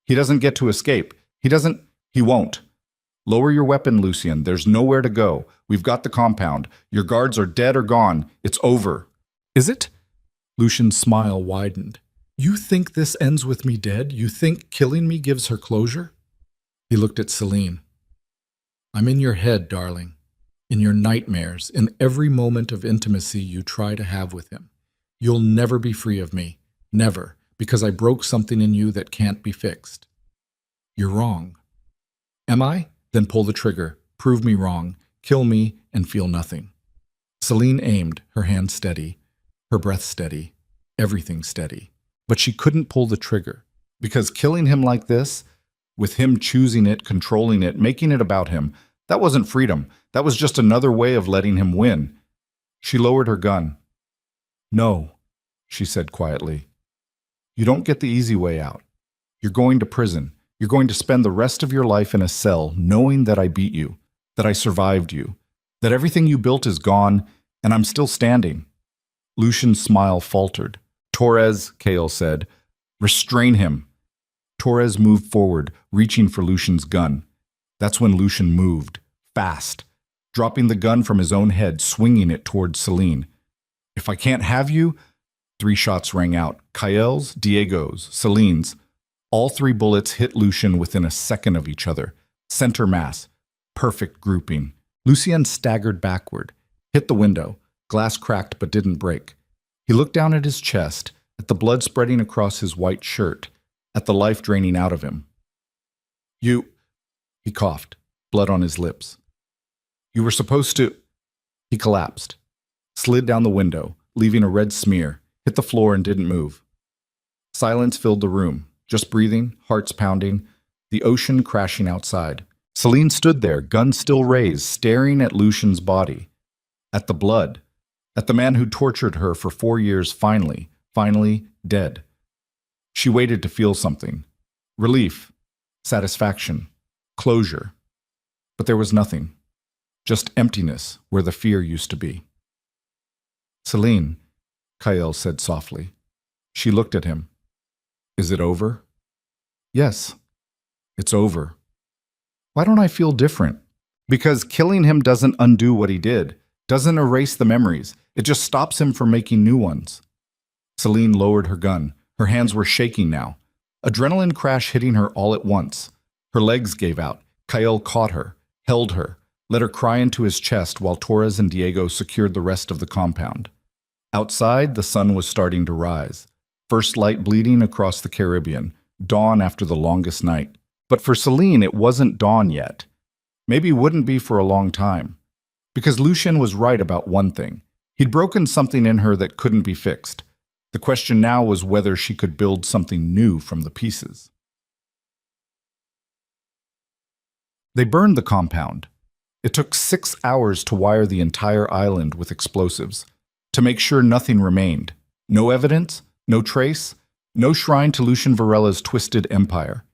He doesn't get to escape. He won't. Lower your weapon, Lucien. There's nowhere to go. We've got the compound. Your guards are dead or gone. It's over." "Is it?" Lucien's smile widened. "You think this ends with me dead? You think killing me gives her closure?" He looked at Celine. "I'm in your head, darling. In your nightmares, in every moment of intimacy you try to have with him. You'll never be free of me. Never. Because I broke something in you that can't be fixed." "You're wrong." "Am I? Then pull the trigger. Prove me wrong. Kill me and feel nothing." Celine aimed, her hand steady, her breath steady, everything steady. But she couldn't pull the trigger. Because killing him like this, with him choosing it, controlling it, making it about him, that wasn't freedom. That was just another way of letting him win. She lowered her gun. "No," she said quietly. "You don't get the easy way out. You're going to prison. You're going to spend the rest of your life in a cell knowing that I beat you, that I survived you, that everything you built is gone, and I'm still standing." Lucien's smile faltered. "Torres," Kael said, "restrain him." Torres moved forward, reaching for Lucian's gun. That's when Lucian moved, fast, dropping the gun from his own head, swinging it towards Celine. If I can't have you... 3 shots rang out. Kael's, Diego's, Celine's. All 3 bullets hit Lucian within a second of each other. Center mass. Perfect grouping. Lucien staggered backward, hit the window. Glass cracked but didn't break. He looked down at his chest, at the blood spreading across his white shirt, at the life draining out of him. You... He coughed, blood on his lips. You were supposed to... He collapsed, slid down the window, leaving a red smear, hit the floor and didn't move. Silence filled the room, just breathing, hearts pounding, the ocean crashing outside. Celine stood there, gun still raised, staring at Lucian's body, at the blood, at the man who tortured her for 4 years finally dead. She waited to feel something. Relief, satisfaction, closure. But there was nothing. Just emptiness where the fear used to be. Celine, Kael said softly. She looked at him. Is it over? Yes, it's over. Why don't I feel different? Because killing him doesn't undo what he did, doesn't erase the memories. It just stops him from making new ones. Celine lowered her gun. Her hands were shaking now. Adrenaline crash hitting her all at once. Her legs gave out. Kael caught her, held her, let her cry into his chest while Torres and Diego secured the rest of the compound. Outside, the sun was starting to rise. First light bleeding across the Caribbean, dawn after the longest night. But for Celine, it wasn't dawn yet. Maybe wouldn't be for a long time. Because Lucien was right about one thing. He'd broken something in her that couldn't be fixed. The question now was whether she could build something new from the pieces. They burned the compound. It took 6 hours to wire the entire island with explosives, to make sure nothing remained. No evidence, no trace, no shrine to Lucien Varela's twisted empire.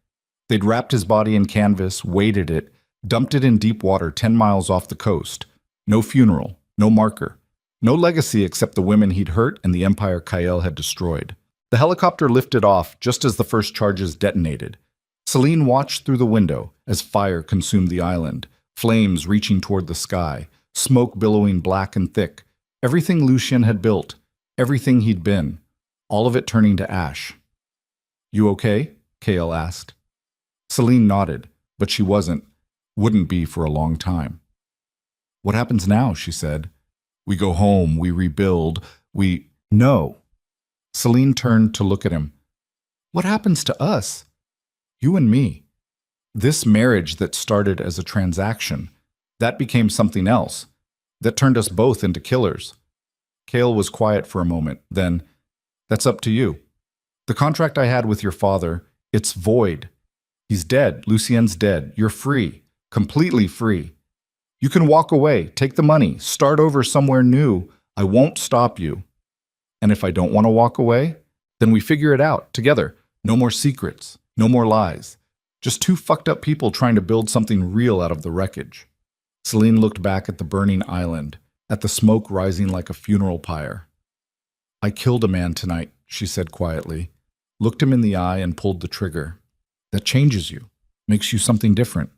They'd wrapped his body in canvas, weighted it, dumped it in deep water 10 miles off the coast. No funeral, no marker, no legacy except the women he'd hurt and the empire Kael had destroyed. The helicopter lifted off just as the first charges detonated. Celine watched through the window as fire consumed the island, flames reaching toward the sky, smoke billowing black and thick. Everything Lucien had built, everything he'd been, all of it turning to ash. You okay? Kael asked. Celine nodded, but she wouldn't be for a long time. What happens now? She said. We go home, we rebuild, No. Celine turned to look at him. What happens to us? You and me. This marriage that started as a transaction, that became something else, that turned us both into killers. Kael was quiet for a moment, then, that's up to you. The contract I had with your father, it's void. He's dead, Lucien's dead, you're free, completely free. You can walk away, take the money, start over somewhere new. I won't stop you. And if I don't want to walk away, then we figure it out together. No more secrets, no more lies. Just 2 fucked up people trying to build something real out of the wreckage. Celine looked back at the burning island, at the smoke rising like a funeral pyre. I killed a man tonight, she said quietly, looked him in the eye and pulled the trigger. That changes you, makes you something different.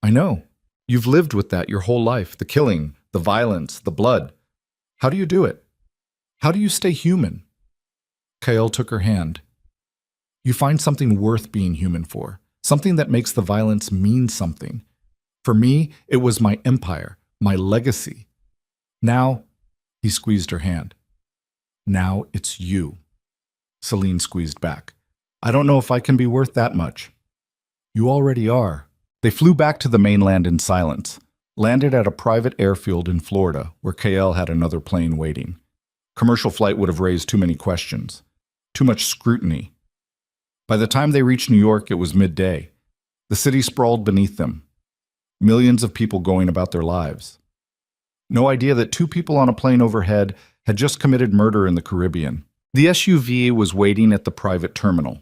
I know. You've lived with that your whole life, the killing, the violence, the blood. How do you do it? How do you stay human? Kael took her hand. You find something worth being human for, something that makes the violence mean something. For me, it was my empire, my legacy. Now, he squeezed her hand. Now it's you. Celine squeezed back. I don't know if I can be worth that much. You already are. They flew back to the mainland in silence, landed at a private airfield in Florida where Kael had another plane waiting. Commercial flight would have raised too many questions, too much scrutiny. By the time they reached New York, it was midday. The city sprawled beneath them. Millions of people going about their lives. No idea that 2 people on a plane overhead had just committed murder in the Caribbean. The SUV was waiting at the private terminal.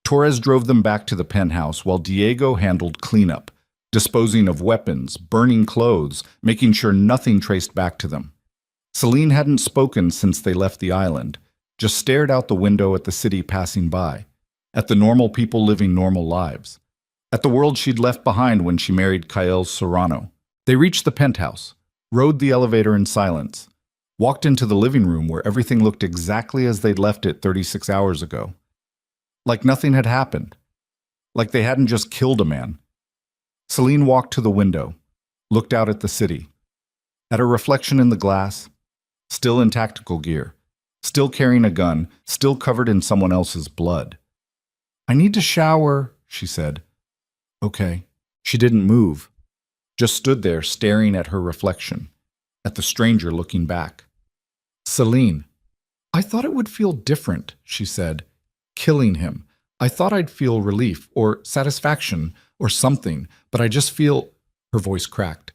Torres drove them back to the penthouse while Diego handled cleanup, disposing of weapons, burning clothes, making sure nothing traced back to them. Celine hadn't spoken since they left the island, just stared out the window at the city passing by. at the normal people living normal lives, at the world she'd left behind when she married Kyle Serrano. They reached the penthouse, rode the elevator in silence, walked into the living room where everything looked exactly as they'd left it 36 hours ago. Like nothing had happened. Like they hadn't just killed a man. Celine walked to the window, looked out at the city, at her reflection in the glass, still in tactical gear, still carrying a gun, still covered in someone else's blood. "I need to shower," she said. Okay. She didn't move, just stood there staring at her reflection, at the stranger looking back. "Celine, I thought it would feel different," she said. "Killing him. I thought I'd feel relief or satisfaction or something, but I just feel," her voice cracked,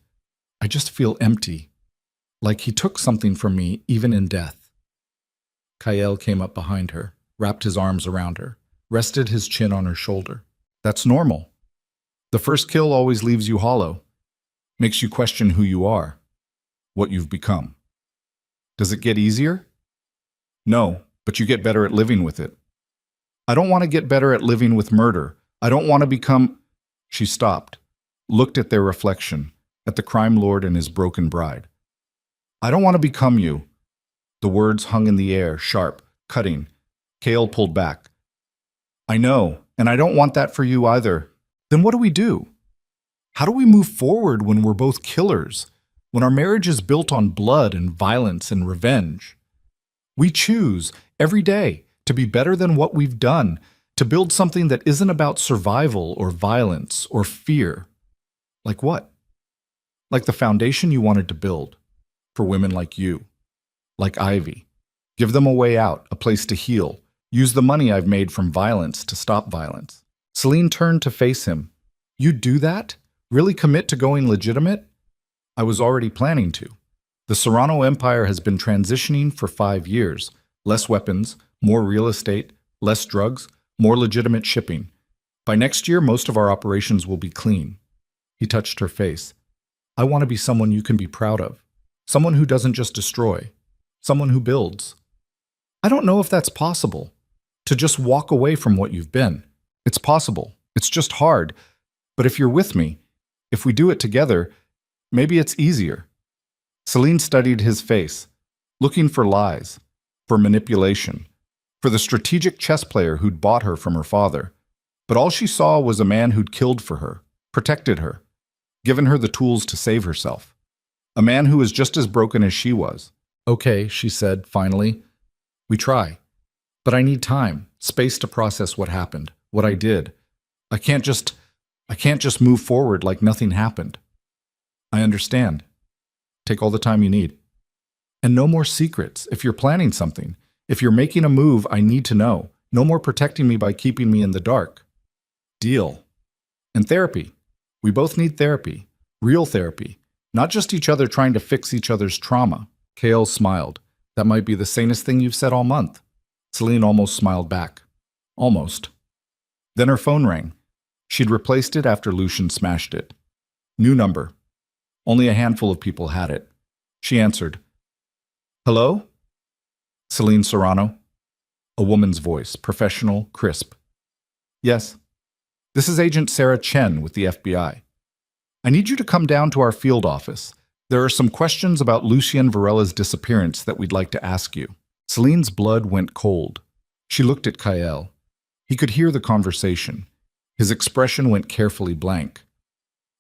"I just feel empty. Like he took something from me even in death." Kyle came up behind her, wrapped his arms around her, rested his chin on her shoulder. "That's normal. The first kill always leaves you hollow, makes you question who you are, what you've become. Does it get easier? No, but you get better at living with it. I don't want to get better at living with murder. I don't want to become..." She stopped, looked at their reflection, at the crime lord and his broken bride. "I don't want to become you." The words hung in the air, sharp, cutting. Kale pulled back. "I know, and I don't want that for you either." "Then what do we do? How do we move forward when we're both killers, when our marriage is built on blood and violence and revenge? We choose, every day, to be better than what we've done, to build something that isn't about survival or violence or fear." Like what? Like the foundation you wanted to build, for women like you, like Ivy. Give them a way out, a place to heal. Use the money I've made from violence to stop violence. Celine turned to face him. "You'd do that? Really commit to going legitimate?" "I was already planning to. The Serrano Empire has been transitioning for 5 years. Less weapons, more real estate, less drugs, more legitimate shipping. By next year, most of our operations will be clean." He touched her face. "I want to be someone you can be proud of. Someone who doesn't just destroy. Someone who builds." "I don't know if that's possible. To just walk away from what you've been. It's possible. It's just hard. But if you're with me, if we do it together, maybe it's easier." Celine studied his face, looking for lies, for manipulation, for the strategic chess player who'd bought her from her father. But all she saw was a man who'd killed for her, protected her, given her the tools to save herself. A man who was just as broken as she was. "Okay," she said, finally. "We try. But I need time, space to process what happened, what I did. I can't just move forward like nothing happened." "I understand. Take all the time you need. And no more secrets. If you're planning something, if you're making a move, I need to know. No more protecting me by keeping me in the dark." "Deal." "And therapy. We both need therapy. Real therapy. Not just each other trying to fix each other's trauma." Kale smiled. "That might be the sanest thing you've said all month." Celine almost smiled back. Almost. Then her phone rang. She'd replaced it after Lucian smashed it. New number. Only a handful of people had it. She answered. "Hello?" "Celine Serrano?" A woman's voice, professional, crisp. "Yes. This is Agent Sarah Chen with the FBI. I need you to come down to our field office. There are some questions about Lucien Varela's disappearance that we'd like to ask you." Celine's blood went cold. She looked at Kyle. He could hear the conversation. His expression went carefully blank.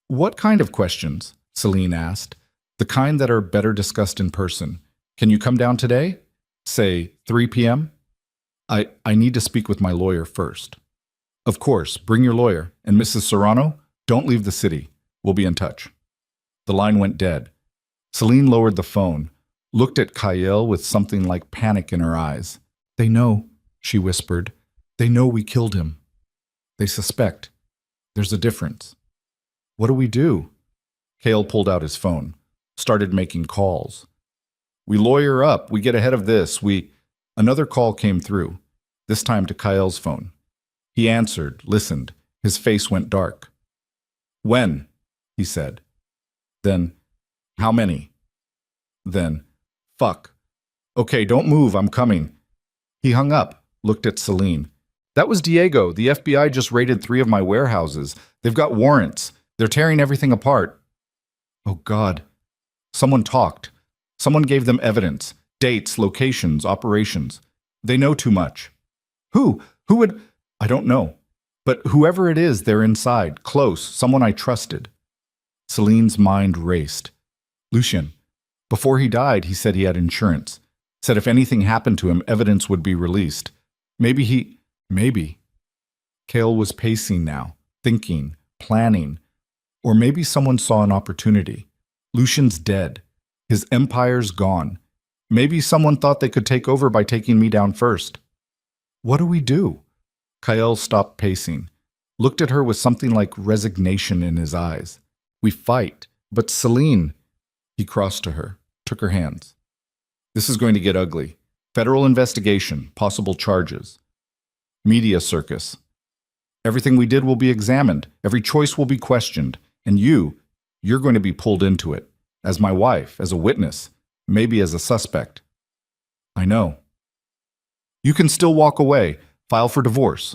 "What kind of questions?" Celine asked. "The kind that are better discussed in person. Can you come down today? Say 3 p.m.? I need to speak with my lawyer first." "Of course, bring your lawyer. And Mrs. Serrano, don't leave the city. We'll be in touch." The line went dead. Celine lowered the phone, looked at Kyle with something like panic in her eyes. "They know," she whispered. "They know we killed him. They suspect. There's a difference." "What do we do?" Kale pulled out his phone, started making calls. "We lawyer up. We get ahead of this. Another call came through, this time to Kyle's phone. He answered, listened. His face went dark. "When?" he said. Then, "How many?" Then, "Fuck. Okay, don't move, I'm coming." He hung up, looked at Celine. That was Diego. The FBI just raided 3 of my warehouses. They've got warrants. They're tearing everything apart. Oh, God. Someone talked. Someone gave them evidence. Dates, locations, operations. They know too much. Who? Who would? I don't know. But whoever it is, they're inside, close, someone I trusted. Celine's mind raced. Lucien. Before he died, he said he had insurance. Said if anything happened to him, evidence would be released. Maybe. Cale was pacing now, thinking, planning. Or maybe someone saw an opportunity. Lucien's dead. His empire's gone. Maybe someone thought they could take over by taking me down first. What do we do? Kyle stopped pacing, looked at her with something like resignation in his eyes. We fight, but Celine... He crossed to her, took her hands. This is going to get ugly. Federal investigation, possible charges. Media circus. Everything we did will be examined. Every choice will be questioned. And you're going to be pulled into it. As my wife, as a witness, maybe as a suspect. I know. You can still walk away, file for divorce.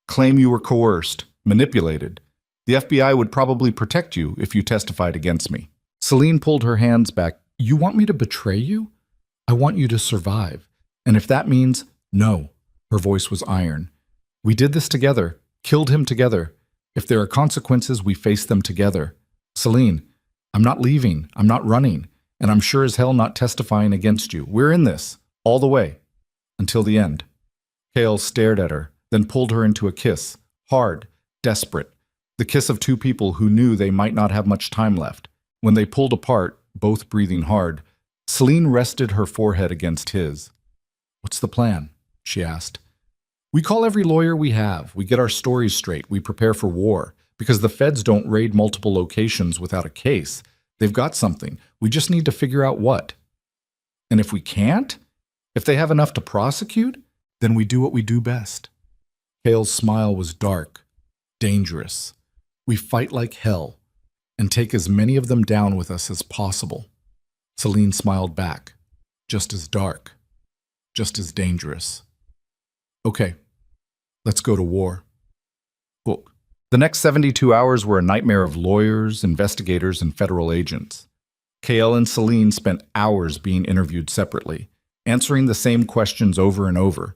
Claim you were coerced, manipulated. The FBI would probably protect you if you testified against me. Celine pulled her hands back. You want me to betray you? I want you to survive. And if that means no, her voice was iron. We did this together, killed him together. If there are consequences, we face them together. Celine, I'm not leaving, I'm not running, and I'm sure as hell not testifying against you. We're in this, all the way, until the end. Cale stared at her, then pulled her into a kiss, hard, desperate, the kiss of 2 people who knew they might not have much time left. When they pulled apart, both breathing hard, Celine rested her forehead against his. What's the plan? She asked. We call every lawyer we have. We get our stories straight. We prepare for war. Because the feds don't raid multiple locations without a case. They've got something. We just need to figure out what. And if we can't? If they have enough to prosecute? Then we do what we do best. Cale's smile was dark, dangerous. We fight like hell. And take as many of them down with us as possible. Celine smiled back. Just as dark. Just as dangerous. Okay, let's go to war. Well, the next 72 hours were a nightmare of lawyers, investigators, and federal agents. Cale and Celine spent hours being interviewed separately, answering the same questions over and over.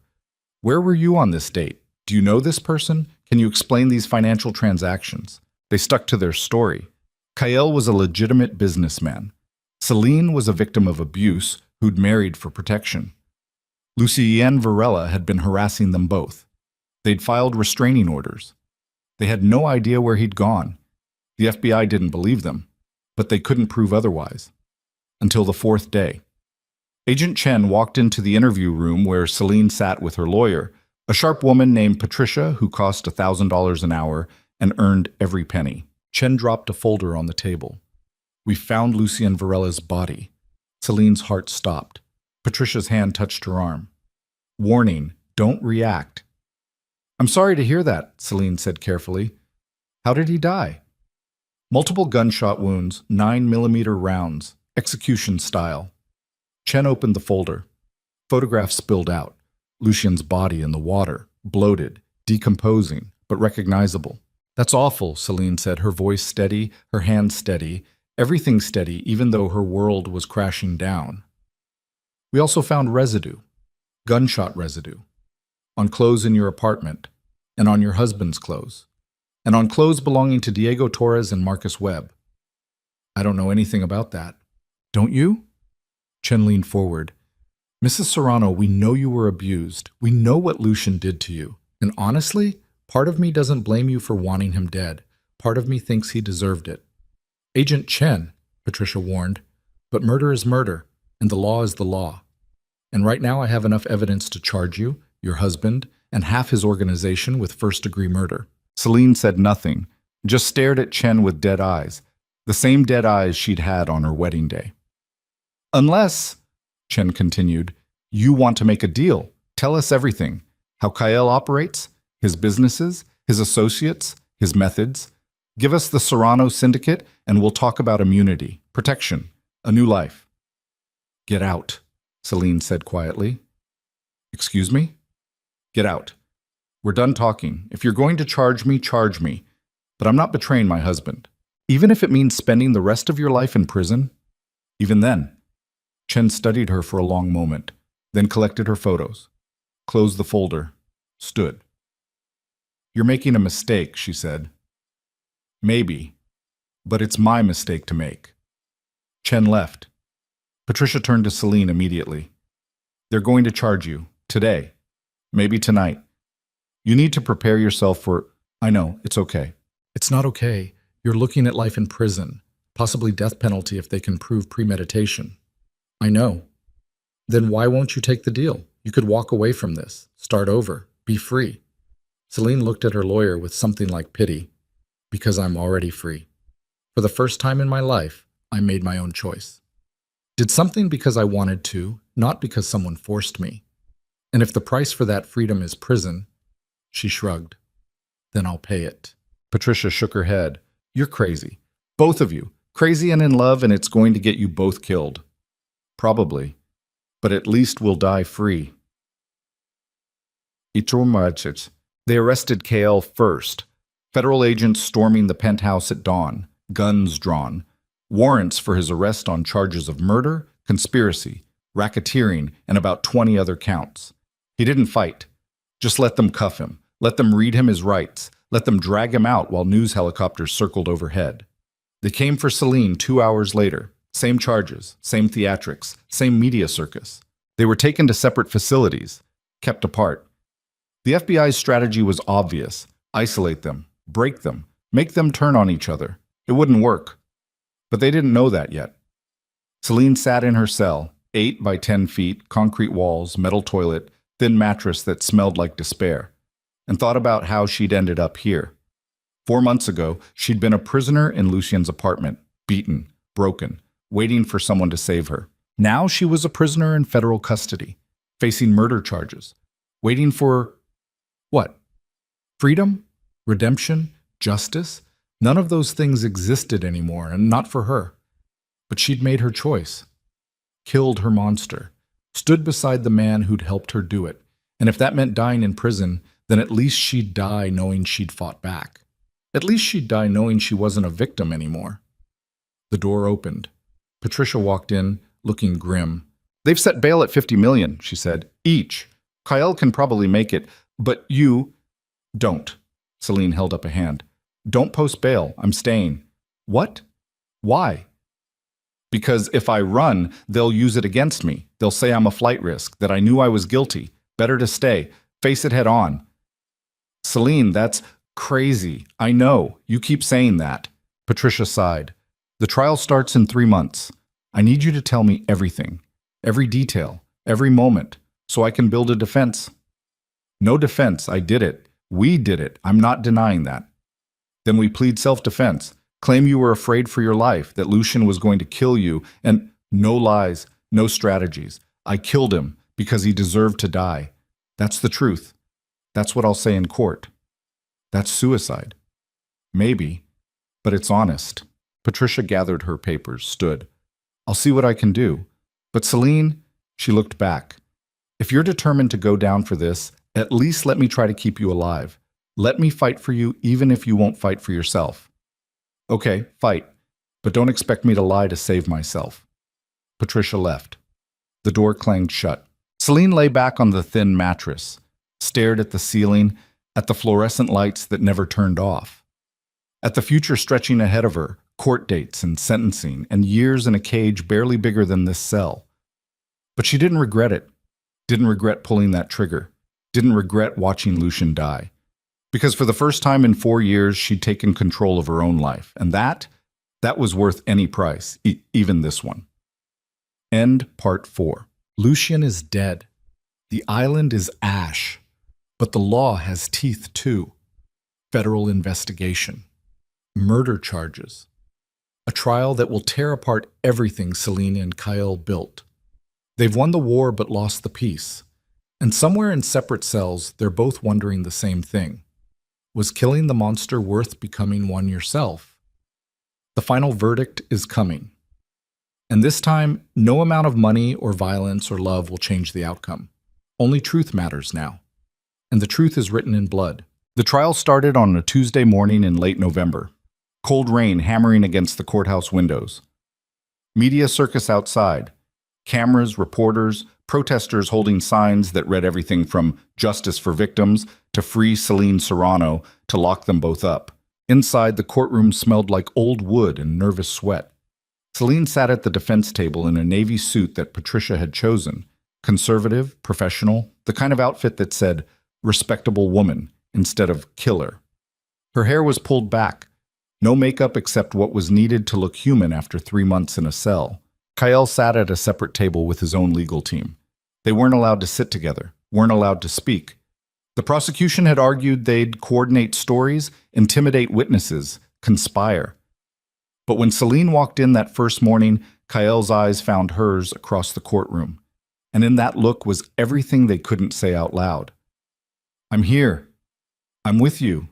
Where were you on this date? Do you know this person? Can you explain these financial transactions? They stuck to their story. Kyle was a legitimate businessman. Celine was a victim of abuse who'd married for protection. Lucien Varela had been harassing them both. They'd filed restraining orders. They had no idea where he'd gone. The FBI didn't believe them, but they couldn't prove otherwise. Until the 4th day. Agent Chen walked into the interview room where Celine sat with her lawyer, a sharp woman named Patricia who cost $1,000 an hour and earned every penny. Chen dropped a folder on the table. We found Lucien Varela's body. Celine's heart stopped. Patricia's hand touched her arm. Warning, don't react. I'm sorry to hear that, Celine said carefully. How did he die? Multiple gunshot wounds, 9mm rounds, execution style. Chen opened the folder. Photographs spilled out. Lucien's body in the water, bloated, decomposing, but recognizable. That's awful, Celine said, her voice steady, her hands steady, everything steady, even though her world was crashing down. We also found residue, gunshot residue, on clothes in your apartment, and on your husband's clothes, and on clothes belonging to Diego Torres and Marcus Webb. I don't know anything about that. Don't you? Chen leaned forward. Mrs. Serrano, we know you were abused. We know what Lucien did to you. And honestly, part of me doesn't blame you for wanting him dead. Part of me thinks he deserved it. Agent Chen, Patricia warned, but murder is murder, and the law is the law. And right now I have enough evidence to charge you, your husband, and half his organization with first-degree murder. Celine said nothing, just stared at Chen with dead eyes, the same dead eyes she'd had on her wedding day. Unless, Chen continued, you want to make a deal. Tell us everything. How Kyle operates, his businesses, his associates, his methods. Give us the Serrano Syndicate, and we'll talk about immunity, protection, a new life. Get out, Celine said quietly. Excuse me? Get out. We're done talking. If you're going to charge me, charge me. But I'm not betraying my husband. Even if it means spending the rest of your life in prison? Even then. Chen studied her for a long moment, then collected her photos, closed the folder, stood. You're making a mistake, she said. Maybe, but it's my mistake to make. Chen left. Patricia turned to Celine immediately. They're going to charge you, today, maybe tonight. You need to prepare yourself for… I know, it's okay. It's not okay. You're looking at life in prison, possibly death penalty if they can prove premeditation. I know. Then why won't you take the deal? You could walk away from this, start over, be free. Celine looked at her lawyer with something like pity. Because I'm already free. For the first time in my life, I made my own choice. Did something because I wanted to, not because someone forced me. And if the price for that freedom is prison, she shrugged, then I'll pay it. Patricia shook her head. You're crazy. Both of you. Crazy and in love, and it's going to get you both killed. Probably. But at least we'll die free. They arrested KL first. Federal agents storming the penthouse at dawn, guns drawn. Warrants for his arrest on charges of murder, conspiracy, racketeering, and about 20 other counts. He didn't fight. Just let them cuff him. Let them read him his rights. Let them drag him out while news helicopters circled overhead. They came for Celine 2 hours later. Same charges, same theatrics, same media circus. They were taken to separate facilities, kept apart. The FBI's strategy was obvious. Isolate them, break them, make them turn on each other. It wouldn't work. But they didn't know that yet. Celine sat in her cell, 8 by 10 feet, concrete walls, metal toilet, thin mattress that smelled like despair, and thought about how she'd ended up here. 4 months ago, she'd been a prisoner in Lucien's apartment, beaten, broken, waiting for someone to save her. Now she was a prisoner in federal custody, facing murder charges, waiting for… what? Freedom? Redemption? Justice? None of those things existed anymore, and not for her. But she'd made her choice. Killed her monster. Stood beside the man who'd helped her do it. And if that meant dying in prison, then at least she'd die knowing she'd fought back. At least she'd die knowing she wasn't a victim anymore. The door opened. Patricia walked in, looking grim. They've set bail at 50 million, she said. Each. Kyle can probably make it, but you… Don't. Celine held up a hand. Don't post bail. I'm staying. What? Why? Because if I run, they'll use it against me. They'll say I'm a flight risk, that I knew I was guilty. Better to stay. Face it head on. Celine, that's crazy. I know. You keep saying that. Patricia sighed. The trial starts in 3 months. I need you to tell me everything. Every detail. Every moment. So I can build a defense. No defense. I did it. We did it. I'm not denying that. Then we plead self-defense. Claim you were afraid for your life, that Lucien was going to kill you, and no lies, no strategies. I killed him because he deserved to die. That's the truth. That's what I'll say in court. That's suicide. Maybe, but it's honest. Patricia gathered her papers, stood. I'll see what I can do. But Celine, she looked back. If you're determined to go down for this, at least let me try to keep you alive. Let me fight for you even if you won't fight for yourself. Okay, fight, but don't expect me to lie to save myself. Patricia left. The door clanged shut. Celine lay back on the thin mattress, stared at the ceiling, at the fluorescent lights that never turned off, at the future stretching ahead of her, court dates and sentencing, and years in a cage barely bigger than this cell. But she didn't regret it, didn't regret pulling that trigger, didn't regret watching Lucien die. Because for the first time in 4 years, she'd taken control of her own life. And that was worth any price, even this one. End part 4. Lucien is dead. The island is ash. But the law has teeth too. Federal investigation. Murder charges. A trial that will tear apart everything Celine and Kyle built. They've won the war but lost the peace. And somewhere in separate cells, they're both wondering the same thing. Was killing the monster worth becoming one yourself? The final verdict is coming. And this time, no amount of money or violence or love will change the outcome. Only truth matters now. and the truth is written in blood. The trial started on a Tuesday morning in late November. Cold rain hammering against the courthouse windows. Media circus outside. Cameras, reporters, protesters holding signs that read everything from "Justice for Victims" to "Free Celine Serrano" to lock them both up. Inside, the courtroom smelled like old wood and nervous sweat. Celine sat at the defense table in a navy suit that Patricia had chosen. Conservative, professional, the kind of outfit that said "respectable woman" instead of "killer." Her hair was pulled back. No makeup except what was needed to look human after 3 months in a cell. Kyle sat at a separate table with his own legal team. They weren't allowed to sit together, weren't allowed to speak. The prosecution had argued they'd coordinate stories, intimidate witnesses, conspire. But when Celine walked in that first morning, Kyle's eyes found hers across the courtroom. And in that look was everything they couldn't say out loud. "I'm here. I'm with you.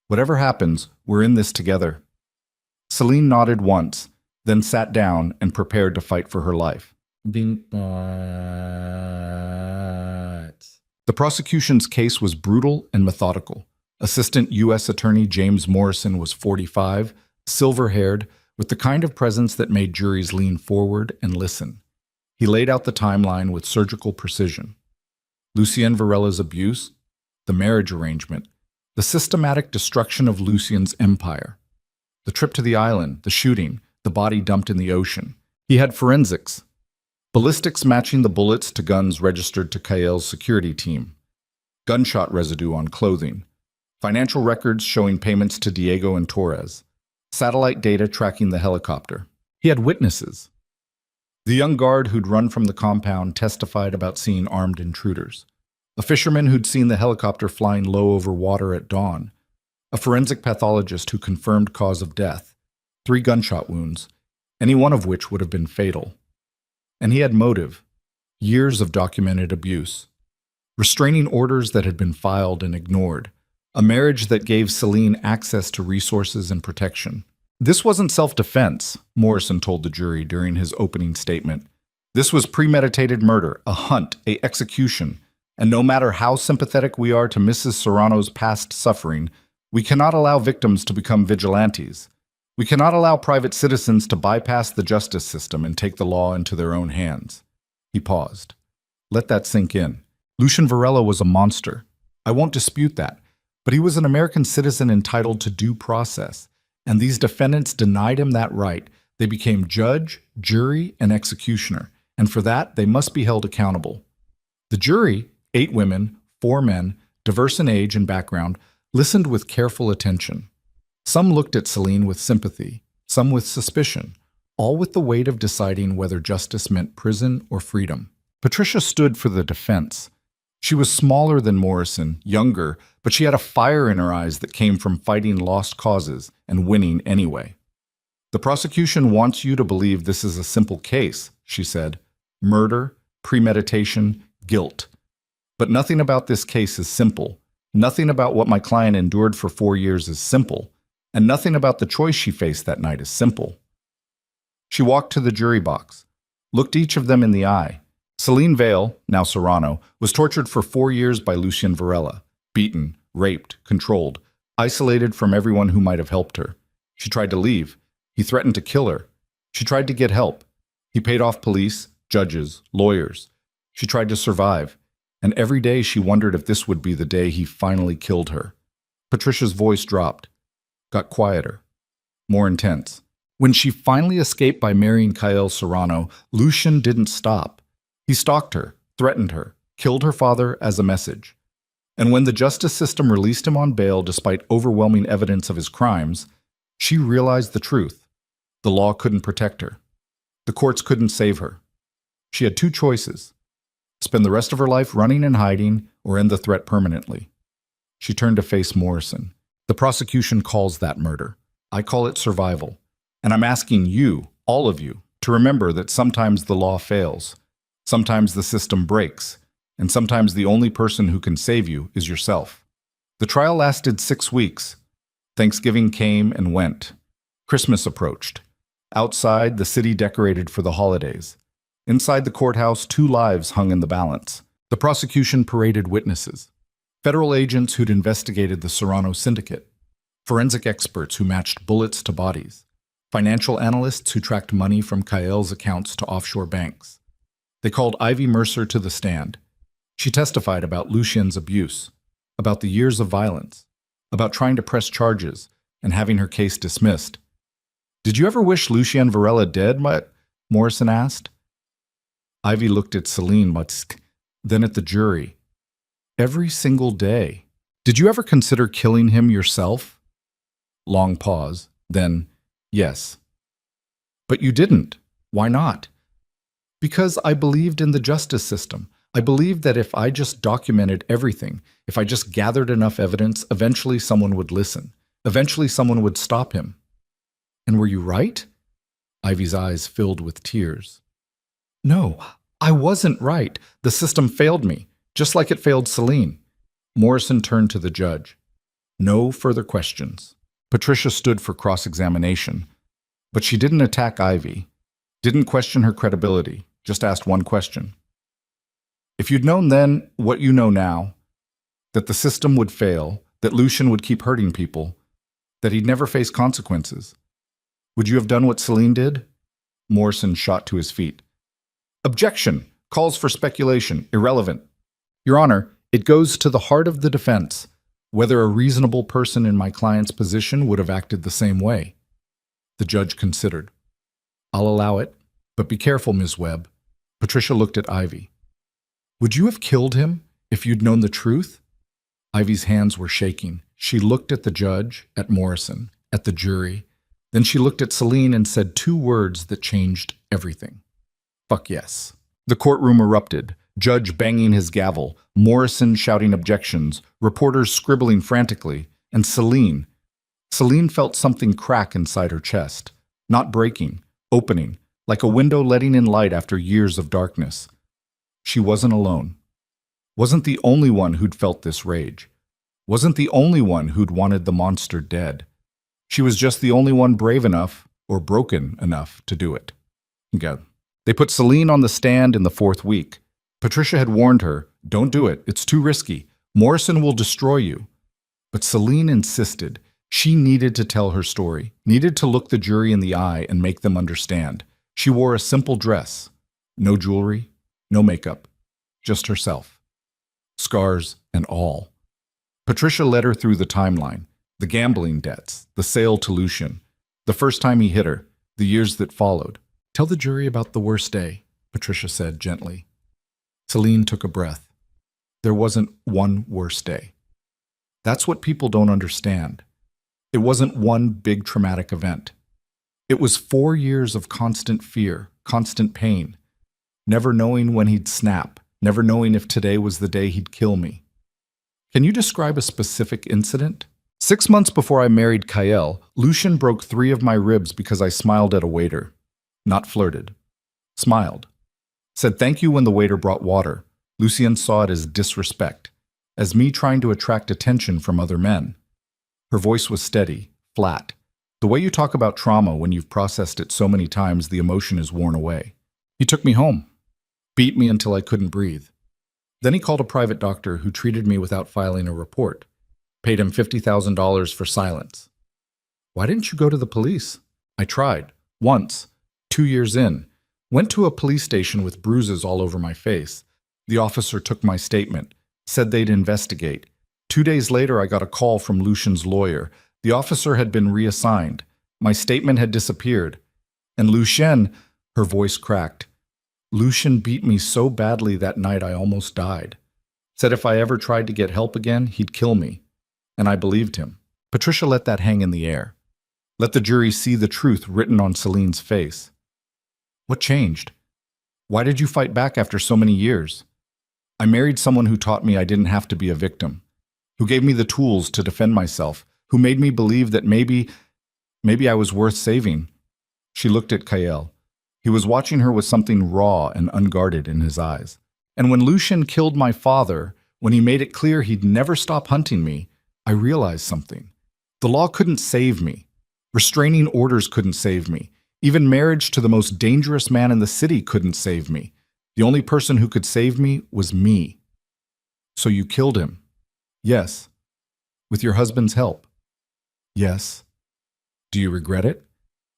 Whatever happens, we're in this together." Celine nodded once, then sat down and prepared to fight for her life. The prosecution's case was brutal and methodical. Assistant U.S. Attorney James Morrison was 45, silver-haired, with the kind of presence that made juries lean forward and listen. He laid out the timeline with surgical precision. Lucienne Varela's abuse, the marriage arrangement, the systematic destruction of Lucien's empire, the trip to the island, the shooting, the body dumped in the ocean. He had forensics. Ballistics matching the bullets to guns registered to Kael's security team. Gunshot residue on clothing. Financial records showing payments to Diego and Torres. Satellite data tracking the helicopter. He had witnesses. The young guard who'd run from the compound testified about seeing armed intruders. A fisherman who'd seen the helicopter flying low over water at dawn. A forensic pathologist who confirmed cause of death. 3 gunshot wounds, any one of which would have been fatal. And he had motive, years of documented abuse, restraining orders that had been filed and ignored, a marriage that gave Celine access to resources and protection. This wasn't self-defense, Morrison told the jury during his opening statement. This was premeditated murder, a hunt, an execution, and no matter how sympathetic we are to Mrs. Serrano's past suffering, we cannot allow victims to become vigilantes. We cannot allow private citizens to bypass the justice system and take the law into their own hands. He paused. Let that sink in. Lucien Varela was a monster. I won't dispute that. But he was an American citizen entitled to due process. And these defendants denied him that right. They became judge, jury, and executioner. And for that, they must be held accountable. The jury, 8 women, 4 men, diverse in age and background, listened with careful attention. Some looked at Celine with sympathy, some with suspicion, all with the weight of deciding whether justice meant prison or freedom. Patricia stood for the defense. She was smaller than Morrison, younger, but she had a fire in her eyes that came from fighting lost causes and winning anyway. The prosecution wants you to believe this is a simple case, she said. Murder, premeditation, guilt. But nothing about this case is simple. Nothing about what my client endured for 4 years is simple. And nothing about the choice she faced that night is simple. She walked to the jury box, looked each of them in the eye. Celine Vale, now Serrano, was tortured for 4 years by Lucien Varela, beaten, raped, controlled, isolated from everyone who might have helped her. She tried to leave. He threatened to kill her. She tried to get help. He paid off police, judges, lawyers. She tried to survive. And every day she wondered if this would be the day he finally killed her. Patricia's voice dropped. Got quieter, more intense. When she finally escaped by marrying Kael Serrano, Lucien didn't stop. He stalked her, threatened her, killed her father as a message. And when the justice system released him on bail despite overwhelming evidence of his crimes, she realized the truth. The law couldn't protect her. The courts couldn't save her. She had 2 choices: spend the rest of her life running and hiding or end the threat permanently. She turned to face Morrison. The prosecution calls that murder. I call it survival. And I'm asking you, all of you, to remember that sometimes the law fails, sometimes the system breaks, and sometimes the only person who can save you is yourself. The trial lasted 6 weeks. Thanksgiving came and went. Christmas approached. Outside, the city decorated for the holidays. Inside the courthouse, 2 lives hung in the balance. The prosecution paraded witnesses. Federal agents who'd investigated the Serrano syndicate, forensic experts who matched bullets to bodies, financial analysts who tracked money from Kael's accounts to offshore banks. They called Ivy Mercer to the stand. She testified about Lucien's abuse, about the years of violence, about trying to press charges and having her case dismissed. "Did you ever wish Lucien Varela dead?" Morrison asked. Ivy looked at Celine, then at the jury. "Every single day. Did you ever consider killing him yourself?" Long pause, then, "Yes." "But you didn't. Why not?" "Because I believed in the justice system. I believed that if I just documented everything, if I just gathered enough evidence, eventually someone would listen. Eventually someone would stop him." "And were you right?" Ivy's eyes filled with tears. "No, I wasn't right. The system failed me, just like it failed Celine." Morrison turned to the judge. No further questions. Patricia stood for cross-examination, but she didn't attack Ivy, didn't question her credibility, just asked one question. "If you'd known then what you know now, that the system would fail, that Lucien would keep hurting people, that he'd never face consequences, would you have done what Celine did?" Morrison shot to his feet. "Objection! Calls for speculation. Irrelevant. Your Honor, it goes to the heart of the defense, whether a reasonable person in my client's position would have acted the same way." The judge considered. "I'll allow it, but be careful, Ms. Webb." Patricia looked at Ivy. "Would you have killed him if you'd known the truth?" Ivy's hands were shaking. She looked at the judge, at Morrison, at the jury. Then she looked at Celine and said two words that changed everything. "Fuck yes." The courtroom erupted, judge banging his gavel, Morrison shouting objections, reporters scribbling frantically, and Celine. Celine felt something crack inside her chest, not breaking, opening, like a window letting in light after years of darkness. She wasn't alone. Wasn't the only one who'd felt this rage. Wasn't the only one who'd wanted the monster dead. She was just the only one brave enough, or broken enough, to do it. They put Celine on the stand in the fourth week. Patricia had warned her, "Don't do it, it's too risky. Morrison will destroy you." But Celine insisted. She needed to tell her story, needed to look the jury in the eye and make them understand. She wore a simple dress. No jewelry, no makeup, just herself. Scars and all. Patricia led her through the timeline, the gambling debts, the sale to Lucien, the first time he hit her, the years that followed. "Tell the jury about the worst day," Patricia said gently. Celine took a breath. There wasn't one worse day. That's what people don't understand. It wasn't one big traumatic event. It was 4 years of constant fear, constant pain, never knowing when he'd snap, never knowing if today was the day he'd kill me. "Can you describe a specific incident?" 6 months before I married Kael, Lucien broke 3 of my ribs because I smiled at a waiter. Not flirted. Smiled. Said thank you when the waiter brought water. Lucien saw it as disrespect, as me trying to attract attention from other men. Her voice was steady, flat. The way you talk about trauma when you've processed it so many times the emotion is worn away. He took me home. Beat me until I couldn't breathe. Then he called a private doctor who treated me without filing a report. Paid him $50,000 for silence. "Why didn't you go to the police?" "I tried. Once. 2 years in. Went to a police station with bruises all over my face. The officer took my statement. Said they'd investigate. 2 days later I got a call from Lucien's lawyer. The officer had been reassigned. My statement had disappeared. And Lucien," her voice cracked, "Lucien beat me so badly that night I almost died. Said if I ever tried to get help again, he'd kill me. And I believed him." Patricia let that hang in the air. Let the jury see the truth written on Celine's face. "What changed? Why did you fight back after so many years?" "I married someone who taught me I didn't have to be a victim, who gave me the tools to defend myself, who made me believe that maybe I was worth saving." She looked at Kael. He was watching her with something raw and unguarded in his eyes. "And when Lucien killed my father, when he made it clear he'd never stop hunting me, I realized something. The law couldn't save me. Restraining orders couldn't save me. Even marriage to the most dangerous man in the city couldn't save me. The only person who could save me was me." "So you killed him?" Yes. With your husband's help? Yes. Do you regret it?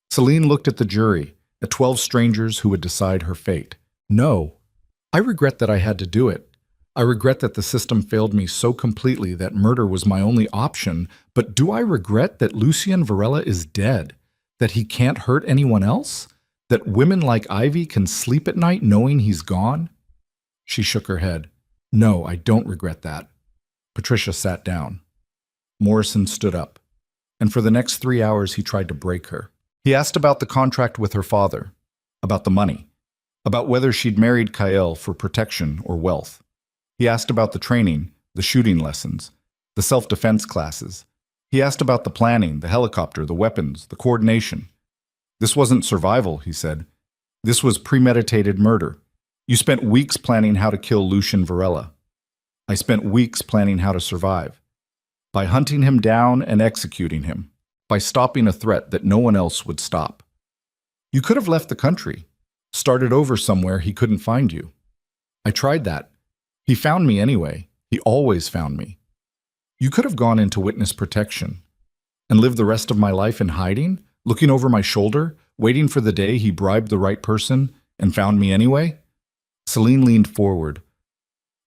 Celine looked at the jury, at 12 strangers who would decide her fate. No. I regret that I had to do it. I regret that the system failed me so completely that murder was my only option, but do I regret that Lucien Varela is dead? That he can't hurt anyone else? That women like Ivy can sleep at night knowing he's gone? She shook her head. No, I don't regret that. Patricia sat down. Morrison stood up, and for the next 3 hours he tried to break her. He asked about the contract with her father, about the money, about whether she'd married Kael for protection or wealth. He asked about the training, the shooting lessons, the self-defense classes. He asked about the planning, the helicopter, the weapons, the coordination. This wasn't survival, he said. This was premeditated murder. You spent weeks planning how to kill Lucien Varela. I spent weeks planning how to survive. By hunting him down and executing him. By stopping a threat that no one else would stop. You could have left the country, started over somewhere he couldn't find you. I tried that. He found me anyway. He always found me. You could have gone into witness protection and lived the rest of my life in hiding, looking over my shoulder, waiting for the day he bribed the right person and found me anyway. Celine leaned forward.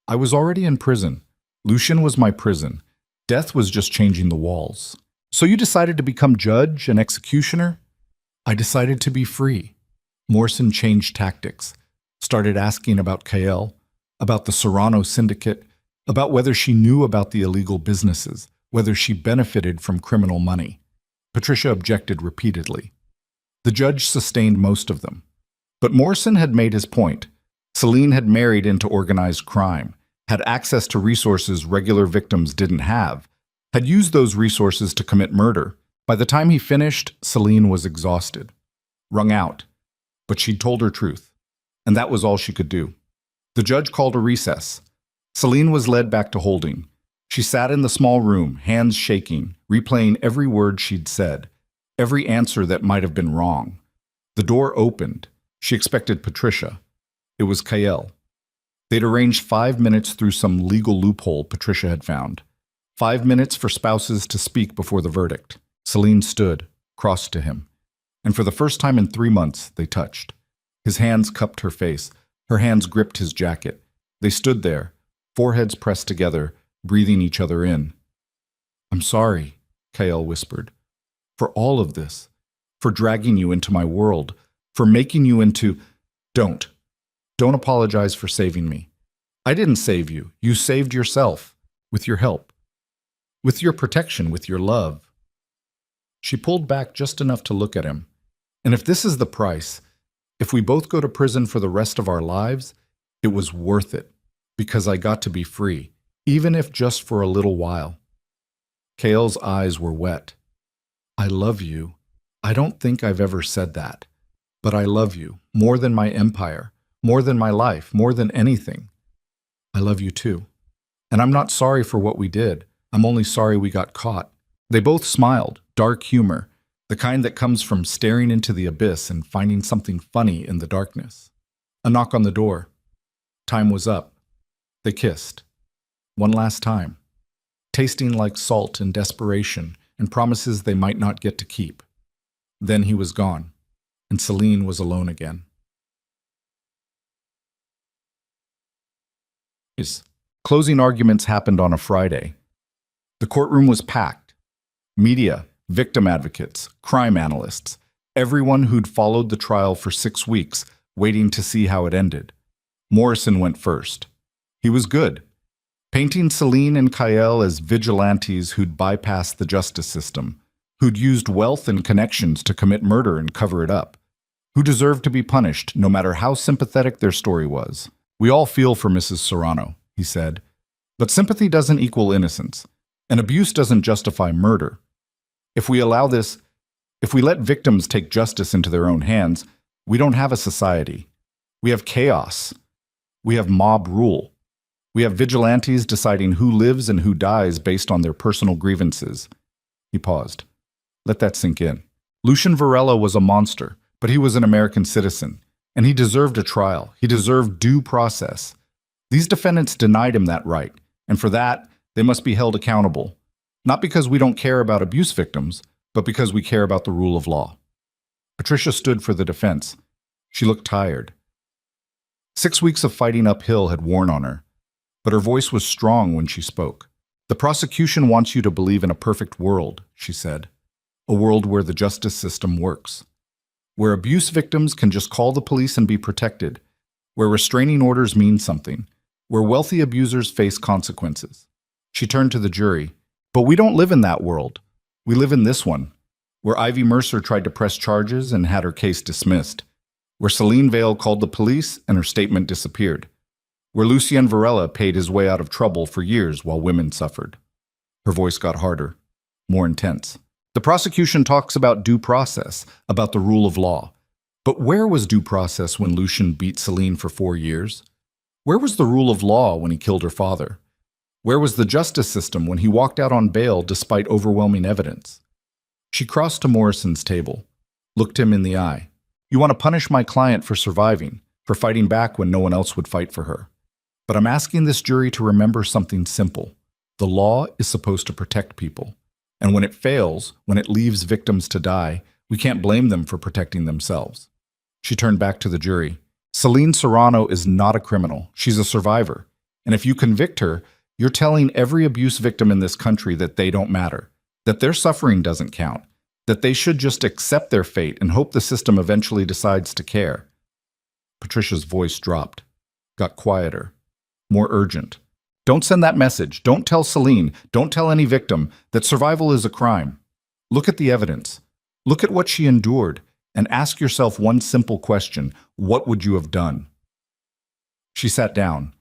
I was already in prison. Lucien was my prison. Death was just changing the walls. So you decided to become judge and executioner? I decided to be free. Morrison changed tactics, started asking about Kael, about the Serrano syndicate, about whether she knew about the illegal businesses, whether she benefited from criminal money. Patricia objected repeatedly. The judge sustained most of them. But Morrison had made his point. Celine had married into organized crime, had access to resources regular victims didn't have, had used those resources to commit murder. By the time he finished, Celine was exhausted, wrung out. But she'd told her truth, and that was all she could do. The judge called a recess. Celine was led back to holding. She sat in the small room, hands shaking, replaying every word she'd said, every answer that might have been wrong. The door opened. She expected Patricia. It was Kael. They'd arranged 5 minutes through some legal loophole Patricia had found. 5 minutes for spouses to speak before the verdict. Celine stood, crossed to him. And for the first time in 3 months, they touched. His hands cupped her face. Her hands gripped his jacket. They stood there, foreheads pressed together, breathing each other in. I'm sorry, Kael whispered, for all of this, for dragging you into my world, for making you into... Don't apologize for saving me. I didn't save you. You saved yourself, with your help, with your protection, with your love. She pulled back just enough to look at him. And if this is the price, if we both go to prison for the rest of our lives, it was worth it, because I got to be free, even if just for a little while. Kael's eyes were wet. I love you. I don't think I've ever said that, but I love you more than my empire, more than my life, more than anything. I love you too. And I'm not sorry for what we did. I'm only sorry we got caught. They both smiled, dark humor, the kind that comes from staring into the abyss and finding something funny in the darkness. A knock on the door. Time was up. They kissed. One last time. Tasting like salt and desperation and promises they might not get to keep. Then he was gone, and Celine was alone again. Closing arguments happened on a Friday. The courtroom was packed. Media, victim advocates, crime analysts, everyone who'd followed the trial for 6 weeks, waiting to see how it ended. Morrison went first. He was good, painting Celine and Kael as vigilantes who'd bypassed the justice system, who'd used wealth and connections to commit murder and cover it up, who deserved to be punished no matter how sympathetic their story was. We all feel for Mrs. Serrano, he said, but sympathy doesn't equal innocence, and abuse doesn't justify murder. If we allow this, if we let victims take justice into their own hands, we don't have a society. We have chaos. We have mob rule. We have vigilantes deciding who lives and who dies based on their personal grievances. He paused. Let that sink in. Lucien Varela was a monster, but he was an American citizen, and he deserved a trial. He deserved due process. These defendants denied him that right, and for that, They must be held accountable. Not because we don't care about abuse victims, but because we care about the rule of law. Patricia stood for the defense. She looked tired. 6 weeks of fighting uphill had worn on her, but her voice was strong when she spoke. The prosecution wants you to believe in a perfect world, she said. A world where the justice system works. Where abuse victims can just call the police and be protected. Where restraining orders mean something. Where wealthy abusers face consequences. She turned to the jury. But we don't live in that world. We live in this one. Where Ivy Mercer tried to press charges and had her case dismissed. Where Celine Vale called the police and her statement disappeared. Where Lucien Varela paid his way out of trouble for years while women suffered. Her voice got harder, more intense. The prosecution talks about due process, about the rule of law. But where was due process when Lucien beat Celine for 4 years? Where was the rule of law when he killed her father? Where was the justice system when he walked out on bail despite overwhelming evidence? She crossed to Morrison's table, looked him in the eye. You want to punish my client for surviving, for fighting back when no one else would fight for her. But I'm asking this jury to remember something simple. The law is supposed to protect people. And when it fails, when it leaves victims to die, we can't blame them for protecting themselves. She turned back to the jury. Celine Serrano is not a criminal. She's a survivor. And if you convict her, you're telling every abuse victim in this country that they don't matter, that their suffering doesn't count, that they should just accept their fate and hope the system eventually decides to care. Patricia's voice dropped, got quieter, more urgent. Don't send that message. Don't tell Celine, don't tell any victim that survival is a crime. Look at the evidence. Look at what she endured and ask yourself one simple question. What would you have done? She sat down.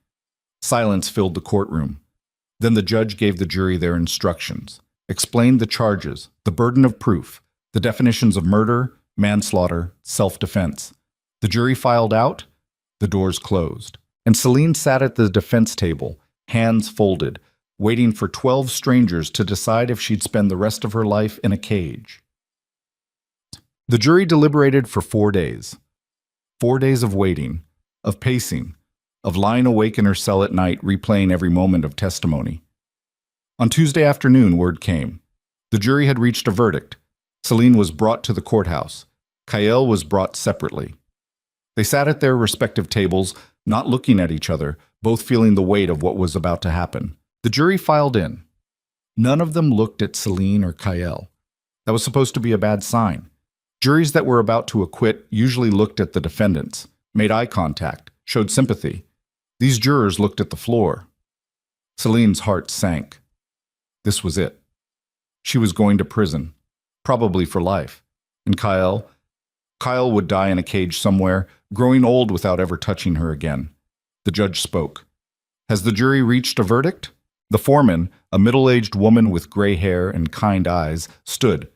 Silence filled the courtroom. Then the judge gave the jury their instructions, explained the charges, the burden of proof, the definitions of murder, manslaughter, self-defense. The jury filed out, the doors closed, and Celine sat at the defense table, hands folded, waiting for 12 strangers to decide if she'd spend the rest of her life in a cage. The jury deliberated for 4 days. 4 days of waiting, of pacing, of lying awake in her cell at night replaying every moment of testimony. On Tuesday afternoon, word came. The jury had reached a verdict. Celine was brought to the courthouse. Kael was brought separately. They sat at their respective tables, not looking at each other, both feeling the weight of what was about to happen. The jury filed in. None of them looked at Celine or Kael. That was supposed to be a bad sign. Juries that were about to acquit usually looked at the defendants, made eye contact, showed sympathy. These jurors looked at the floor. Celine's heart sank. This was it. She was going to prison, probably for life. And Kael would die in a cage somewhere, growing old without ever touching her again. The judge spoke. Has the jury reached a verdict? The foreman, a middle-aged woman with gray hair and kind eyes, stood.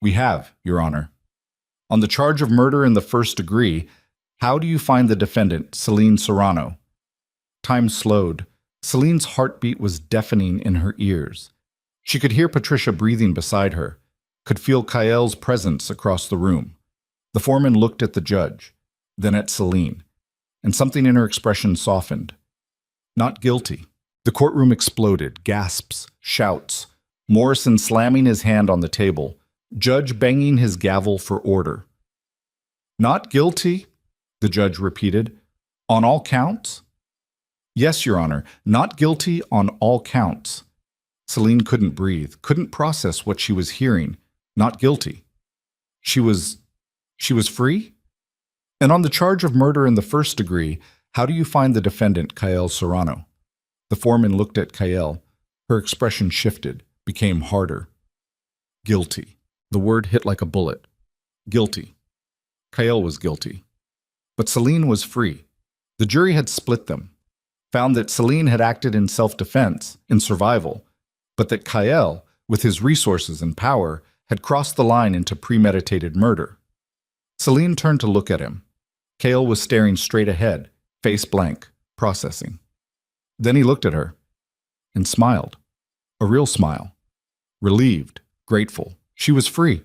We have, Your Honor. On the charge of murder in the first degree, how do you find the defendant, Celine Serrano? Time slowed. Celine's heartbeat was deafening in her ears. She could hear Patricia breathing beside her, could feel Kael's presence across the room. The foreman looked at the judge, then at Celine, and something in her expression softened. Not guilty. The courtroom exploded, gasps, shouts, Morrison slamming his hand on the table, judge banging his gavel for order. Not guilty, the judge repeated. On all counts? Yes, Your Honor, not guilty on all counts. Celine couldn't breathe, couldn't process what she was hearing. Not guilty. She was free? And on the charge of murder in the first degree, how do you find the defendant, Kael Serrano? The foreman looked at Kael. Her expression shifted, became harder. Guilty. The word hit like a bullet. Guilty. Kael was guilty. But Celine was free. The jury had split them, found that Celine had acted in self-defense, in survival, but that Kael, with his resources and power, had crossed the line into premeditated murder. Celine turned to look at him. Kael was staring straight ahead, face blank, processing. Then he looked at her and smiled. A real smile. Relieved, grateful. She was free.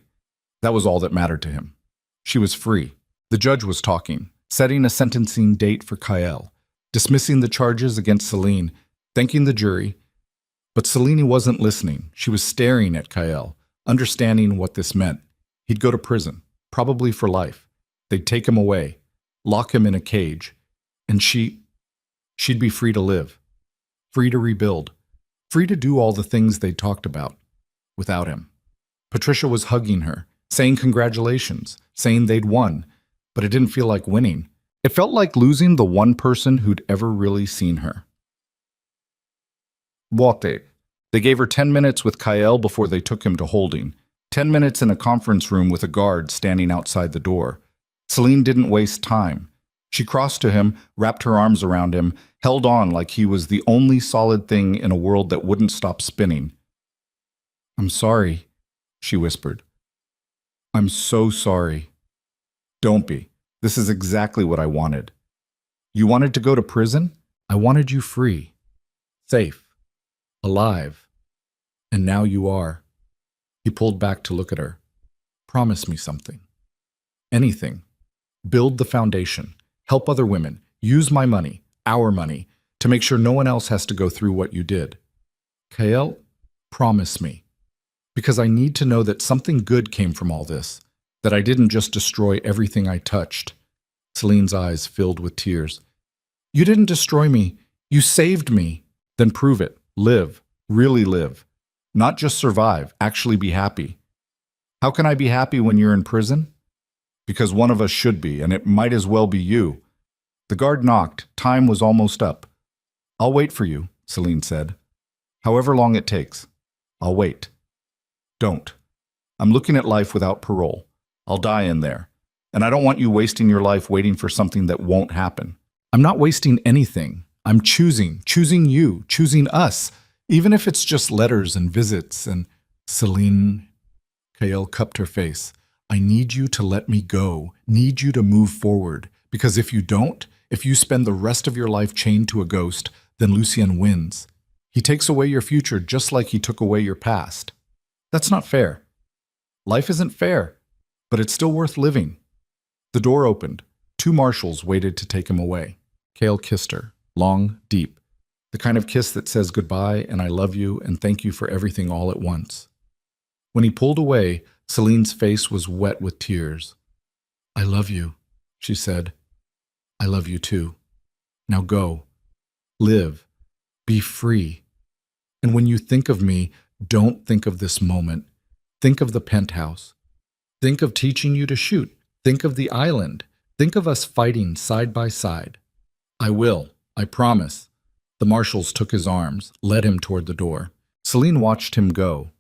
That was all that mattered to him. She was free. The judge was talking, setting a sentencing date for Kael, dismissing the charges against Celine, thanking the jury. But Selene wasn't listening. She was staring at Kyle, understanding what this meant. He'd go to prison, probably for life. They'd take him away, lock him in a cage, and she'd be free to live, free to rebuild, free to do all the things they talked about without him. Patricia was hugging her, saying congratulations, saying they'd won, but it didn't feel like winning. It felt like losing the one person who'd ever really seen her. Boite. They gave her 10 minutes with Kyle before they took him to holding. 10 minutes in a conference room with a guard standing outside the door. Selene didn't waste time. She crossed to him, wrapped her arms around him, held on like he was the only solid thing in a world that wouldn't stop spinning. "I'm sorry," she whispered. "I'm so sorry." "Don't be. This is exactly what I wanted. You wanted to go to prison? I wanted you free, safe, alive. And now you are." He pulled back to look at her. "Promise me something. Anything. Build the foundation. Help other women. Use my money, our money, to make sure no one else has to go through what you did. Kyle, promise me. Because I need to know that something good came from all this, that I didn't just destroy everything I touched." Selene's eyes filled with tears. "You didn't destroy me. You saved me." "Then prove it. Live. Really live. Not just survive. Actually be happy." "How can I be happy when you're in prison?" "Because one of us should be, and it might as well be you." The guard knocked. Time was almost up. "I'll wait for you," Selene said. "However long it takes. I'll wait." "Don't. I'm looking at life without parole. I'll die in there. And I don't want you wasting your life waiting for something that won't happen." "I'm not wasting anything. I'm choosing you, choosing us, even if it's just letters and visits and—" "Selene," Kyle cupped her face, "I need you to let me go, need you to move forward, because if you don't, if you spend the rest of your life chained to a ghost, then Lucien wins. He takes away your future just like he took away your past. That's not fair. Life isn't fair, but it's still worth living." The door opened. 2 marshals waited to take him away. Kale kissed her, long, deep, the kind of kiss that says goodbye and I love you and thank you for everything all at once. When he pulled away, Selene's face was wet with tears. "I love you," she said. "I love you too. Now go. Live. Be free. And when you think of me, don't think of this moment. Think of the penthouse. Think of teaching you to shoot. Think of the island. Think of us fighting side by side." "I will. I promise." The marshals took his arms, led him toward the door. Selene watched him go.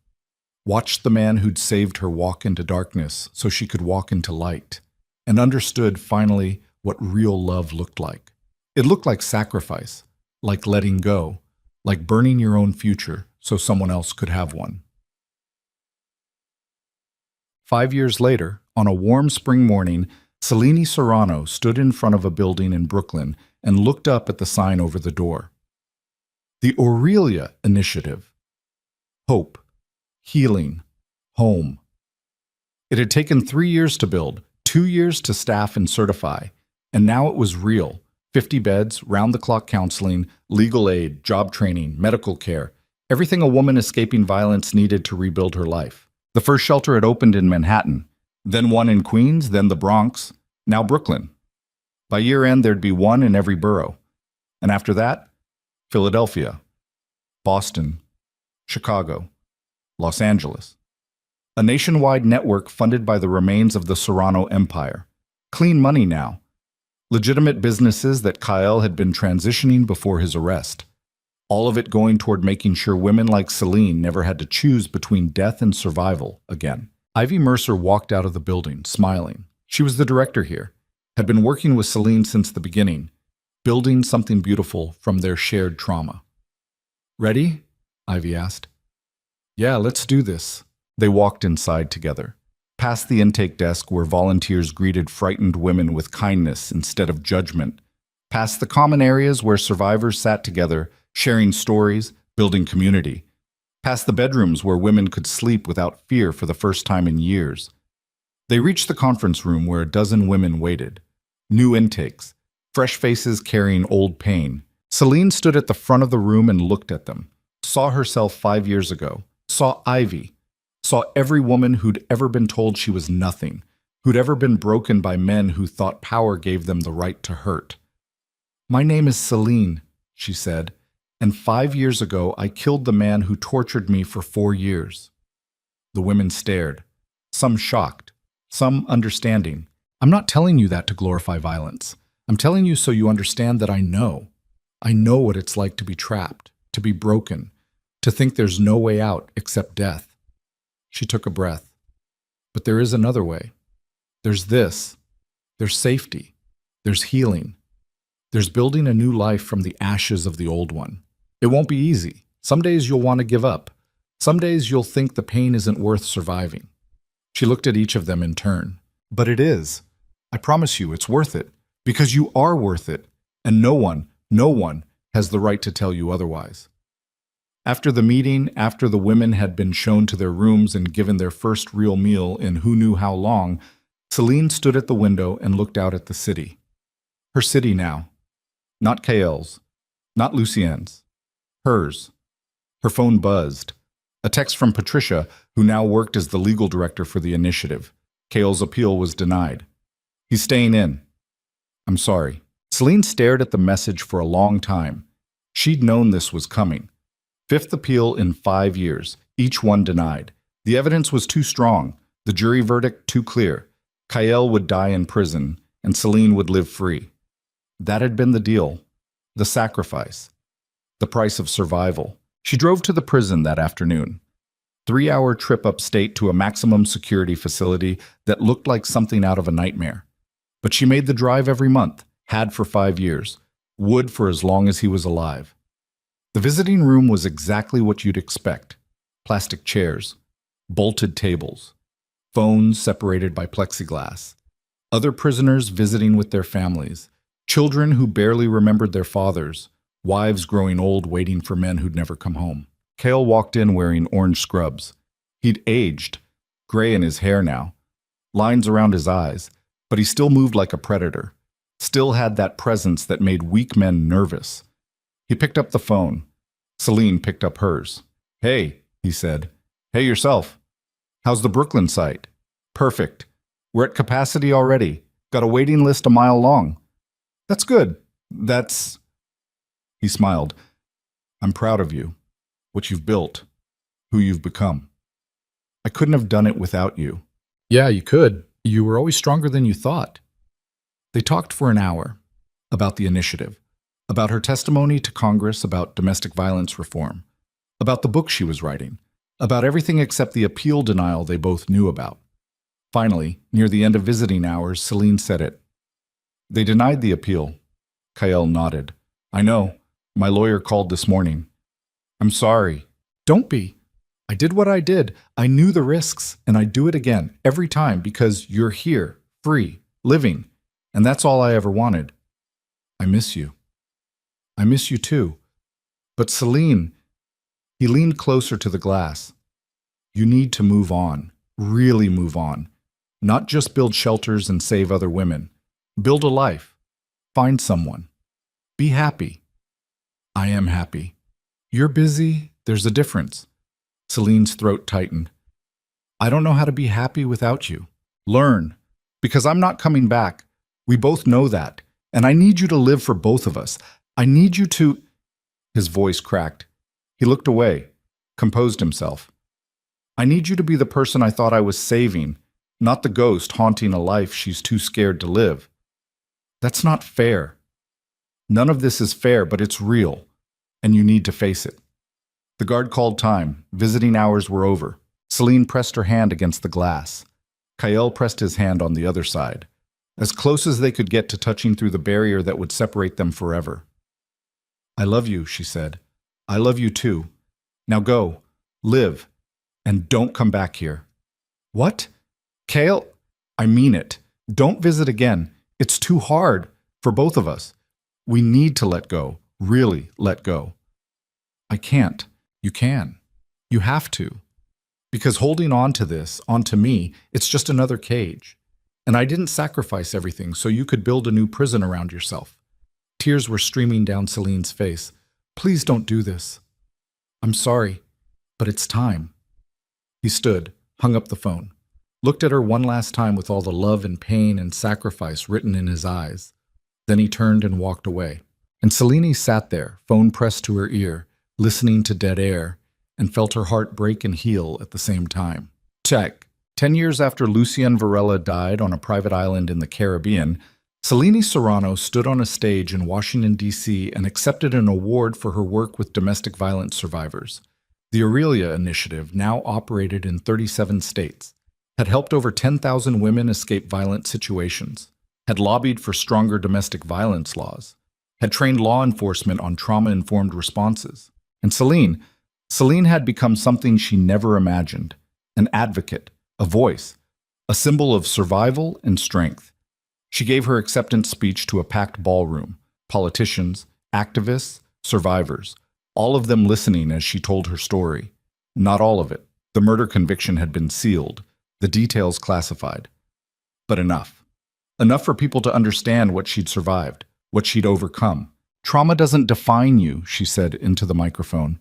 Watched the man who'd saved her walk into darkness so she could walk into light, and understood finally what real love looked like. It looked like sacrifice, like letting go, like burning your own future so someone else could have one. 5 years later, on a warm spring morning, Selene Serrano stood in front of a building in Brooklyn and looked up at the sign over the door. The Aurelia Initiative. Hope. Healing. Home. It had taken 3 years to build, 2 years to staff and certify, and now it was real. 50 beds, round-the-clock counseling, legal aid, job training, medical care, everything a woman escaping violence needed to rebuild her life. The first shelter had opened in Manhattan, then one in Queens, then the Bronx, now Brooklyn. By year-end, there'd be one in every borough. And after that, Philadelphia, Boston, Chicago, Los Angeles. A nationwide network funded by the remains of the Serrano Empire. Clean money now. Legitimate businesses that Kyle had been transitioning before his arrest. All of it going toward making sure women like Selene never had to choose between death and survival again. Ivy Mercer walked out of the building, smiling. She was the director here, had been working with Selene since the beginning, building something beautiful from their shared trauma. "Ready?" Ivy asked. "Yeah, let's do this." They walked inside together, past the intake desk where volunteers greeted frightened women with kindness instead of judgment, past the common areas where survivors sat together, sharing stories, building community, past the bedrooms where women could sleep without fear for the first time in years. They reached the conference room where a dozen women waited. New intakes, fresh faces carrying old pain. Selene stood at the front of the room and looked at them, Saw herself 5 years ago. Saw Ivy. Saw every woman who'd ever been told she was nothing, who'd ever been broken by men who thought power gave them the right to hurt. "My name is Celine," she said, "and 5 years ago I killed the man who tortured me for 4 years. The women stared, some shocked, some understanding. "I'm not telling you that to glorify violence. I'm telling you so you understand that I know. I know what it's like to be trapped, to be broken, to think there's no way out except death." She took a breath. "But there is another way. There's this. There's safety. There's healing. There's building a new life from the ashes of the old one. It won't be easy. Some days you'll want to give up. Some days you'll think the pain isn't worth surviving." She looked at each of them in turn. "But it is. I promise you it's worth it, because you are worth it, and no one has the right to tell you otherwise." After the meeting, after the women had been shown to their rooms and given their first real meal in who knew how long, Celine stood at the window and looked out at the city. Her city now. Not Kael's, not Lucien's. Hers. Her phone buzzed. A text from Patricia, who now worked as the legal director for the initiative. Kael's appeal was denied. "He's staying in." "I'm sorry." Celine stared at the message for a long time. She'd known this was coming. 5th appeal in 5 years, each one denied. The evidence was too strong, the jury verdict too clear. Kael would die in prison, and Celine would live free. That had been the deal, the sacrifice, the price of survival. She drove to the prison that afternoon. 3-hour trip upstate to a maximum security facility that looked like something out of a nightmare. But she made the drive every month, had for 5 years, would for as long as he was alive. The visiting room was exactly what you'd expect. Plastic chairs, bolted tables, phones separated by plexiglass, other prisoners visiting with their families, children who barely remembered their fathers, wives growing old waiting for men who'd never come home. Kael walked in wearing orange scrubs. He'd aged, gray in his hair now, lines around his eyes, but he still moved like a predator, still had that presence that made weak men nervous. He picked up the phone. Celine picked up hers. "Hey," he said. "Hey yourself. How's the Brooklyn site?" "Perfect. We're at capacity already. Got a waiting list a mile long." "That's good. That's..." He smiled. "I'm proud of you. What you've built. Who you've become. I couldn't have done it without you." "Yeah, you could. You were always stronger than you thought." They talked for an hour about the initiative, about her testimony to Congress about domestic violence reform, about the book she was writing, about everything except the appeal denial they both knew about. Finally, near the end of visiting hours, Celine said it. "They denied the appeal." Kael nodded. "I know. My lawyer called this morning." "I'm sorry." "Don't be. I did what I did. I knew the risks, and I'd do it again, every time, because you're here, free, living, and that's all I ever wanted. I miss you." "I miss you too. But Celine..." He leaned closer to the glass. "You need to move on, really move on. Not just build shelters and save other women. Build a life. Find someone. Be happy." "I am happy." "You're busy. There's a difference." Celine's throat tightened. "I don't know how to be happy without you. Learn. Because I'm not coming back. We both know that. And I need you to live for both of us. I need you to..." His voice cracked. He looked away, composed himself. "I need you to be the person I thought I was saving, not the ghost haunting a life she's too scared to live. That's not fair. None of this is fair, but it's real, and you need to face it." The guard called time. Visiting hours were over. Celine pressed her hand against the glass. Kael pressed his hand on the other side, as close as they could get to touching through the barrier that would separate them forever. "I love you," she said. "I love you too. Now go, live, and don't come back here." "What? Kael?" "I mean it. Don't visit again. It's too hard for both of us. We need to let go, really let go." "I can't. You can. You have to. Because holding on to this, onto me, it's just another cage. And I didn't sacrifice everything so you could build a new prison around yourself." Tears were streaming down Celine's face. "Please don't do this." I'm sorry, but it's time." He stood, hung up the phone, looked at her one last time with all the love and pain and sacrifice written in his eyes. Then he turned and walked away. And Selene sat there, phone pressed to her ear, listening to dead air, and felt her heart break and heal at the same time. Check. 10 years after Lucien Varela died on a private island in the Caribbean, Selene Serrano stood on a stage in Washington, D.C. and accepted an award for her work with domestic violence survivors. The Aurelia Initiative, now operated in 37 states, had helped over 10,000 women escape violent situations, had lobbied for stronger domestic violence laws, had trained law enforcement on trauma-informed responses. And Selene had become something she never imagined, an advocate, a voice, a symbol of survival and strength. She gave her acceptance speech to a packed ballroom, politicians, activists, survivors, all of them listening as she told her story. Not all of it. The murder conviction had been sealed, the details classified. But enough. Enough for people to understand what she'd survived, what she'd overcome. Trauma doesn't define you, she said into the microphone,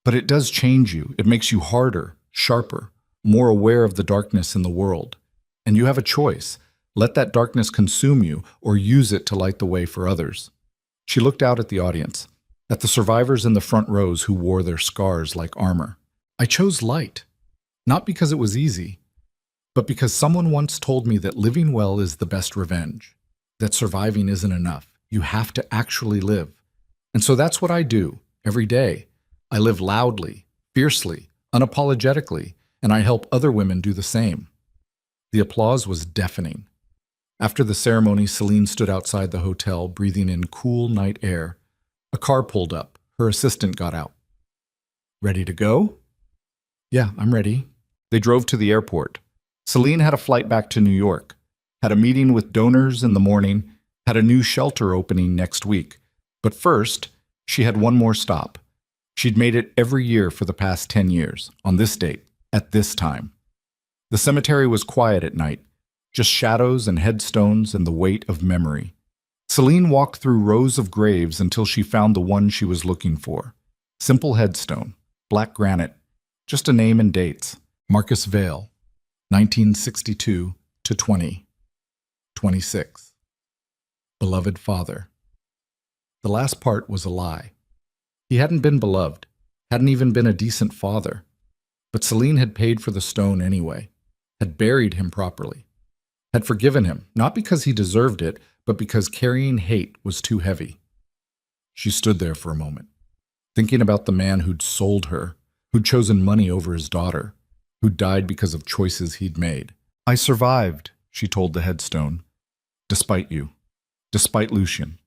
but it does change you. It makes you harder, sharper, more aware of the darkness in the world. And you have a choice. Let that darkness consume you or use it to light the way for others. She looked out at the audience, at the survivors in the front rows who wore their scars like armor. I chose light, not because it was easy, but because someone once told me that living well is the best revenge, that surviving isn't enough. You have to actually live. And so that's what I do every day. I live loudly, fiercely, unapologetically, and I help other women do the same. The applause was deafening. After the ceremony, Selene stood outside the hotel, breathing in cool night air. A car pulled up. Her assistant got out. Ready to go? Yeah, I'm ready. They drove to the airport. Selene had a flight back to New York, had a meeting with donors in the morning, had a new shelter opening next week. But first, she had one more stop. She'd made it every year for the past 10 years, on this date, at this time. The cemetery was quiet at night, just shadows and headstones and the weight of memory. Selene walked through rows of graves until she found the one she was looking for. Simple headstone, black granite, just a name and dates. Marcus Vale, 1962 to 2026. Beloved father. The last part was a lie. He hadn't been beloved, hadn't even been a decent father. But Selene had paid for the stone anyway, had buried him properly, had forgiven him, not because he deserved it, but because carrying hate was too heavy. She stood there for a moment, thinking about the man who'd sold her, who'd chosen money over his daughter, who'd died because of choices he'd made. I survived, she told the headstone. Despite you, despite Lucien,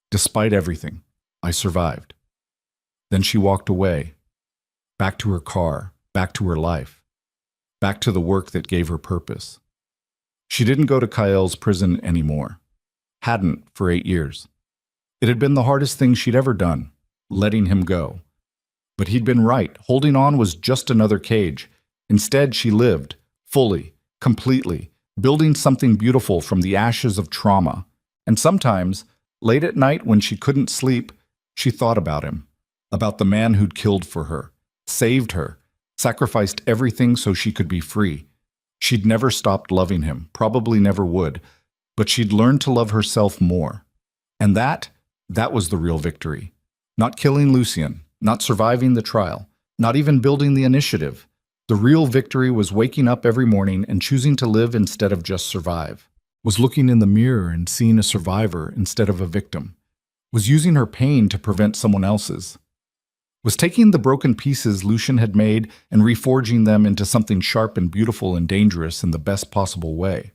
despite everything, I survived. Then she walked away, back to her car, back to her life, back to the work that gave her purpose. She didn't go to Kael's prison anymore. Hadn't for 8 years. It had been the hardest thing she'd ever done, letting him go. But he'd been right. Holding on was just another cage. Instead, she lived, fully, completely, building something beautiful from the ashes of trauma. And sometimes, late at night when she couldn't sleep, she thought about him, about the man who'd killed for her, saved her, sacrificed everything so she could be free. She'd never stopped loving him, probably never would, but she'd learned to love herself more. And that was the real victory. Not killing Lucien, not surviving the trial, not even building the initiative. The real victory was waking up every morning and choosing to live instead of just survive. Was looking in the mirror and seeing a survivor instead of a victim. Was using her pain to prevent someone else's. Was taking the broken pieces Lucien had made and reforging them into something sharp and beautiful and dangerous in the best possible way.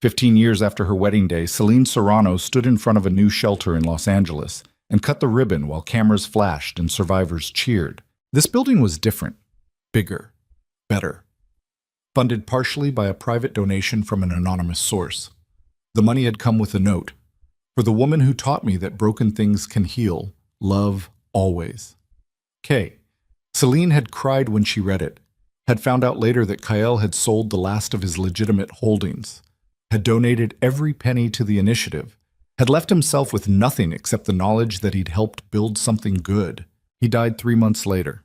15 years after her wedding day, Selene Serrano stood in front of a new shelter in Los Angeles and cut the ribbon while cameras flashed and survivors cheered. This building was different, bigger, better. Funded partially by a private donation from an anonymous source. The money had come with a note. For the woman who taught me that broken things can heal, love always. K. Selene had cried when she read it, had found out later that Kael had sold the last of his legitimate holdings, had donated every penny to the initiative, had left himself with nothing except the knowledge that he'd helped build something good. He died 3 months later.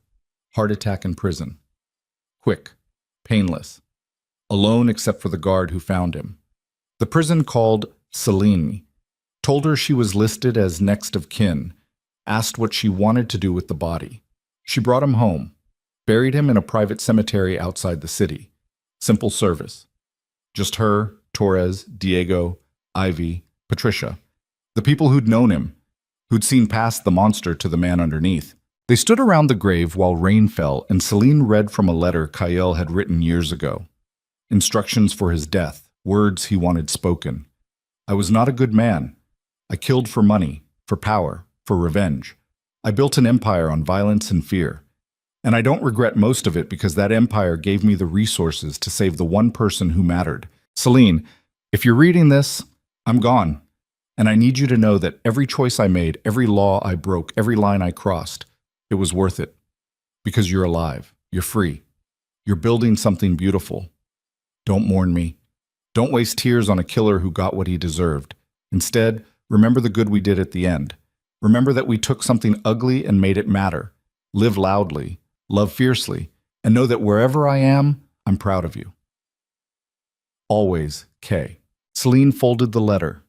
Heart attack in prison. Quick. Painless. Alone except for the guard who found him. The prison called Celine. Told her she was listed as next of kin. Asked what she wanted to do with the body. She brought him home. Buried him in a private cemetery outside the city. Simple service. Just her, Torres, Diego, Ivy, Patricia. The people who'd known him, who'd seen past the monster to the man underneath. They stood around the grave while rain fell and Celine read from a letter Kyle had written years ago. Instructions for his death, words he wanted spoken. I was not a good man. I killed for money, for power, for revenge. I built an empire on violence and fear. And I don't regret most of it because that empire gave me the resources to save the one person who mattered. Celine, if you're reading this, I'm gone. And I need you to know that every choice I made, every law I broke, every line I crossed, it was worth it. Because you're alive. You're free. You're building something beautiful. Don't mourn me. Don't waste tears on a killer who got what he deserved. Instead, remember the good we did at the end. Remember that we took something ugly and made it matter. Live loudly, love fiercely, and know that wherever I am, I'm proud of you. Always, K. Celine folded the letter,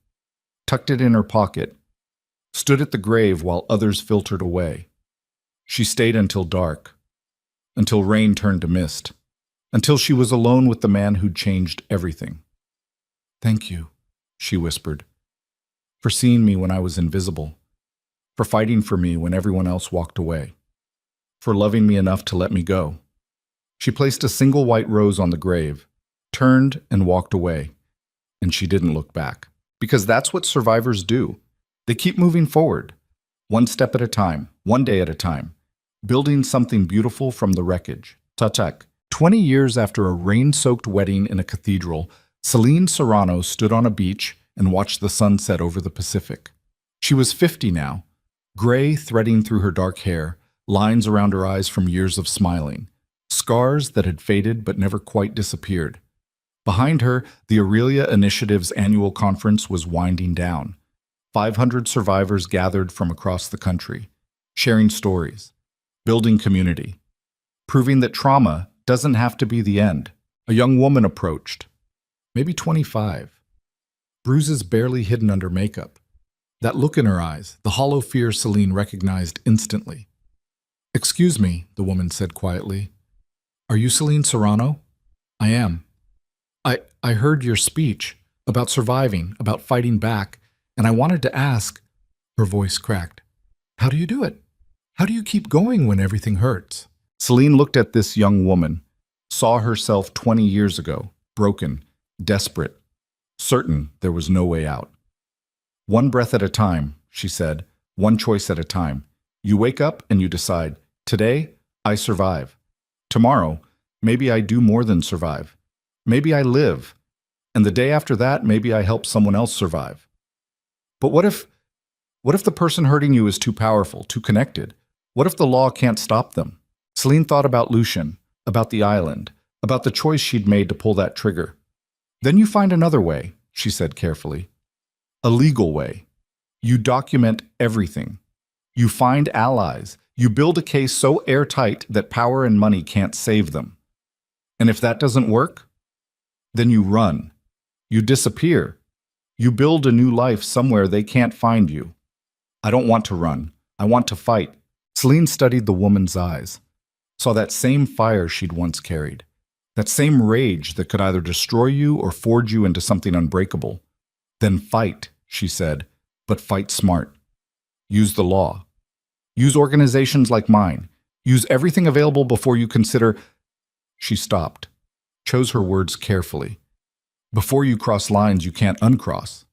tucked it in her pocket, stood at the grave while others filtered away. She stayed until dark, until rain turned to mist, until she was alone with the man who'd changed everything. Thank you, she whispered, for seeing me when I was invisible, for fighting for me when everyone else walked away, for loving me enough to let me go. She placed a single white rose on the grave, turned and walked away, and she didn't look back. Because that's what survivors do. They keep moving forward, one step at a time, one day at a time, building something beautiful from the wreckage. Tatak. 20 years after a rain-soaked wedding in a cathedral, Celine Serrano stood on a beach and watched the sun set over the Pacific. She was 50 now, gray threading through her dark hair, lines around her eyes from years of smiling, scars that had faded but never quite disappeared. Behind her, the Aurelia Initiative's annual conference was winding down. 500 survivors gathered from across the country, sharing stories, building community, proving that trauma doesn't have to be the end. A young woman approached, maybe 25, bruises barely hidden under makeup. That look in her eyes, the hollow fear Celine recognized instantly. Excuse me, the woman said quietly. Are you Celine Serrano? I am. I heard your speech about surviving, about fighting back, and I wanted to ask, her voice cracked, how do you do it? How do you keep going when everything hurts? Celine looked at this young woman, saw herself 20 years ago, broken, desperate, certain there was no way out. One breath at a time, she said, one choice at a time. You wake up and you decide, today, I survive. Tomorrow, maybe I do more than survive. Maybe I live. And the day after that, maybe I help someone else survive. But what if the person hurting you is too powerful, too connected? What if the law can't stop them? Celine thought about Lucian, about the island, about the choice she'd made to pull that trigger. Then you find another way, she said carefully. A legal way. You document everything. You find allies. You build a case so airtight that power and money can't save them. And if that doesn't work, then you run. You disappear. You build a new life somewhere they can't find you. I don't want to run. I want to fight. Celine studied the woman's eyes, saw that same fire she'd once carried, that same rage that could either destroy you or forge you into something unbreakable. Then fight, she said, but fight smart. Use the law. Use organizations like mine. Use everything available before you consider... She stopped, chose her words carefully. Before you cross lines you can't uncross.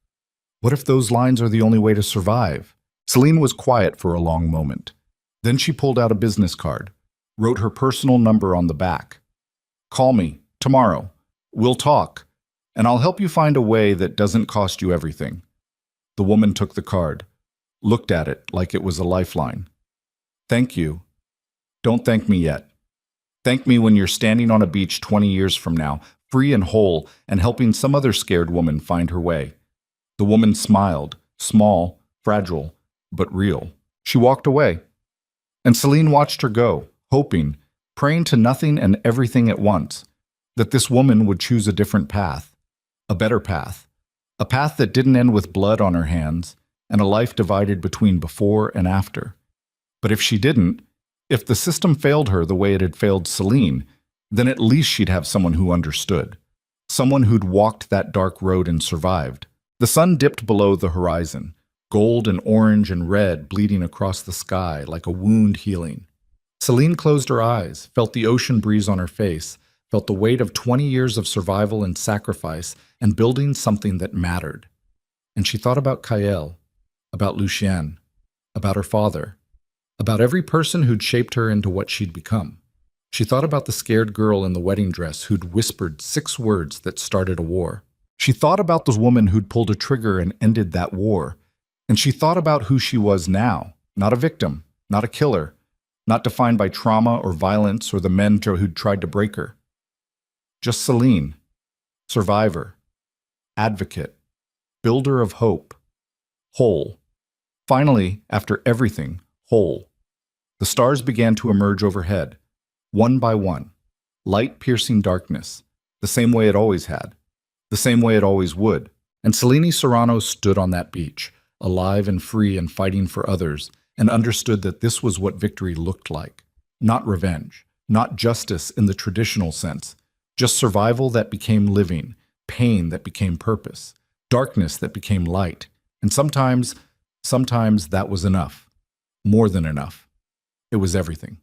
What if those lines are the only way to survive? Celine was quiet for a long moment. Then she pulled out a business card, wrote her personal number on the back. Call me, tomorrow. We'll talk, and I'll help you find a way that doesn't cost you everything. The woman took the card, looked at it like it was a lifeline. Thank you. Don't thank me yet. Thank me when you're standing on a beach 20 years from now, free and whole, and helping some other scared woman find her way. The woman smiled, small, fragile, but real. She walked away. And Celine watched her go, hoping, praying to nothing and everything at once, that this woman would choose a different path, a better path, a path that didn't end with blood on her hands and a life divided between before and after. But if she didn't, if the system failed her the way it had failed Celine, then at least she'd have someone who understood, someone who'd walked that dark road and survived. The sun dipped below the horizon, gold and orange and red bleeding across the sky like a wound healing. Celine closed her eyes, felt the ocean breeze on her face, felt the weight of 20 years of survival and sacrifice and building something that mattered. And she thought about Kael, about Lucien, about her father, about every person who'd shaped her into what she'd become. She thought about the scared girl in the wedding dress who'd whispered 6 words that started a war. She thought about the woman who'd pulled a trigger and ended that war. And she thought about who she was now, not a victim, not a killer, not defined by trauma or violence or the men who'd tried to break her. Just Celine, survivor, advocate, builder of hope, whole. Finally, after everything, whole. The stars began to emerge overhead, one by one, light piercing darkness, the same way it always had, the same way it always would. And Celine Serrano stood on that beach, alive and free and fighting for others, and understood that this was what victory looked like. Not revenge, not justice in the traditional sense, just survival that became living, pain that became purpose, darkness that became light. And sometimes that was enough, more than enough. It was everything.